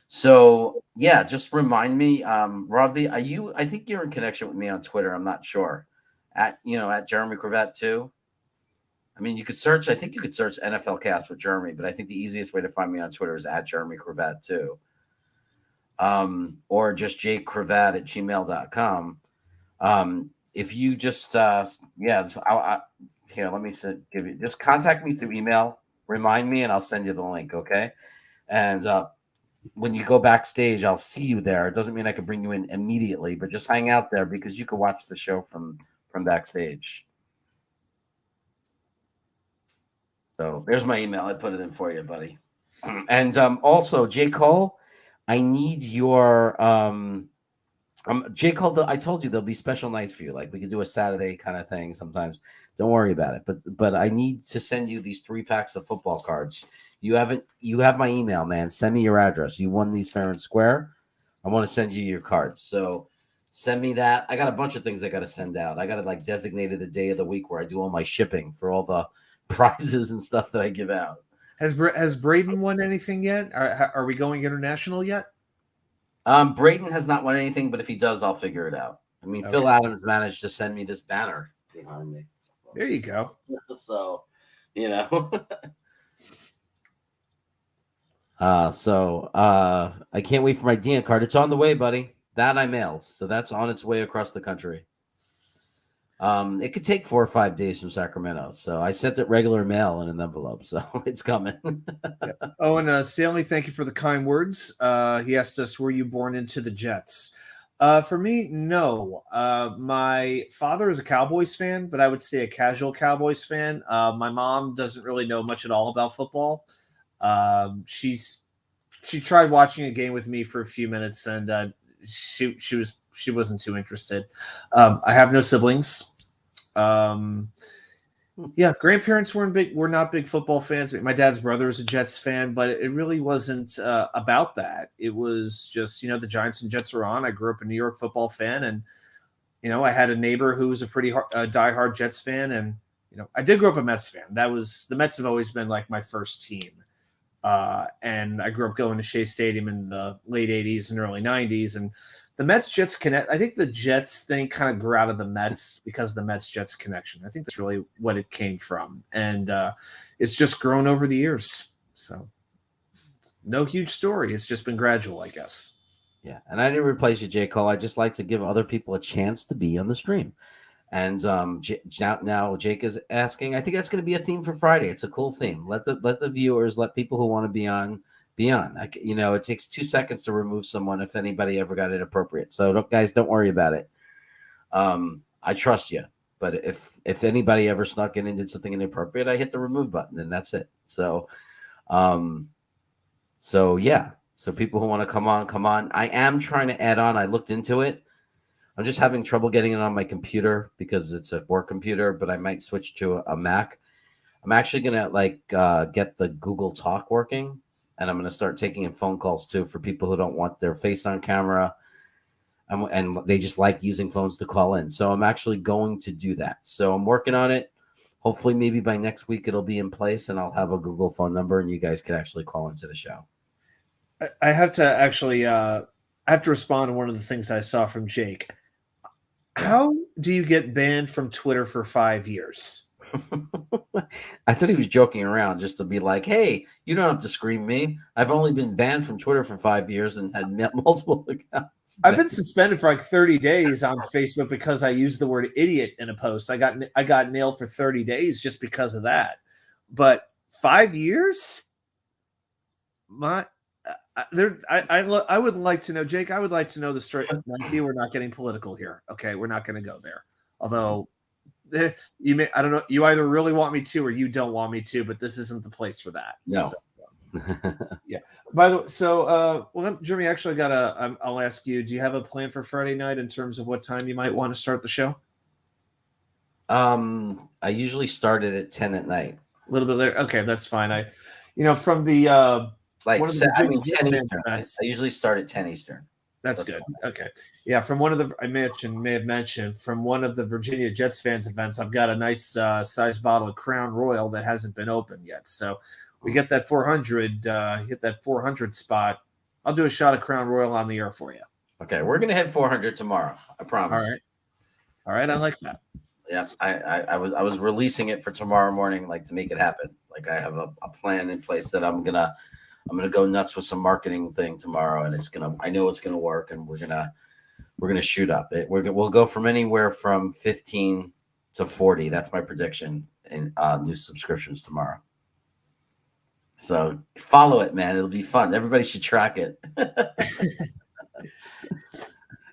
So yeah, just remind me, Robbie. I think you're in connection with me on Twitter. I'm not sure. At Jeremy Cravat too. I mean, you could search. I think you could search NFL Cast with Jeremy, but I think the easiest way to find me on Twitter is at Jeremy Cravat too. Or just jcravat@gmail.com. If you just here, let me give you, just contact me through email, remind me, and I'll send you the link. Okay. And when you go backstage, I'll see you there. It doesn't mean I can bring you in immediately, but just hang out there because you can watch the show from backstage. So there's my email. I put it in for you, buddy. And also, J. Cole, I need your J. Cole. I told you there'll be special nights for you. Like we could do a Saturday kind of thing sometimes. Don't worry about it. But I need to send you these 3 packs of football cards. You have my email, man. Send me your address. You won these fair and square. I want to send you your cards. So send me that. I got a bunch of things I got to send out. I got it like designated the day of the week where I do all my shipping for all the prizes and stuff that I give out. Has Braden won anything yet? Are we going international yet? Braden has not won anything, but if he does, I'll figure it out. I mean, okay. Phil Adams managed to send me this banner behind me. There you go. So, I can't wait for my Dean card. It's on the way, buddy. That I mailed, so that's on its way across the country. It could take 4 or 5 days from Sacramento, so I sent it regular mail in an envelope, so it's coming. Yeah. Oh, and Stanley, thank you for the kind words. He asked us, "Were you born into the Jets?" For me, no. My father is a Cowboys fan, but I would say a casual Cowboys fan. My mom doesn't really know much at all about football. She tried watching a game with me for a few minutes, and she wasn't too interested. I have no siblings. Grandparents were not big football fans. My dad's brother is a Jets fan, but it really wasn't about that. It was just, the Giants and Jets were on. I grew up a New York football fan, and I had a neighbor who was a pretty diehard Jets fan, and I did grow up a Mets fan. The Mets have always been like my first team. And I grew up going to Shea Stadium in the late 80s and early 90s. And the Mets-Jets connect. I think the Jets thing kind of grew out of the Mets because of the Mets-Jets connection. I think that's really what it came from. And it's just grown over the years. So no huge story. It's just been gradual, I guess. Yeah. And I didn't replace you, J. Cole. I just like to give other people a chance to be on the stream. And now Jake is asking. I think that's going to be a theme for Friday. It's a cool theme. Let the viewers, let people who want to be on. It takes 2 seconds to remove someone if anybody ever got inappropriate. So guys, don't worry about it. I trust you. But if anybody ever snuck in and did something inappropriate, I hit the remove button and that's it. So, yeah. So people who want to come on. I am trying to add on. I looked into it. I'm just having trouble getting it on my computer because it's a work computer, but I might switch to a Mac. I'm actually going to get the Google Talk working, and I'm going to start taking in phone calls too for people who don't want their face on camera and they just like using phones to call in. So I'm actually going to do that. So I'm working on it. Hopefully maybe by next week it'll be in place and I'll have a Google phone number and you guys can actually call into the show. I have to actually I have to respond to one of the things I saw from Jake. How do you get banned from Twitter for 5 years? I thought he was joking around just to be like, hey, you don't have to scream me. I've only been banned from Twitter for 5 years and had multiple accounts. I've been suspended for like 30 days on Facebook because I used the word idiot in a post. I got nailed for 30 days just because of that. But 5 years? I would like to know, Jake. I would like to know the story. Nike, we're not getting political here. Okay, we're not going to go there. Although I don't know. You either really want me to, or you don't want me to. But this isn't the place for that. No. So, yeah. By the way, Jeremy, actually, I'll ask you. Do you have a plan for Friday night in terms of what time you might want to start the show? I usually start it at 10 at night. A little bit later. Okay, that's fine. From the. 10 Eastern. I usually start at 10 Eastern. That's good. Fine. Okay. Yeah, from one of the may have mentioned from one of the Virginia Jets fans events, I've got a nice size bottle of Crown Royal that hasn't been opened yet. So we get that 400, hit that 400 spot I'll do a shot of Crown Royal on the air for you. Okay, we're gonna hit 400 tomorrow. I promise. All right, I like that. Yeah, I was releasing it for tomorrow morning, like to make it happen. Like I have a plan in place that I'm gonna go nuts with some marketing thing tomorrow, and I know it's gonna work, and we're gonna shoot up. We'll go from anywhere from 15 to 40. That's my prediction in new subscriptions tomorrow. So follow it, man. It'll be fun. Everybody should track it.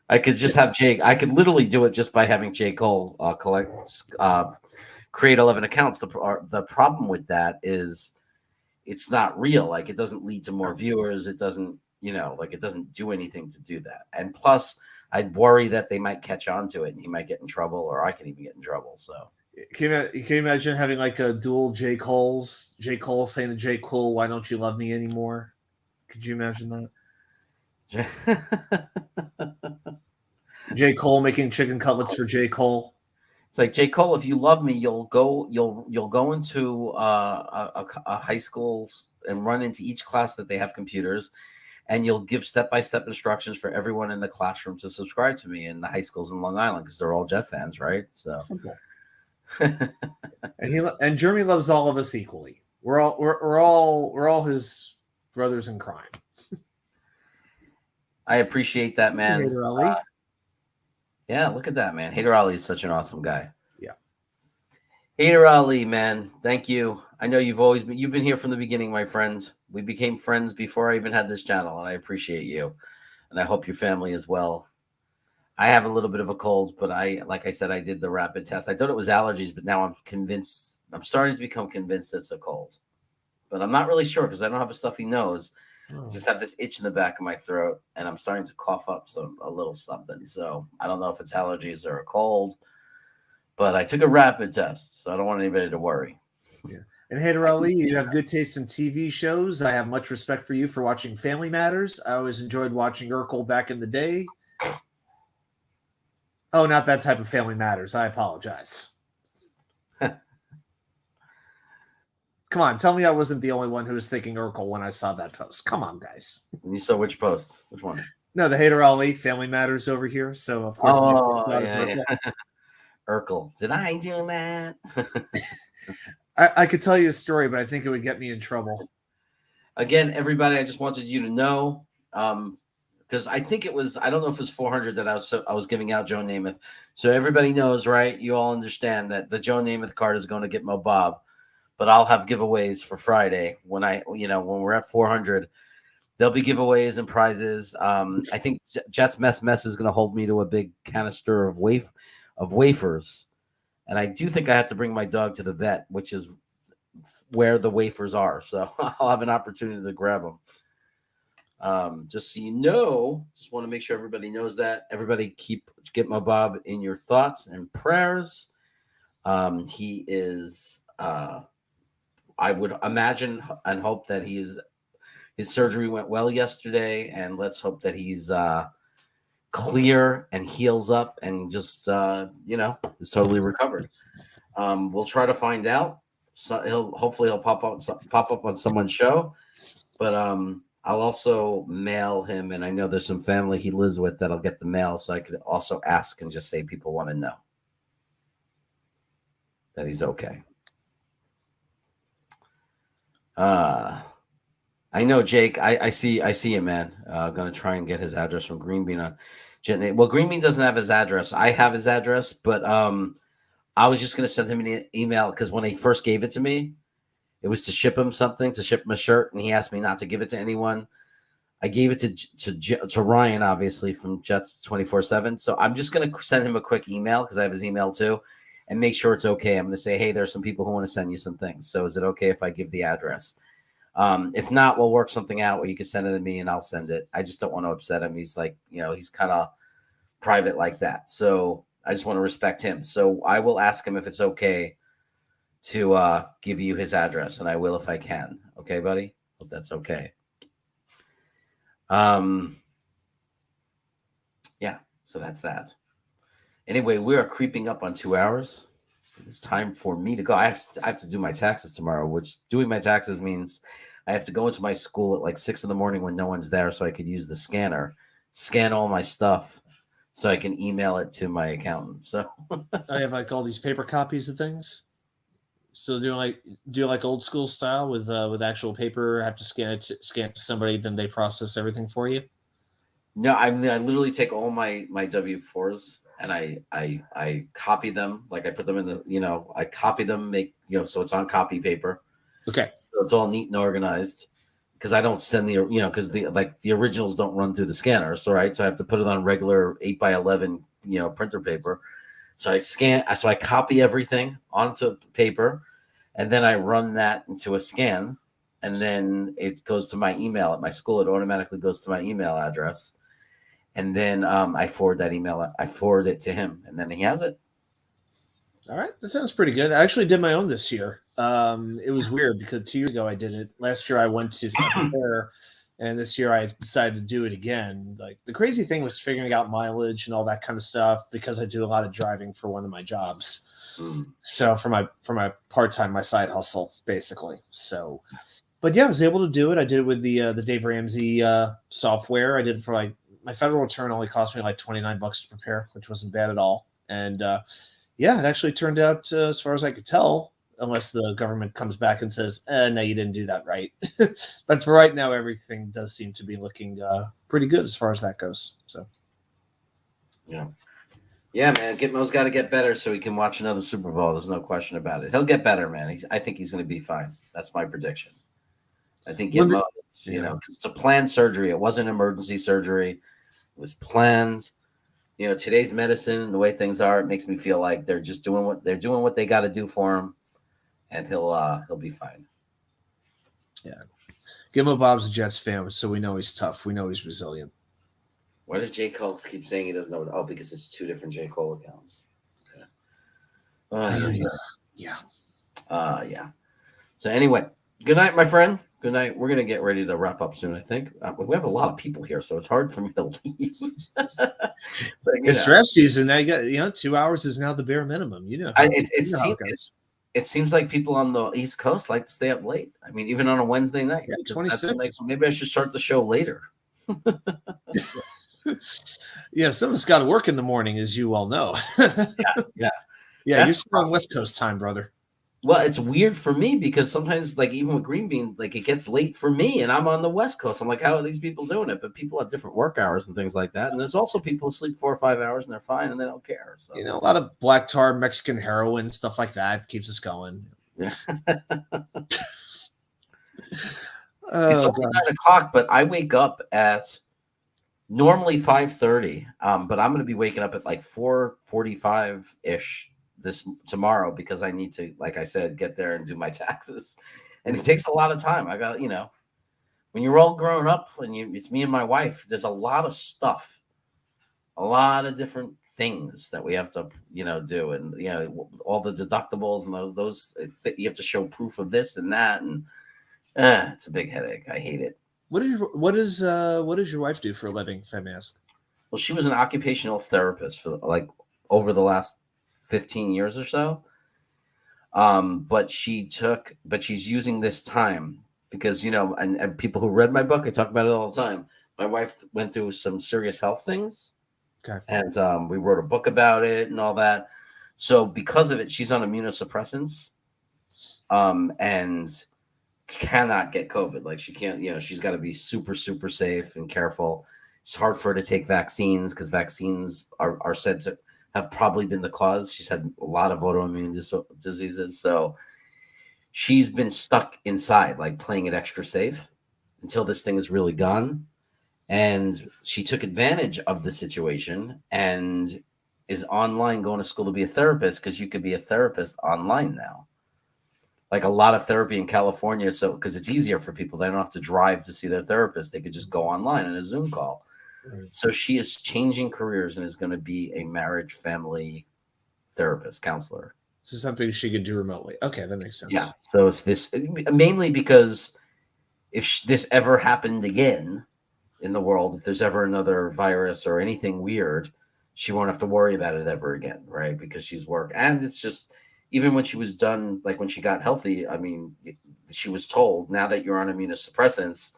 I could just have Jake. I could literally do it just by having J. Cole create 11 accounts. The problem with that is it's not real. Like it doesn't lead to more viewers. It doesn't, it doesn't do anything to do that. And plus, I'd worry that they might catch on to it and he might get in trouble, or I can even get in trouble. So can you imagine having like a dual J. Cole's? J. Cole saying to J. Cole, "Why don't you love me anymore?" Could you imagine that? J. Cole making chicken cutlets for J. Cole. It's like, J. Cole, if you love me, you'll go into a high school and run into each class that they have computers, and you'll give step-by-step instructions for everyone in the classroom to subscribe to me in the high schools in Long Island, because they're all Jet fans, right? So simple. and Jeremy loves all of us equally. We're all his brothers in crime. I appreciate that, man. Hater Ali. Yeah, look at that, man. Hater Ali is such an awesome guy. Yeah. Hater Ali, man. Thank you. I know you've been here from the beginning, my friend. We became friends before I even had this channel, and I appreciate you. And I hope your family as well. I have a little bit of a cold, but like I said, I did the rapid test. I thought it was allergies, but now I'm starting to become convinced it's a cold. But I'm not really sure because I don't have a stuffy nose. I just have this itch in the back of my throat, and I'm starting to cough up a little something. So I don't know if it's allergies or a cold, but I took a rapid test, so I don't want anybody to worry. Yeah. And Hader Ali, you have good taste in TV shows. I have much respect for you for watching Family Matters. I always enjoyed watching Urkel back in the day. Oh, not that type of Family Matters. I apologize. Come on, tell me I wasn't the only one who was thinking Urkel when I saw that post. Come on, guys. You saw which post? Which one? No, the Hader Ali Family Matters over here. So, of course, yeah. Urkel. Did I do that? I could tell you a story, but I think it would get me in trouble. Again, everybody, I just wanted you to know, because I think it was, I don't know if it was 400 that I was giving out Joe Namath. So everybody knows, right? You all understand that the Joe Namath card is going to get Mo Bob. But I'll have giveaways for Friday when we're at 400. There'll be giveaways and prizes. I think Jets Mess is going to hold me to a big canister of wafers, and I do think I have to bring my dog to the vet, which is where the wafers are. So I'll have an opportunity to grab them. Just so you know, just want to make sure everybody knows that. Everybody get my Bob in your thoughts and prayers. He is. I would imagine and hope that his surgery went well yesterday, and let's hope that he's clear and heals up and just is totally recovered. We'll try to find out. So hopefully he'll pop up on someone's show, but I'll also mail him, and I know there's some family he lives with that'll get the mail, so I could also ask and just say people want to know that he's okay. I know, Jake. I see you, man. Gonna try and get his address from Green Bean on Jet. Well, Green Bean doesn't have his address. I have his address, but I was just gonna send him an email because when he first gave it to me, it was to ship him something, to ship him a shirt, and he asked me not to give it to anyone. I gave it to Ryan, obviously, from Jets 24/7. So I'm just gonna send him a quick email because I have his email too, and make sure it's okay. I'm gonna say, hey, there's some people who want to send you some things. So is it okay if I give the address? If not, we'll work something out where you can send it to me and I'll send it. I just don't want to upset him. He's like, he's kind of private like that. So I just want to respect him. So I will ask him if it's okay to give you his address, and I will if I can. Okay, buddy? Hope that's okay. Yeah, so that's that. Anyway, we are creeping up on 2 hours. It's time for me to go. I have to do my taxes tomorrow, which doing my taxes means I have to go into my school at like 6 a.m. when no one's there, so I could use the scanner, scan all my stuff, so I can email it to my accountant. So I have like all these paper copies of things. So do you like old school style with actual paper? Have to scan it to somebody, then they process everything for you. no, I literally take all my W-4s and I copy them, like I put them in the I copy them, make so it's on copy paper, Okay. so it's all neat and organized. Because I don't send because the originals don't run through the scanner, so right, so I have to put it on regular 8x11 printer paper. So I copy everything onto paper, and then I run that into a scan, and then it goes to my email at my school. It automatically goes to my email address, and then I forward it to him, and then he has it. All right, that sounds pretty good. I actually did my own this year. It was weird because 2 years ago I did it. Last year I went to there, and this year I decided to do it again. Like the crazy thing was figuring out mileage and all that kind of stuff because I do a lot of driving for one of my jobs. So for my part-time, my side hustle, basically. So, but yeah, I was able to do it. I did it with the Dave Ramsey software. I did it for like my federal return only cost me like $29 to prepare, which wasn't bad at all. And yeah, it actually turned out, as far as I could tell, unless the government comes back and says, no, you didn't do that right. But for right now, everything does seem to be looking pretty good as far as that goes. So, Yeah, man, Gitmo's got to get better so he can watch another Super Bowl. There's no question about it. He'll get better, man. I think he's going to be fine. That's my prediction. I think Gitmo, it's a planned surgery. It wasn't emergency surgery. It was planned. Today's medicine, the way things are, it makes me feel like they're just doing what they got to do for him, and he'll be fine. Yeah, Gitmo Bob's a Jets fan, so we know he's tough. We know he's resilient. Why does J. Cole keep saying he doesn't know? Oh, because it's 2 different J. Cole accounts. Yeah. Yeah. So anyway, good night, my friend. Good night. We're gonna get ready to wrap up soon, I think. We have a lot of people here, so it's hard for me to leave. But, it's draft season. Now you got 2 hours is now the bare minimum. It seems like people on the East Coast like to stay up late. I mean, even on a Wednesday night. Yeah, 26. Maybe I should start the show later. Yeah, some of us got to work in the morning, as you all know. Yeah. You're still on West Coast time, brother. Well, it's weird for me because sometimes, like even with Green Bean, like it gets late for me, and I'm on the West Coast. I'm like, how are these people doing it? But people have different work hours and things like that. And there's also people who sleep 4 or 5 hours and they're fine and they don't care. So a lot of black tar, Mexican heroin, stuff like that keeps us going. Yeah. It's only 9:00, but I wake up at normally 5:30. But I'm going to be waking up at like 4:45 ish tomorrow because I need to, like I said, get there and do my taxes, and it takes a lot of time. I got when you're all grown up and it's me and my wife, there's a lot of stuff, a lot of different things that we have to do, and all the deductibles and those you have to show proof of this and that, and it's a big headache. I hate it. What does your wife do for a living, if I may ask? Well, she was an occupational therapist for like over the last 15 years or so. But she's using this time because, and people who read my book, I talk about it all the time. My wife went through some serious health things. Okay. And we wrote a book about it and all that. So because of it, she's on immunosuppressants and cannot get COVID. Like she can't, she's got to be super, super safe and careful. It's hard for her to take vaccines because vaccines are said to have probably been the cause. She's had a lot of autoimmune diseases. So she's been stuck inside, like playing it extra safe until this thing is really gone. And she took advantage of the situation and is online going to school to be a therapist because you could be a therapist online now. Like a lot of therapy in California. So because it's easier for people. They don't have to drive to see their therapist. They could just go online on a Zoom call. So she is changing careers and is going to be a marriage family therapist, counselor. This is something she could do remotely. Okay, that makes sense. Yeah. So if this, mainly because if this ever happened again in the world, if there's ever another virus or anything weird, she won't have to worry about it ever again, right? Because she's work. And it's just, even when she was done, like when she got healthy, I mean, she was told, now that you're on immunosuppressants,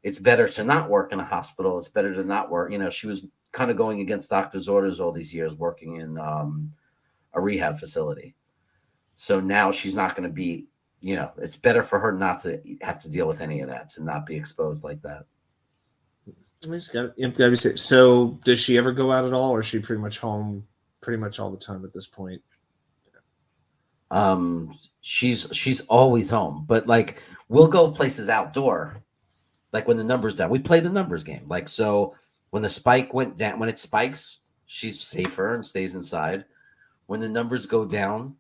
it's better to not work in a hospital. It's better to not work. You know, she was kind of going against doctor's orders all these years, working in a rehab facility. So now she's not going to be, you know, it's better for her not to have to deal with any of that, to not be exposed like that. So does she ever go out at all, or is she pretty much home pretty much all the time at this point? She's always home, but like we'll go places outdoor. Like when the numbers down, we play the numbers game. Like, so when the spike went down, when it spikes, she's safer and stays inside. When the numbers go down,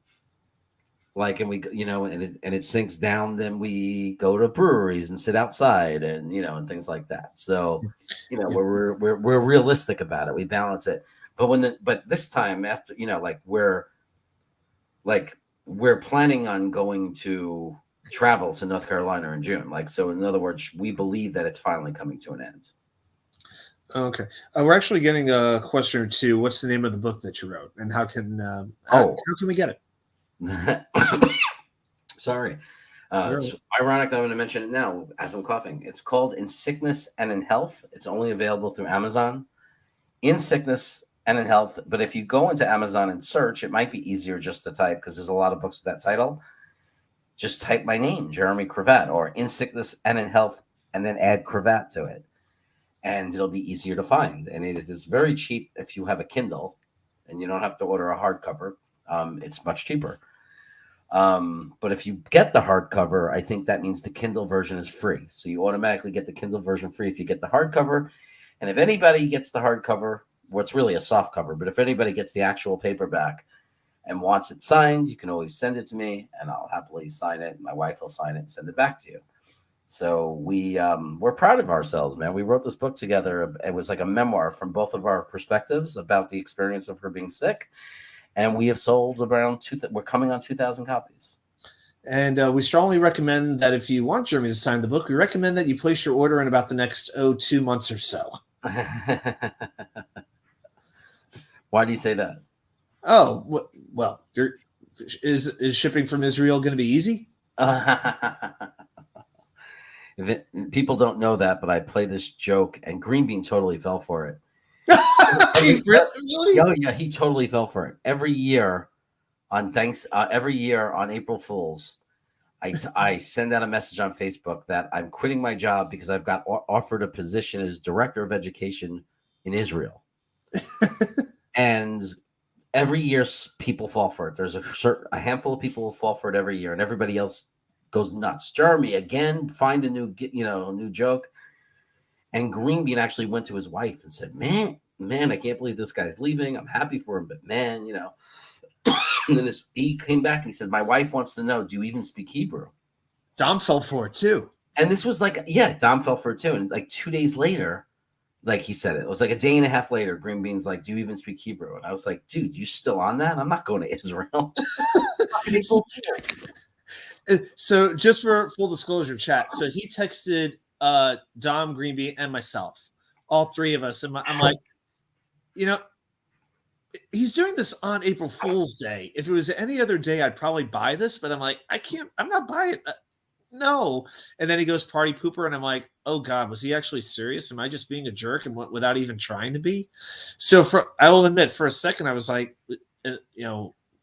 like, and we, you know, and it sinks down, then we go to breweries and sit outside and, you know, and things like that. So, you know, we're realistic about it. We balance it. But this time after, you know, like we're planning on going to travel to North Carolina in June. Like, so in other words, we believe that it's finally coming to an end. Okay. We're actually getting a question or two. What's the name of the book that you wrote, and how can we get it? Sorry. It's ironic that I'm going to mention it now as I'm coughing. It's called In Sickness and in Health. It's only available through Amazon. In Sickness and in Health. But if you go into Amazon and search, it might be easier just to type, because there's a lot of books with that title. Just type my name, Jeremy Cravat, or In Sickness and in Health, and then add Cravat to it. And it'll be easier to find. And it is very cheap if you have a Kindle and you don't have to order a hardcover. It's much cheaper. But if you get the hardcover, I think that means the Kindle version is free. So you automatically get the Kindle version free if you get the hardcover. And if anybody gets the hardcover, well, it's really a soft cover, but if anybody gets the actual paperback and wants it signed, you can always send it to me and I'll happily sign it. My wife will sign it and send it back to you. So we're proud of ourselves, man. We wrote this book together. It was like a memoir from both of our perspectives about the experience of her being sick. And we have sold around we're coming on 2,000 copies. And we strongly recommend that if you want Jeremy to sign the book, we recommend that you place your order in about the next 2 months or so. Why do you say that? Oh, well, is shipping from Israel going to be easy? People don't know that, but I play this joke, and Green Bean totally fell for it. Really? Oh yeah, he totally fell for it. Every year on April Fools, I send out a message on Facebook that I'm quitting my job because I've got offered a position as director of education in Israel. And every year people fall for it. There's a handful of people who fall for it every year, and everybody else goes nuts. Jeremy, again, find a new joke. And Green Bean actually went to his wife and said, man, I can't believe this guy's leaving. I'm happy for him, but man, and then he came back and he said, my wife wants to know, do you even speak Hebrew? Dom fell for it too. And this was like, Dom fell for it too. And like 2 days later, like he said it was like a day and a half later, Green Bean's like, do you even speak Hebrew? And I was like, dude, you still on that? I'm not going to Israel. So just for full disclosure, chat. So he texted Dom, Green Bean, and myself, all three of us. And I'm like, he's doing this on April Fool's Day. If it was any other day, I'd probably buy this, but I'm like, I'm not buying it. No. And then he goes party pooper. And I'm like, oh God, was he actually serious? Am I just being a jerk and without even trying to be? So I will admit for a second, I was like,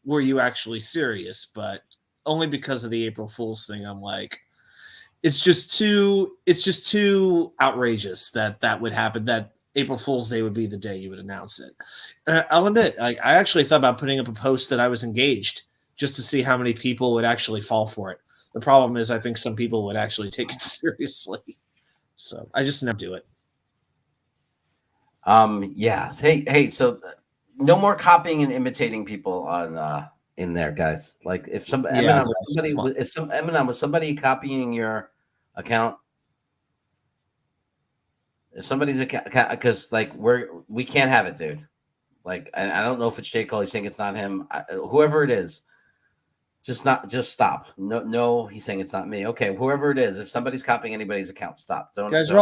were you actually serious? But only because of the April Fool's thing, I'm like, it's just too outrageous that would happen, that April Fool's Day would be the day you would announce it. I'll admit, I actually thought about putting up a post that I was engaged just to see how many people would actually fall for it. The problem is I think some people would actually take it seriously. So I just never do it. Yeah. Hey, so no more copying and imitating people on in there, guys. Like if Eminem was somebody copying your account, if somebody's account, because like we can't have it, dude. Like I don't know if it's J. Cole. He's saying it's not him. Whoever it is, just stop. No, he's saying it's not me. Okay, whoever it is, if somebody's copying anybody's account, stop. Guys, we're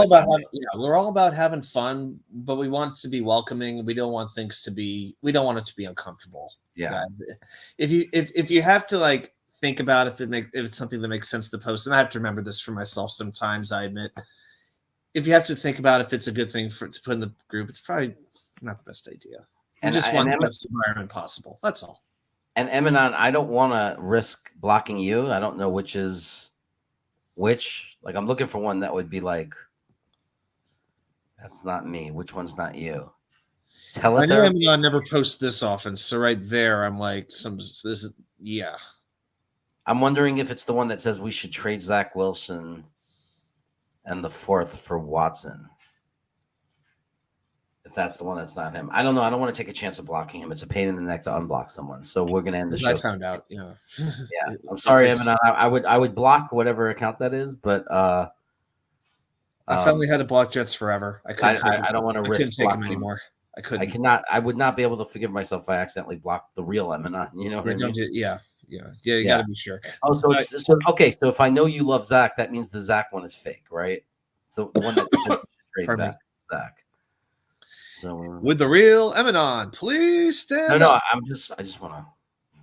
all about having fun, but we want it to be welcoming. We don't want it to be uncomfortable. Yeah. If you have to like think about if it's something that makes sense to post, and I have to remember this for myself sometimes, I admit, if you have to think about if it's a good thing to put in the group, it's probably not the best idea. You just want the best environment possible. That's all. And Eminon, I don't want to risk blocking you. I don't know which is which. Like, I'm looking for one that would be like, that's not me. Which one's not you? I know Teletherapy. Eminon never posts this often, so right there, I'm like, yeah. I'm wondering if it's the one that says we should trade Zach Wilson and the 4th for Watson. If that's the one, that's not him. I don't know. I don't want to take a chance of blocking him. It's a pain in the neck to unblock someone. So we're gonna end the show. I found out. Yeah. Yeah. I'm sorry, Emin. I would block whatever account that is, but I finally had to block Jets forever. I don't want to risk take him anymore. I couldn't. I cannot. I would not be able to forgive myself if I accidentally blocked the real Emin. You know what I mean? Yeah. You got to be sure. Oh, so okay. So if I know you love Zach, that means the Zach one is fake, right? So the one that's straight Zach. So with the real Eminon, please stand up. I just want to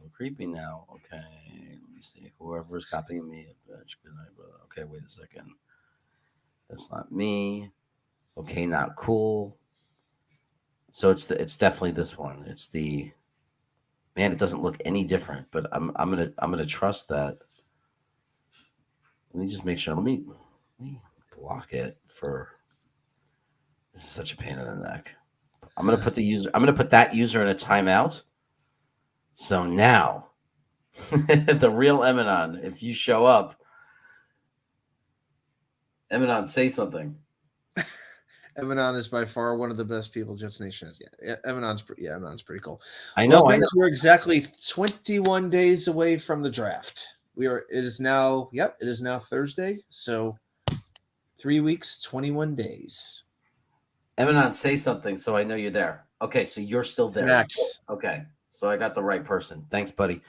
look creepy now. Okay, let me see. Whoever's copying me, bitch. Good night, brother. Okay, wait a second. That's not me. Okay, not cool. So it's definitely this one. It's the man. It doesn't look any different, but I'm gonna trust that. Let me just make sure. Let me block it for. This is such a pain in the neck. I'm gonna put that user in a timeout. So now, the real Eminon, if you show up, Eminon, say something. Eminon is by far one of the best people Jets Nation has. Yeah, Eminon's pretty cool. I know. We're exactly 21 days away from the draft. It is now Thursday. So 3 weeks, 21 days. Eminon, say something so I know you're there. Okay, so you're still there. Snacks. Okay, so I got the right person. Thanks, buddy.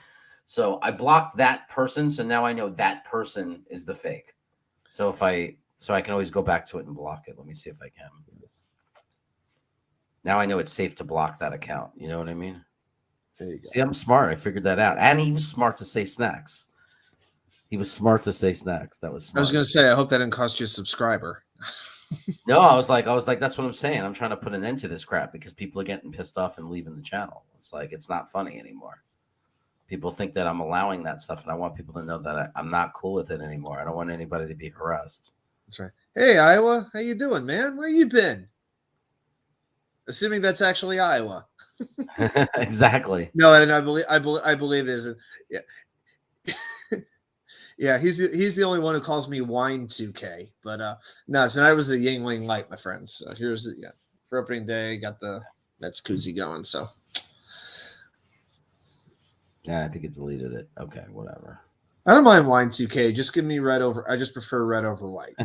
So I blocked that person, so now I know that person is the fake. So I can always go back to it and block it. Let me see if I can. Now I know it's safe to block that account. You know what I mean? There you go. See, I'm smart. I figured that out. And he was smart to say snacks. That was smart. I was going to say, I hope that didn't cost you a subscriber. No, I was like, that's what I'm saying. I'm trying to put an end to this crap because people are getting pissed off and leaving the channel. It's like, it's not funny anymore. People think that I'm allowing that stuff, and I want people to know that I'm not cool with it anymore. I don't want anybody to be harassed. That's right. Hey, Iowa, how you doing, man? Where you been? Assuming that's actually Iowa. Exactly. No, and I believe it isn't. Yeah. Yeah, he's the only one who calls me Wine 2K. But no, tonight was a Yingling Light, my friends. So here's it. Yeah, for opening day, got that's koozie going. So yeah, I think it deleted it. Okay, whatever. I don't mind Wine 2K. Just give me red over. I just prefer red over white.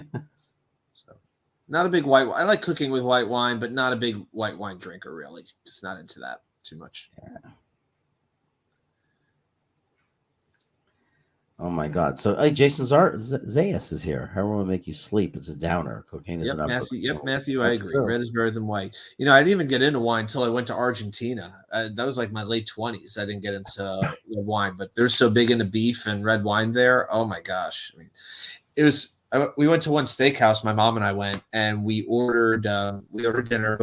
So not a big white. I like cooking with white wine, but not a big white wine drinker. Really, just not into that too much. Yeah. Oh my God! So, hey, Jason Zayas is here. How will it make you sleep? It's a downer. Cocaine is an Matthew. I agree. True. Red is better than white. You know, I didn't even get into wine until I went to Argentina. That was like my late 20s. I didn't get into wine, but they're so big into beef and red wine there. Oh my gosh! I mean, it was. We went to one steakhouse. My mom and I went, and we ordered dinner.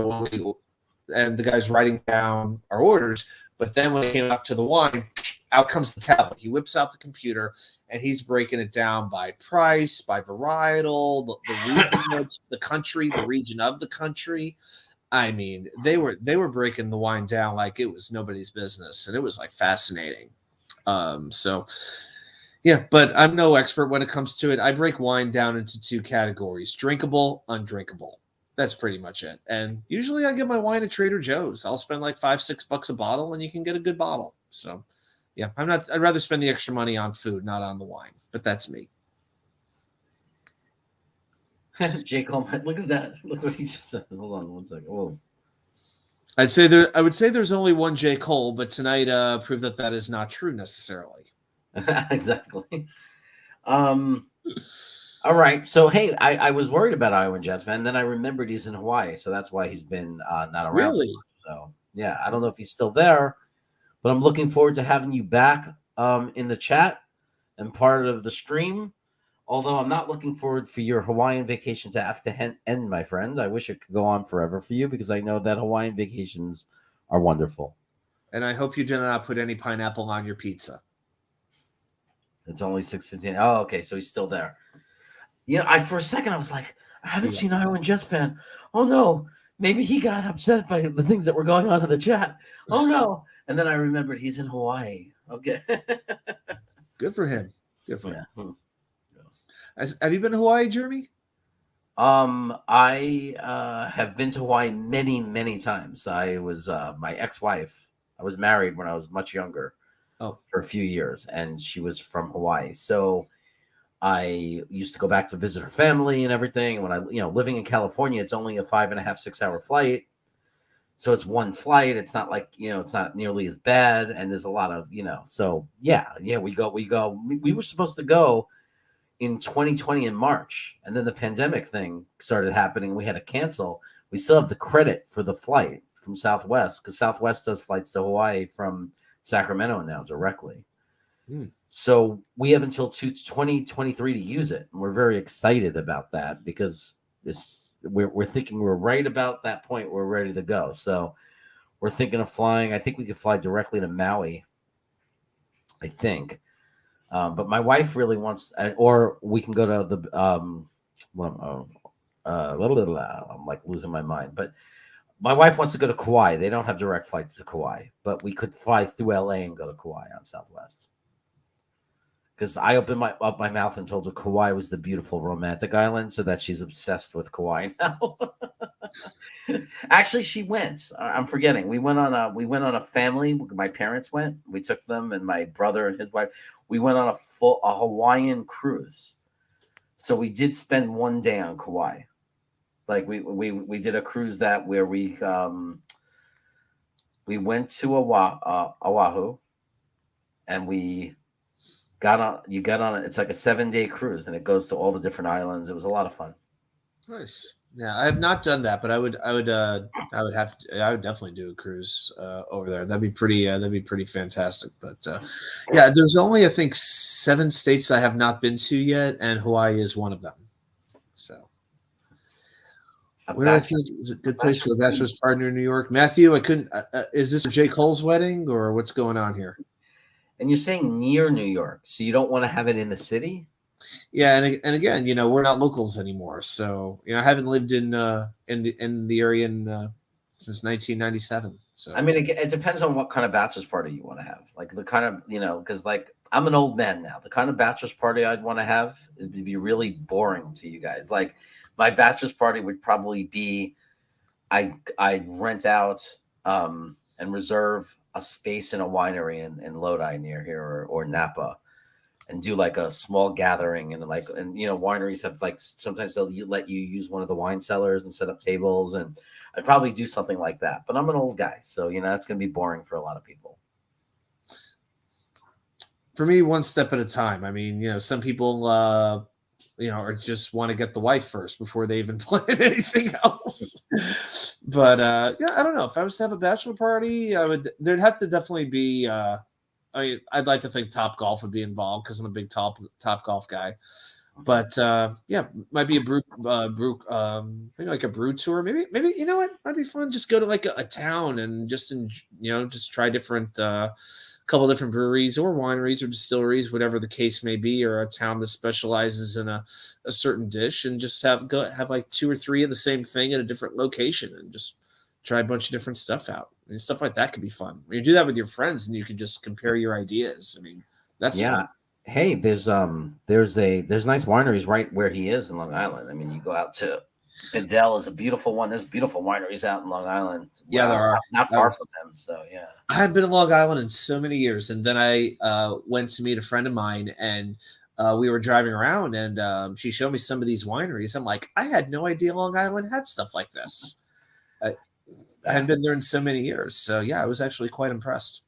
And the guy's writing down our orders. But then when it came up to the wine, out comes the tablet. He whips out the computer, and he's breaking it down by price, by varietal, the region, the country, the region of the country. I mean, they were breaking the wine down like it was nobody's business, and it was like fascinating. So, yeah, but I'm no expert when it comes to it. I break wine down into two categories: drinkable, undrinkable. That's pretty much it. And usually I get my wine at Trader Joe's. I'll spend like $5-6 a bottle, and you can get a good bottle. So, yeah, I'd rather spend the extra money on food, not on the wine. But that's me. Jake Coleman, look at that. Look what he just said. Hold on 1 second. Oh. I would say there's only one J. Cole, but tonight proved that is not true necessarily. Exactly. All right. So, hey, I was worried about Iowa Jets fan. Then I remembered he's in Hawaii. So that's why he's been not around. Really? So, yeah, I don't know if he's still there, But I'm looking forward to having you back in the chat and part of the stream. Although I'm not looking forward for your Hawaiian vacation to have to end, my friend. I wish it could go on forever for you because I know that Hawaiian vacations are wonderful. And I hope you did not put any pineapple on your pizza. It's only 6:15. Oh, okay. So he's still there. For a second I was like, I haven't seen Ireland Jets fan. Oh no, maybe he got upset by the things that were going on in the chat. Oh no. And then I remembered he's in Hawaii. Okay. Good for him. Good for him. Yeah. Have you been to Hawaii, Jeremy? I have been to Hawaii many, many times. I was my ex-wife. I was married when I was much younger. For a few years, and she was from Hawaii. So I used to go back to visit her family and everything. And when I, living in California, it's only a 5.5, 6 hour flight. So it's one flight. It's not like, it's not nearly as bad. And there's a lot of, so yeah, we go. We were supposed to go in 2020 in March. And then the pandemic thing started happening. We had to cancel. We still have the credit for the flight from Southwest because Southwest does flights to Hawaii from Sacramento now directly. So we have until 2023 to use it. And we're very excited about that because we're thinking we're right about that point. We're ready to go. So we're thinking of flying. I think we could fly directly to Maui. I think. But my wife really wants, or we can go to the, I'm like losing my mind, but my wife wants to go to Kauai. They don't have direct flights to Kauai, but we could fly through LA and go to Kauai on Southwest. Because I opened my mouth and told her Kauai was the beautiful romantic island, so that she's obsessed with Kauai now. Actually, she went. I'm forgetting. We went on a family. My parents went. We took them and my brother and his wife. We went on a Hawaiian cruise. So we did spend one day on Kauai. Like we did a cruise where we went to Oahu, and we got on. You got on it. It's like a 7-day cruise, and it goes to all the different islands. It was a lot of fun. Nice. Yeah, I have not done that, but I would definitely do a cruise over there. That'd be pretty fantastic. But yeah, there's only I think 7 states I have not been to yet, and Hawaii is one of them. So. Where do I think is a good place for a bachelor's party in New York? Matthew, I couldn't. Is this J. Cole's wedding or what's going on here? And you're saying near New York, so you don't want to have it in the city? Yeah, and again, we're not locals anymore, so I haven't lived in the area since 1997. So I mean, it depends on what kind of bachelor's party you want to have. Like the kind of because like I'm an old man now. The kind of bachelor's party I'd want to have would be really boring to you guys. Like my bachelor's party would probably be I'd rent out and reserve a space in a winery in Lodi near here or Napa, and do like a small gathering. And wineries have like sometimes they'll let you use one of the wine cellars and set up tables, and I'd probably do something like that. But I'm an old guy, so that's going to be boring for a lot of people. For me, one step at a time. I mean, some people or just want to get the wife first before they even plan anything else. But I don't know. If I was to have a bachelor party, there'd have to definitely be I'd like to think Top Golf would be involved because I'm a big top golf guy. But might be a brew maybe like a brew tour. Maybe might be fun. Just go to like a town and just try different couple different breweries or wineries or distilleries, whatever the case may be, or a town that specializes in a certain dish, and just have like 2 or 3 of the same thing at a different location and just try a bunch of different stuff out. I mean, stuff like that could be fun. When you do that with your friends and you can just compare your ideas. I mean, that's fun. Hey, there's nice wineries right where he is in Long Island. I mean, you go out to Bedell is a beautiful one. There's beautiful wineries out in Long Island. Yeah, there are. Not far from them. So yeah. I have been in Long Island in so many years, and then I went to meet a friend of mine, and we were driving around, and she showed me some of these wineries. I'm like, I had no idea Long Island had stuff like this. I hadn't been there in so many years, so yeah, I was actually quite impressed.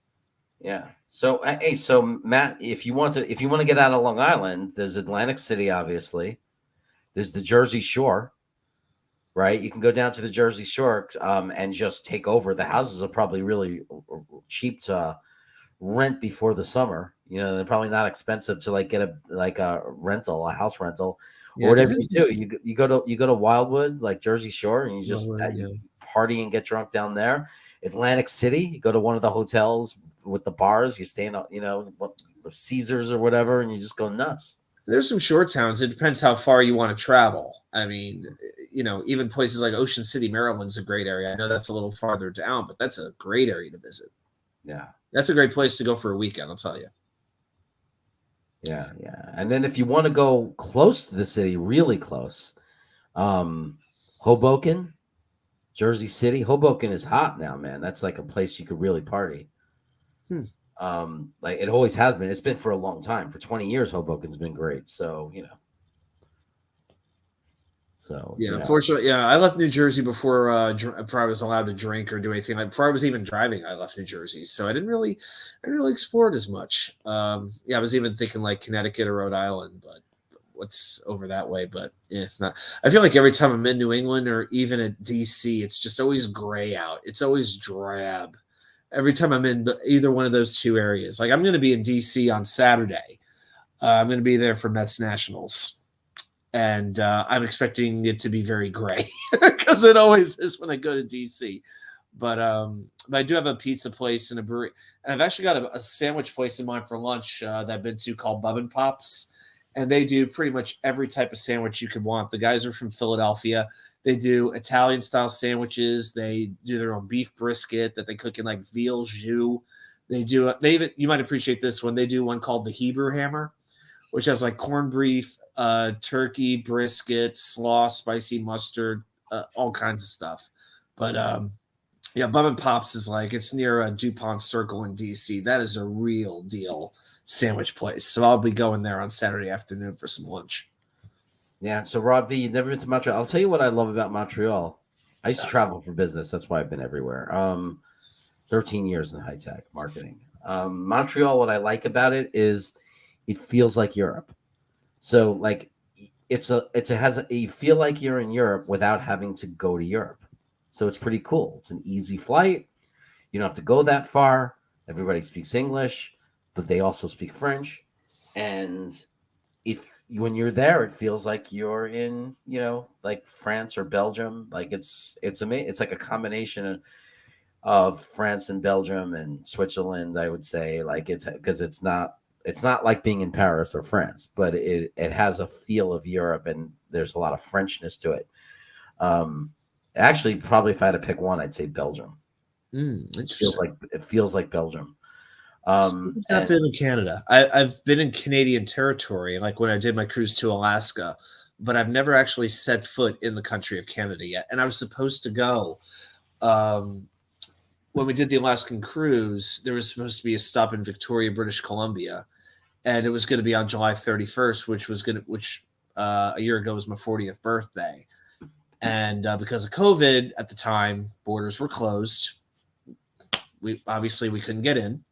Yeah. So hey, Matt, if you want to get out of Long Island, there's Atlantic City, obviously. There's the Jersey Shore. Right, you can go down to the Jersey Shore and just take over. The houses are probably really cheap to rent before the summer. You know, they're probably not expensive to like get a rental, a house rental, Yeah, or it whatever depends you do. You go to Wildwood, like Jersey Shore, and you just yeah. party and get drunk down there. Atlantic City, you go to one of the hotels with the bars. You stay in, Caesars or whatever, and you just go nuts. There's some short towns. It depends how far you want to travel. I mean, even places like Ocean City, Maryland's a great area. I know that's a little farther down, but that's a great area to visit. Yeah. That's a great place to go for a weekend, I'll tell you. Yeah. And then if you want to go close to the city, really close, Hoboken, Jersey City. Hoboken is hot now, man. That's like a place you could really party. Like it always has been. It's been for a long time. For 20 years, Hoboken's been great. So, Unfortunately, I left New Jersey before I was allowed to drink or do anything. Like before I was even driving, I left New Jersey, so I didn't really explore it as much. I was even thinking like Connecticut or Rhode Island, but what's over that way? But not. I feel like every time I'm in New England or even at DC, it's just always gray out. It's always drab. Every time I'm in either one of those two areas, like I'm going to be in DC on Saturday. I'm going to be there for Mets Nationals. And I'm expecting it to be very gray because it always is when I go to DC. But I do have a pizza place and a brewery. And I've actually got a sandwich place in mind for lunch that I've been to called Bub and Pops. And they do pretty much every type of sandwich you could want. The guys are from Philadelphia. They do Italian-style sandwiches. They do their own beef brisket that they cook in like veal jus. You might appreciate this one. They do one called the Hebrew Hammer, which has like corned beef, turkey, brisket, slaw, spicy mustard, all kinds of stuff. But Bub and Pops is like, it's near DuPont Circle in DC. That is a real deal sandwich place. So I'll be going there on Saturday afternoon for some lunch. Yeah. So Rob V, you've never been to Montreal. I'll tell you what I love about Montreal. I used to travel for business. That's why I've been everywhere. 13 years in high tech marketing. Montreal, what I like about it is it feels like Europe. So like you feel like you're in Europe without having to go to Europe. So it's pretty cool. It's an easy flight. You don't have to go that far. Everybody speaks English, but they also speak French. And when you're there, it feels like you're in, like France or Belgium. Like it's amazing. It's like a combination of France and Belgium and Switzerland, I would say. Like it's not like being in Paris or France, but it has a feel of Europe, and there's a lot of Frenchness to it. Actually, probably if I had to pick one, I'd say Belgium. It feels like Belgium. I've not been in Canada. I've been in Canadian territory, like when I did my cruise to Alaska, but I've never actually set foot in the country of Canada yet. And I was supposed to go. When we did the Alaskan cruise, there was supposed to be a stop in Victoria, British Columbia, and it was going to be on July 31st, which a year ago was my 40th birthday. And because of COVID at the time, borders were closed. We couldn't get in,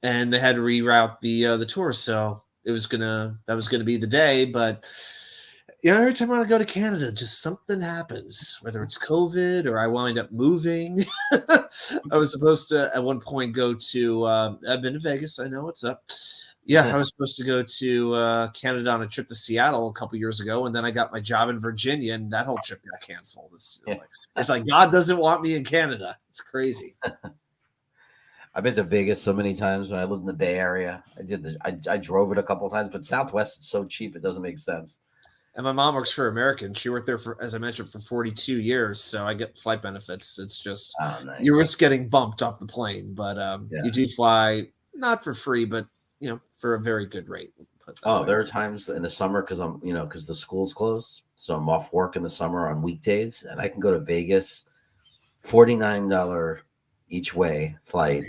and they had to reroute the tour. So that was gonna be the day. But every time I want to go to Canada, just something happens, whether it's COVID or I wind up moving. I was supposed to at one point go to. I've been to Vegas. I know what's up. Yeah, I was supposed to go to Canada on a trip to Seattle a couple years ago, and then I got my job in Virginia, and that whole trip got canceled. It's like God doesn't want me in Canada. It's crazy. I've been to Vegas so many times when I lived in the Bay Area. I drove it a couple of times, but Southwest is so cheap it doesn't make sense. And my mom works for American. She worked there for, as I mentioned, for 42 years. So I get flight benefits. It's just nice. You risk getting bumped off the plane, but you do fly not for free, but for a very good rate. There are times in the summer because the school's closed, so I'm off work in the summer on weekdays, and I can go to Vegas, $49 each way flight,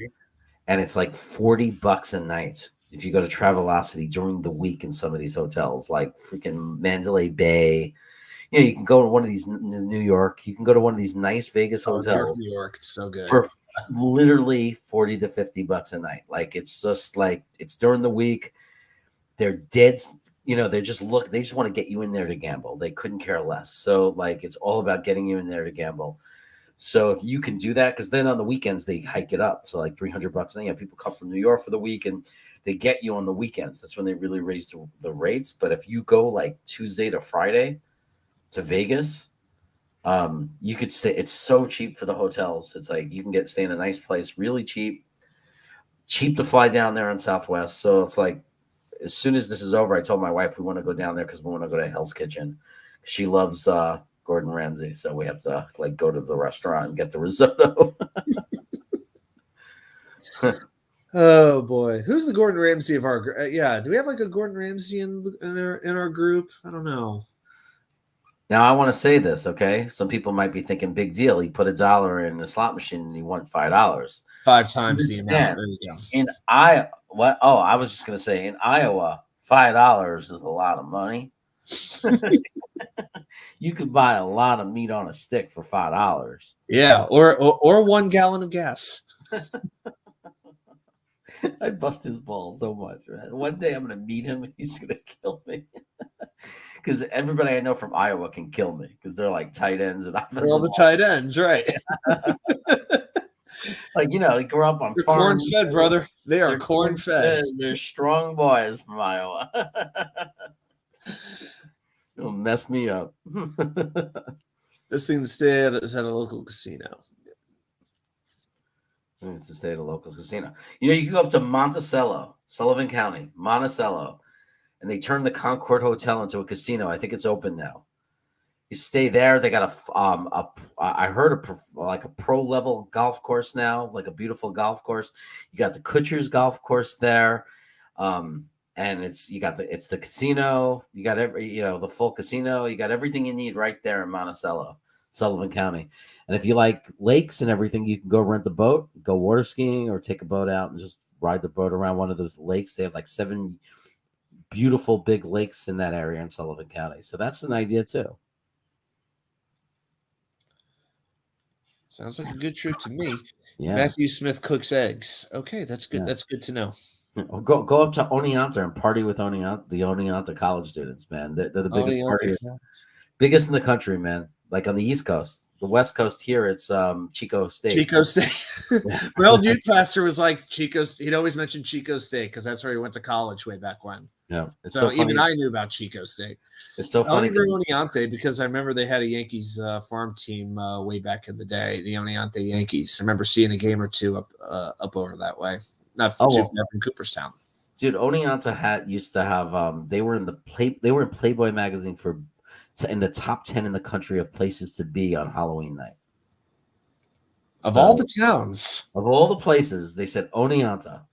and it's like $40 a night if you go to Travelocity during the week in some of these hotels, like freaking Mandalay Bay. You can go to one of these New York. You can go to one of these nice Vegas hotels. New York, it's so good for literally $40 to $50 a night. Like it's just like it's during the week. They're dead. They just want to get you in there to gamble. They couldn't care less. So like it's all about getting you in there to gamble. So if you can do that, because then on the weekends they hike it up, so like $300. Then people come from New York for the week, and they get you on the weekends. That's when they really raise the rates. But if you go like Tuesday to Friday to Vegas, you could stay. It's so cheap for the hotels. It's like you can stay in a nice place, really cheap to fly down there on Southwest. So it's like as soon as this is over, I told my wife we want to go down there because we want to go to Hell's Kitchen. She loves Gordon Ramsay, so we have to like go to the restaurant and get the risotto. Oh boy, who's the Gordon Ramsay of our? Yeah, do we have like a Gordon Ramsay in our group? I don't know. Now I want to say this, okay? Some people might be thinking, big deal. He put $1 in the slot machine and he won $5. 5 times the amount. There you go. In Iowa, what? Oh, I was just gonna say, in Iowa, $5 is a lot of money. You could buy a lot of meat on a stick for $5. Yeah, or 1 gallon of gas. I'd bust his balls so much, man. One day I'm gonna meet him and he's gonna kill me. Because everybody I know from Iowa can kill me because they're like tight ends and offensive. They're all the tight ends, right? Like they grow up on They're farms. corn-fed, brother. They're corn-fed. They're strong boys from Iowa. It'll mess me up. This thing instead is at a local casino. It's to stay at a local casino. You can go up to Monticello, Sullivan County, Monticello, and they turned the Concord Hotel into a casino. I think it's open now. You stay there. They got I heard a pro level golf course now, like a beautiful golf course. You got the Kutcher's golf course there, and it's the casino. You got the full casino. You got everything you need right there in Monticello, Sullivan County. And if you like lakes and everything, you can go rent the boat, go water skiing, or take a boat out and just ride the boat around one of those lakes. They have like 7 beautiful big lakes in that area in Sullivan County. So that's an idea too. Sounds like a good trip to me. Yeah. Matthew Smith cooks eggs. Okay, that's good. Yeah. That's good to know. Go up to Oneonta and party with the Oneonta college students, man. They're the biggest party, biggest in the country, man. Like on the East Coast. The West Coast here, it's Chico State. Chico State. My old youth pastor was like Chico. He'd always mention Chico State because that's where he went to college way back when. Yeah, so even I knew about Chico State. It's so funny. I only Oneonta because I remember they had a Yankees farm team way back in the day, the Oneonta Yankees. I remember seeing a game or two up over that way. Not too far from Cooperstown. Dude, Oneonta used to have they were in Playboy magazine in the top 10 in the country of places to be on Halloween night. Of all the towns. Of all the places, they said Oneonta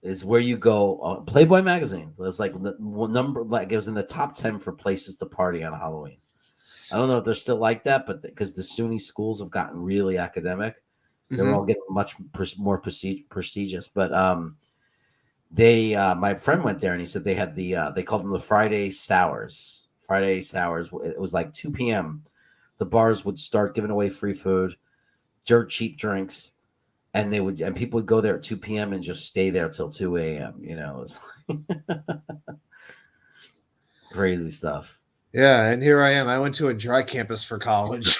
is where you go. Playboy magazine. It was like the number, like it was in the top 10 for places to party on Halloween. I don't know if they're still like that, but because the SUNY schools have gotten really academic, they're all getting much more prestigious. But my friend went there and he said they had they called them the Friday Sours. Friday Sours. It was like 2 p.m. The bars would start giving away free food, dirt cheap drinks, and people would go there at 2 p.m. and just stay there till 2 a.m. It was crazy stuff. Yeah, and here I am. I went to a dry campus for college.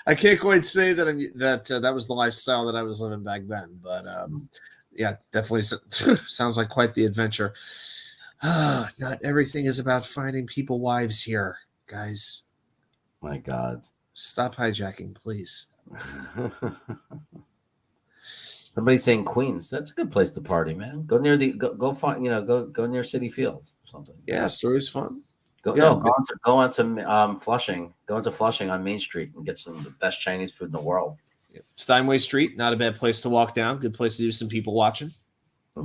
I can't quite say that that was the lifestyle that I was living back then, but yeah, definitely sounds like quite the adventure. Not everything is about finding people wives here, guys. My God. Stop hijacking, please. Somebody's saying Queens. That's a good place to party, man. Go near go find go near City Field or something. Yeah, Story's fun. Go on to Flushing. Go into Flushing on Main Street and get some of the best Chinese food in the world. Steinway Street, not a bad place to walk down. Good place to do some people watching.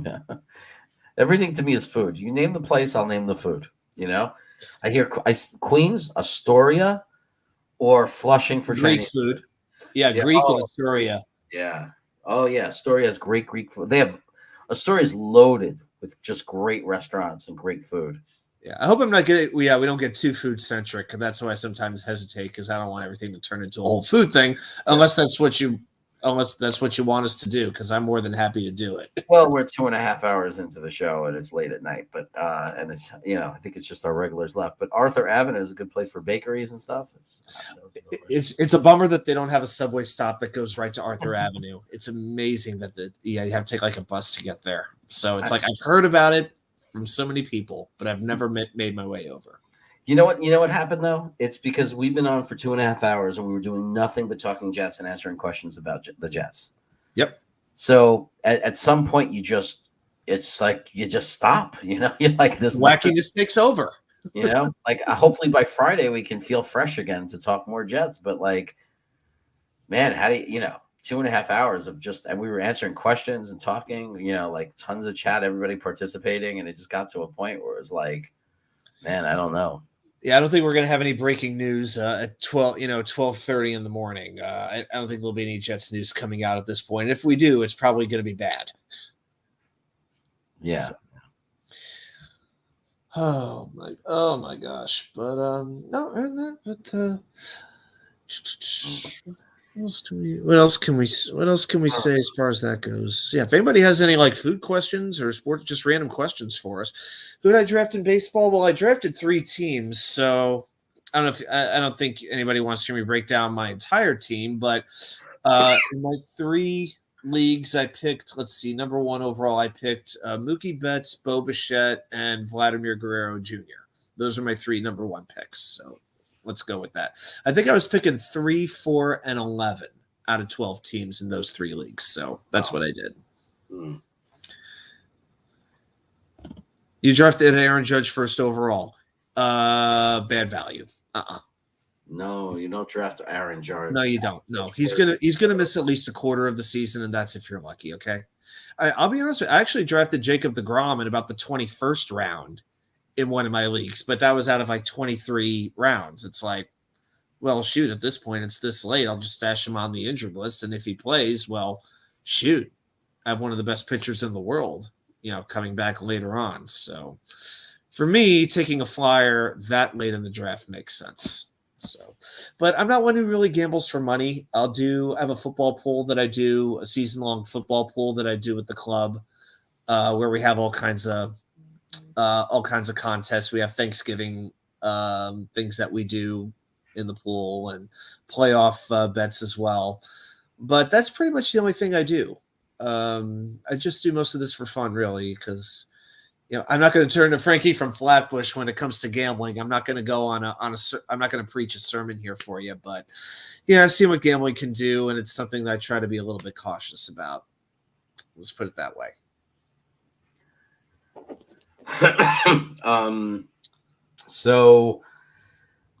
Yeah. Everything to me is food. You name the place, I'll name the food. I hear Queens, Astoria, or Flushing for Greek Chinese food. Yeah, Greek and Astoria. Yeah. Oh yeah, Astoria has great Greek food. Astoria is loaded with just great restaurants and great food. Yeah, I hope I'm not getting. We don't get too food centric, and that's why I sometimes hesitate because I don't want everything to turn into a whole food thing, unless that's what you unless that's what you want us to do, because I'm more than happy to do it. Well, we're 2.5 hours into the show and it's late at night, but and it's I think it's just our regulars left. But Arthur Avenue is a good place for bakeries and stuff. It's a bummer that they don't have a subway stop that goes right to Arthur Avenue. It's amazing that you have to take like a bus to get there. So it's like I've heard about it from so many people, but I've never made my way over. You know what happened though? It's because we've been on for 2.5 hours and we were doing nothing but talking Jets and answering questions about the Jets. Yep. So at some point it's like you just stop. You're like this wackiness takes over. Like hopefully by Friday we can feel fresh again to talk more Jets. But like, man, how do 2.5 hours of and we were answering questions and talking. Like tons of chat, everybody participating, and it just got to a point where it was like, man, I don't know. Yeah, I don't think we're going to have any breaking news at 12:30 in the morning. I don't think there'll be any Jets news coming out at this point. If we do, it's probably going to be bad. Yeah. So. Oh my gosh. But what else can we say as far as that goes? Yeah, if anybody has any like food questions or sports, just random questions for us. Who did I draft in baseball? Well, I drafted 3 teams, so I don't think anybody wants to hear me break down my entire team, but in my 3 leagues I picked, let's see, number 1 overall I picked Mookie Betts, Bo Bichette, and Vladimir Guerrero Jr. Those are my 3 number 1 picks. So let's go with that. I think I was picking 3, 4, and 11 out of 12 teams in those 3 leagues. So that's what I did. Hmm. You drafted Aaron Judge first overall. Bad value. No, you don't draft Aaron Judge. No, you don't. No, he's gonna miss at least a quarter of the season, and that's if you're lucky. Okay. I'll be honest with you. I actually drafted Jacob deGrom in about the 21st round in one of my leagues, but that was out of like 23 rounds. It's like, well, shoot, at this point, it's this late. I'll just stash him on the injured list. And if he plays, well, shoot, I have one of the best pitchers in the world, coming back later on. So for me, taking a flyer that late in the draft makes sense. So, but I'm not one who really gambles for money. I have a football pool that I do, a season-long football pool that I do with the club, where we have all kinds of contests. We have Thanksgiving things that we do in the pool and playoff bets as well. But that's pretty much the only thing I do. I just do most of this for fun, really, because I'm not going to turn to Frankie from Flatbush when it comes to gambling. I'm not going to go I'm not going to preach a sermon here for you, but I've seen what gambling can do, and it's something that I try to be a little bit cautious about. Let's put it that way. So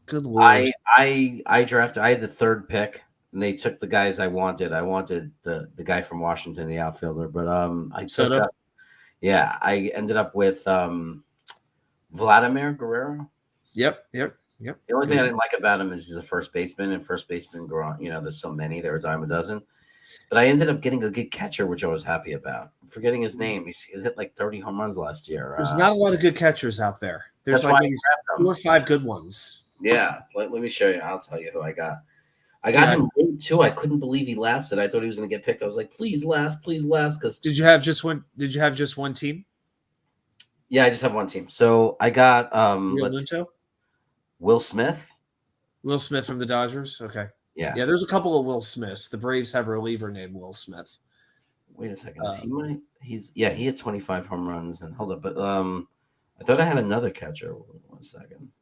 good Lord. I drafted. I had the 3rd pick, and they took the guys I wanted. I wanted the guy from Washington, the outfielder, but I took that. Yeah, I ended up with Vladimir Guerrero. Yep. The only thing I didn't like about him is he's a first baseman, and first baseman, there's so many. There were a dime a dozen. But I ended up getting a good catcher, which I was happy about. I'm forgetting his name. He hit like 30 home runs last year. There's not a lot of good catchers out there. There's like 4 or 5 good ones. Yeah, let me show you. I'll tell you who I got. I got him late too. I couldn't believe he lasted. I thought he was going to get picked. I was like, please last. Because did you have just one team? Yeah, I just have one team. So I got Will Smith. Will Smith from the Dodgers. Okay. Yeah. Yeah. There's a couple of Will Smiths. The Braves have a reliever named Will Smith. Wait a second. He had 25 home runs. And hold up, but I thought I had another catcher. 1 second.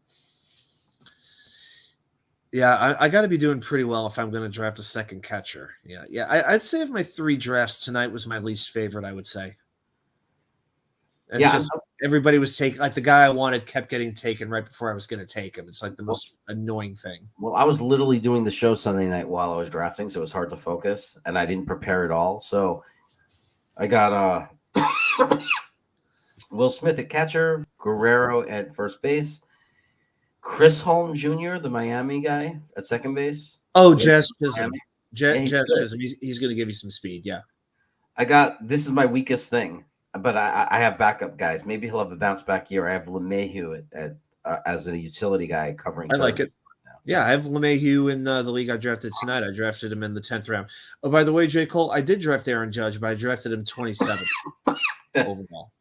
Yeah, I got to be doing pretty well if I'm going to draft a second catcher. Yeah. I'd say of my 3 drafts tonight was my least favorite, I would say. It's just everybody was taking, like the guy I wanted kept getting taken right before I was going to take him. It's like the most annoying thing. Well, I was literally doing the show Sunday night while I was drafting, so it was hard to focus, and I didn't prepare at all. So I got Will Smith at catcher, Guerrero at first base, Chris Holm Jr., the Miami guy, at second base. Oh, Jazz Chisholm. Jazz Chisholm. He's going to give you some speed, yeah. This is my weakest thing, but I have backup guys. Maybe he'll have a bounce back year. I have LeMahieu as a utility guy covering. I like it. Now. Yeah, I have LeMahieu in the league I drafted tonight. I drafted him in the 10th round. Oh, by the way, J. Cole, I did draft Aaron Judge, but I drafted him 27th overall,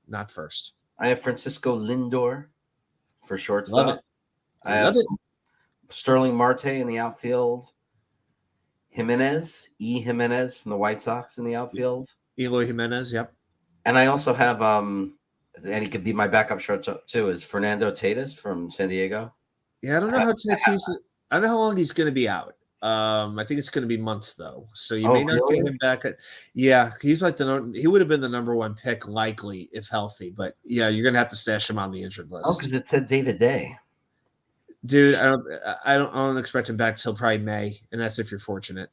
not first. I have Francisco Lindor for shortstop. Love it. I have Sterling Marte in the outfield. Jimenez from the White Sox in the outfield. Eloy Jimenez, yep. And I also have and he could be my backup shortstop too, is Fernando Tatis from San Diego. Yeah, I don't know how Tatis. I don't know how long he's going to be out. I think it's going to be months though, so you may not get him back. Yeah, he's like he would have been the number 1 pick likely if healthy, but yeah, you're going to have to stash him on the injured list. Oh, because it said day to day. Dude, I don't expect him back till probably May, and that's if you're fortunate.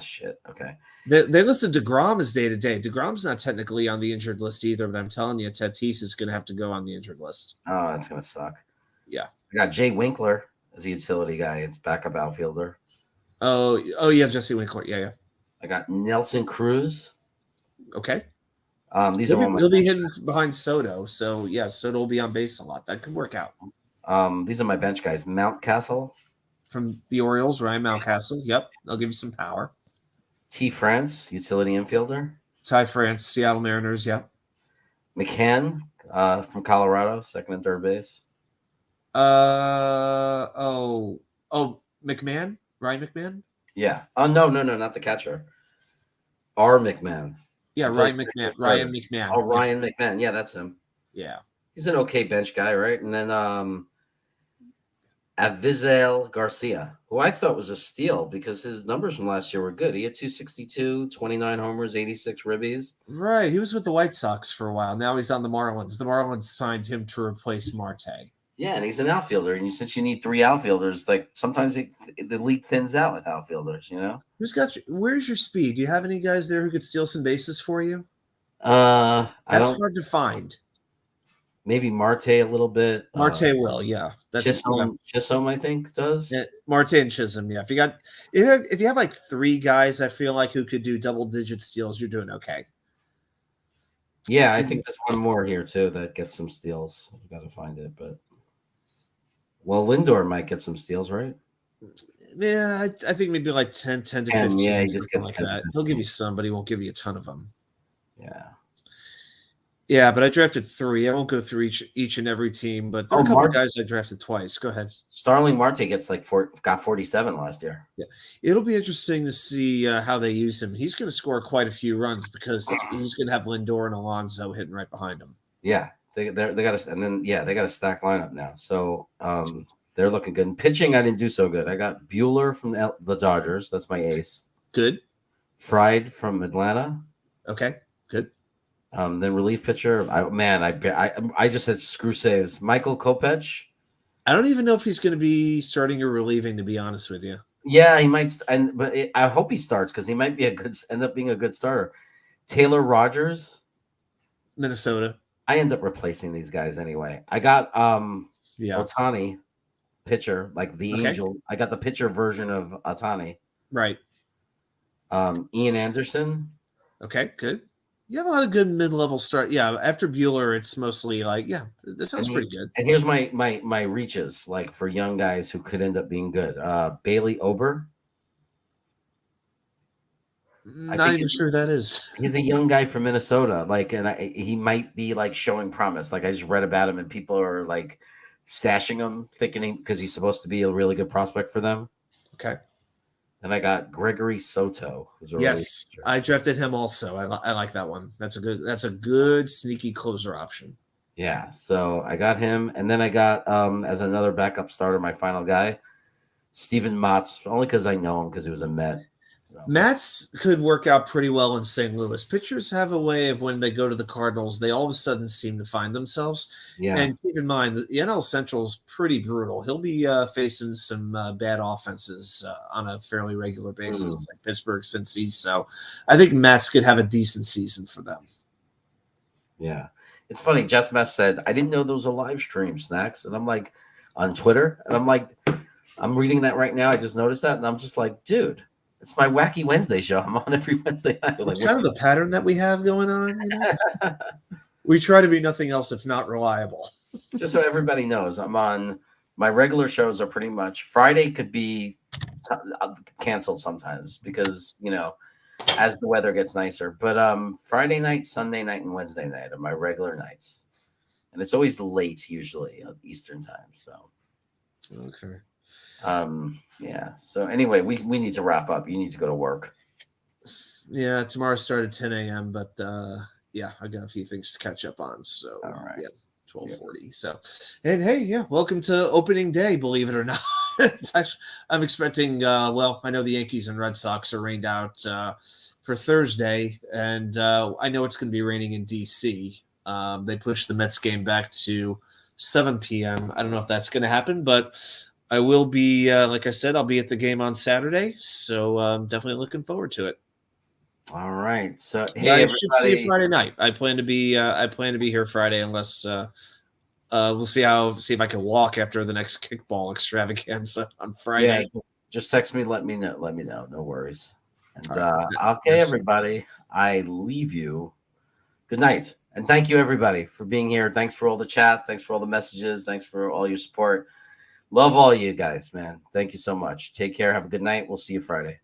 Shit. Okay. They listed DeGrom as day to day. DeGrom's not technically on the injured list either, but I'm telling you, Tatis is going to have to go on the injured list. Oh, that's going to suck. Yeah. I got Jay Winkler as a utility guy. It's backup outfielder. Oh yeah, Jesse Winkler. Yeah. I got Nelson Cruz. Okay. He'll be hidden behind Soto, so yeah, Soto will be on base a lot. That could work out. These are my bench guys. Mountcastle from the Orioles, Ryan Mountcastle. Yep, they'll give you some power. T. France, utility infielder. Ty France, Seattle Mariners. Yep. McCann from Colorado, second and third base. McMahon, Ryan McMahon. Yeah. Oh no, not the catcher. R. McMahon. Yeah, Ryan McMahon. Ryan McMahon. Oh, Ryan McMahon. Yeah, that's him. Yeah. He's an okay bench guy, right? And then Avizel Garcia, who I thought was a steal because his numbers from last year were good. He had 262, 29 homers, 86 ribbies. Right. He was with the White Sox for a while. Now he's on the Marlins. The Marlins signed him to replace Marte. Yeah, and he's an outfielder. And since you need 3 outfielders, like sometimes the league thins out with outfielders, you know? Where's your speed? Do you have any guys there who could steal some bases for you? That's hard to find. Maybe Marte a little bit. Marte will, yeah. That's Chisholm, I think, does. Yeah, Marte and Chisholm, yeah. If you have like 3 guys, I feel like who could do double-digit steals, you're doing okay. Yeah, I think there's one more here too that gets some steals. I've got to find it, but Lindor might get some steals, right? Yeah, I think maybe like 10 to 15. Yeah, he just gets like that. He'll give you some, but he won't give you a ton of them. Yeah. Yeah, but I drafted 3. I won't go through each and every team, but there are a couple of guys I drafted twice. Go ahead. Starling Marte gets got 47 last year. Yeah, it'll be interesting to see how they use him. He's going to score quite a few runs because he's going to have Lindor and Alonso hitting right behind him. Yeah, they got they got a stack lineup now, so they're looking good. And pitching, I didn't do so good. I got Bueller from the Dodgers. That's my ace. Good. Fried from Atlanta. Okay. Good. Then relief pitcher. I just said screw saves. Michael Kopech. I don't even know if he's going to be starting or relieving, to be honest with you. Yeah, he might. I hope he starts because he might be end up being a good starter. Taylor Rogers, Minnesota. I end up replacing these guys anyway. I got Ohtani, pitcher, like the Angel. I got the pitcher version of Ohtani. Right. Ian Anderson. Okay, good. You have a lot of good mid-level start. Yeah, after Bueller, it's mostly like, this sounds pretty good. And here's my reaches, like for young guys who could end up being good. Bailey Ober. Not even sure that is. He's a young guy from Minnesota, he might be like showing promise. Like I just read about him, and people are like stashing him, thinking because he's supposed to be a really good prospect for them. Okay. And I got Gregory Soto. Yes, I drafted him also. I like that one. That's a good sneaky closer option. Yeah, so I got him, and then I got as another backup starter, my final guy, Steven Matz, only because I know him because he was a Met. So. Matz could work out pretty well in St. Louis. Pitchers have a way of when they go to the Cardinals, they all of a sudden seem to find themselves. Yeah. And keep in mind, the NL Central is pretty brutal. He'll be facing some bad offenses on a fairly regular basis, like Pittsburgh, Cincy. So I think Matz could have a decent season for them. Yeah. It's funny. Jets Mess said, I didn't know there was a live stream, Snacks. And I'm like, on Twitter. And I'm like, I'm reading that right now. I just noticed that. And I'm just like, dude. It's my Wacky Wednesday show. I'm on every Wednesday night. It's kind of the pattern that we have going on. You know? We try to be nothing else if not reliable. Just so everybody knows, I'm on My regular shows are pretty much Friday could be canceled sometimes because, as the weather gets nicer. But Friday night, Sunday night, and Wednesday night are my regular nights. And it's always late, usually, Eastern time. So, Okay. yeah. So anyway, we need to wrap up. You need to go to work. Yeah, tomorrow started 10 a.m., but yeah, I got a few things to catch up on. So, all right. Yeah, 12:40. So, and hey, yeah, welcome to opening day, believe it or not. It's actually, I'm expecting, well, I know the Yankees and Red Sox are rained out for Thursday, and I know it's going to be raining in D.C. They pushed the Mets game back to 7 p.m. I don't know if that's going to happen, but I will be, like I said, I'll be at the game on Saturday, so I'm definitely looking forward to it. All right. So hey, I everybody. should see you Friday night. I plan to be here Friday, unless we'll see if I can walk after the next kickball extravaganza on Friday. Yeah, just text me. Let me know. No worries. And right. Okay, everybody. I leave you. Good night, and thank you everybody for being here. Thanks for all the chat. Thanks for all the messages. Thanks for all your support. Love all you guys, man. Thank you so much. Take care. Have a good night. We'll see you Friday.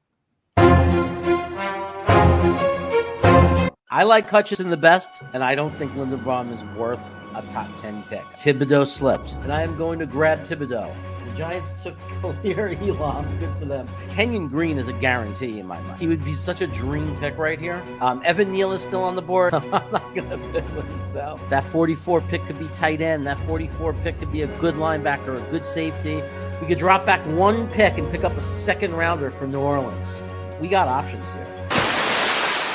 I like Hutchinson the best, and I don't think Linderbaum is worth a top 10 pick. Thibodeau slipped, and I am going to grab Thibodeau. The Giants took Khalil Elam. Good for them. Kenyon Green is a guarantee in my mind. He would be such a dream pick right here. Evan Neal is still on the board. I'm not going to pick him now. That 44 pick could be tight end. That 44 pick could be a good linebacker, a good safety. We could drop back one pick and pick up a second rounder from New Orleans. We got options here.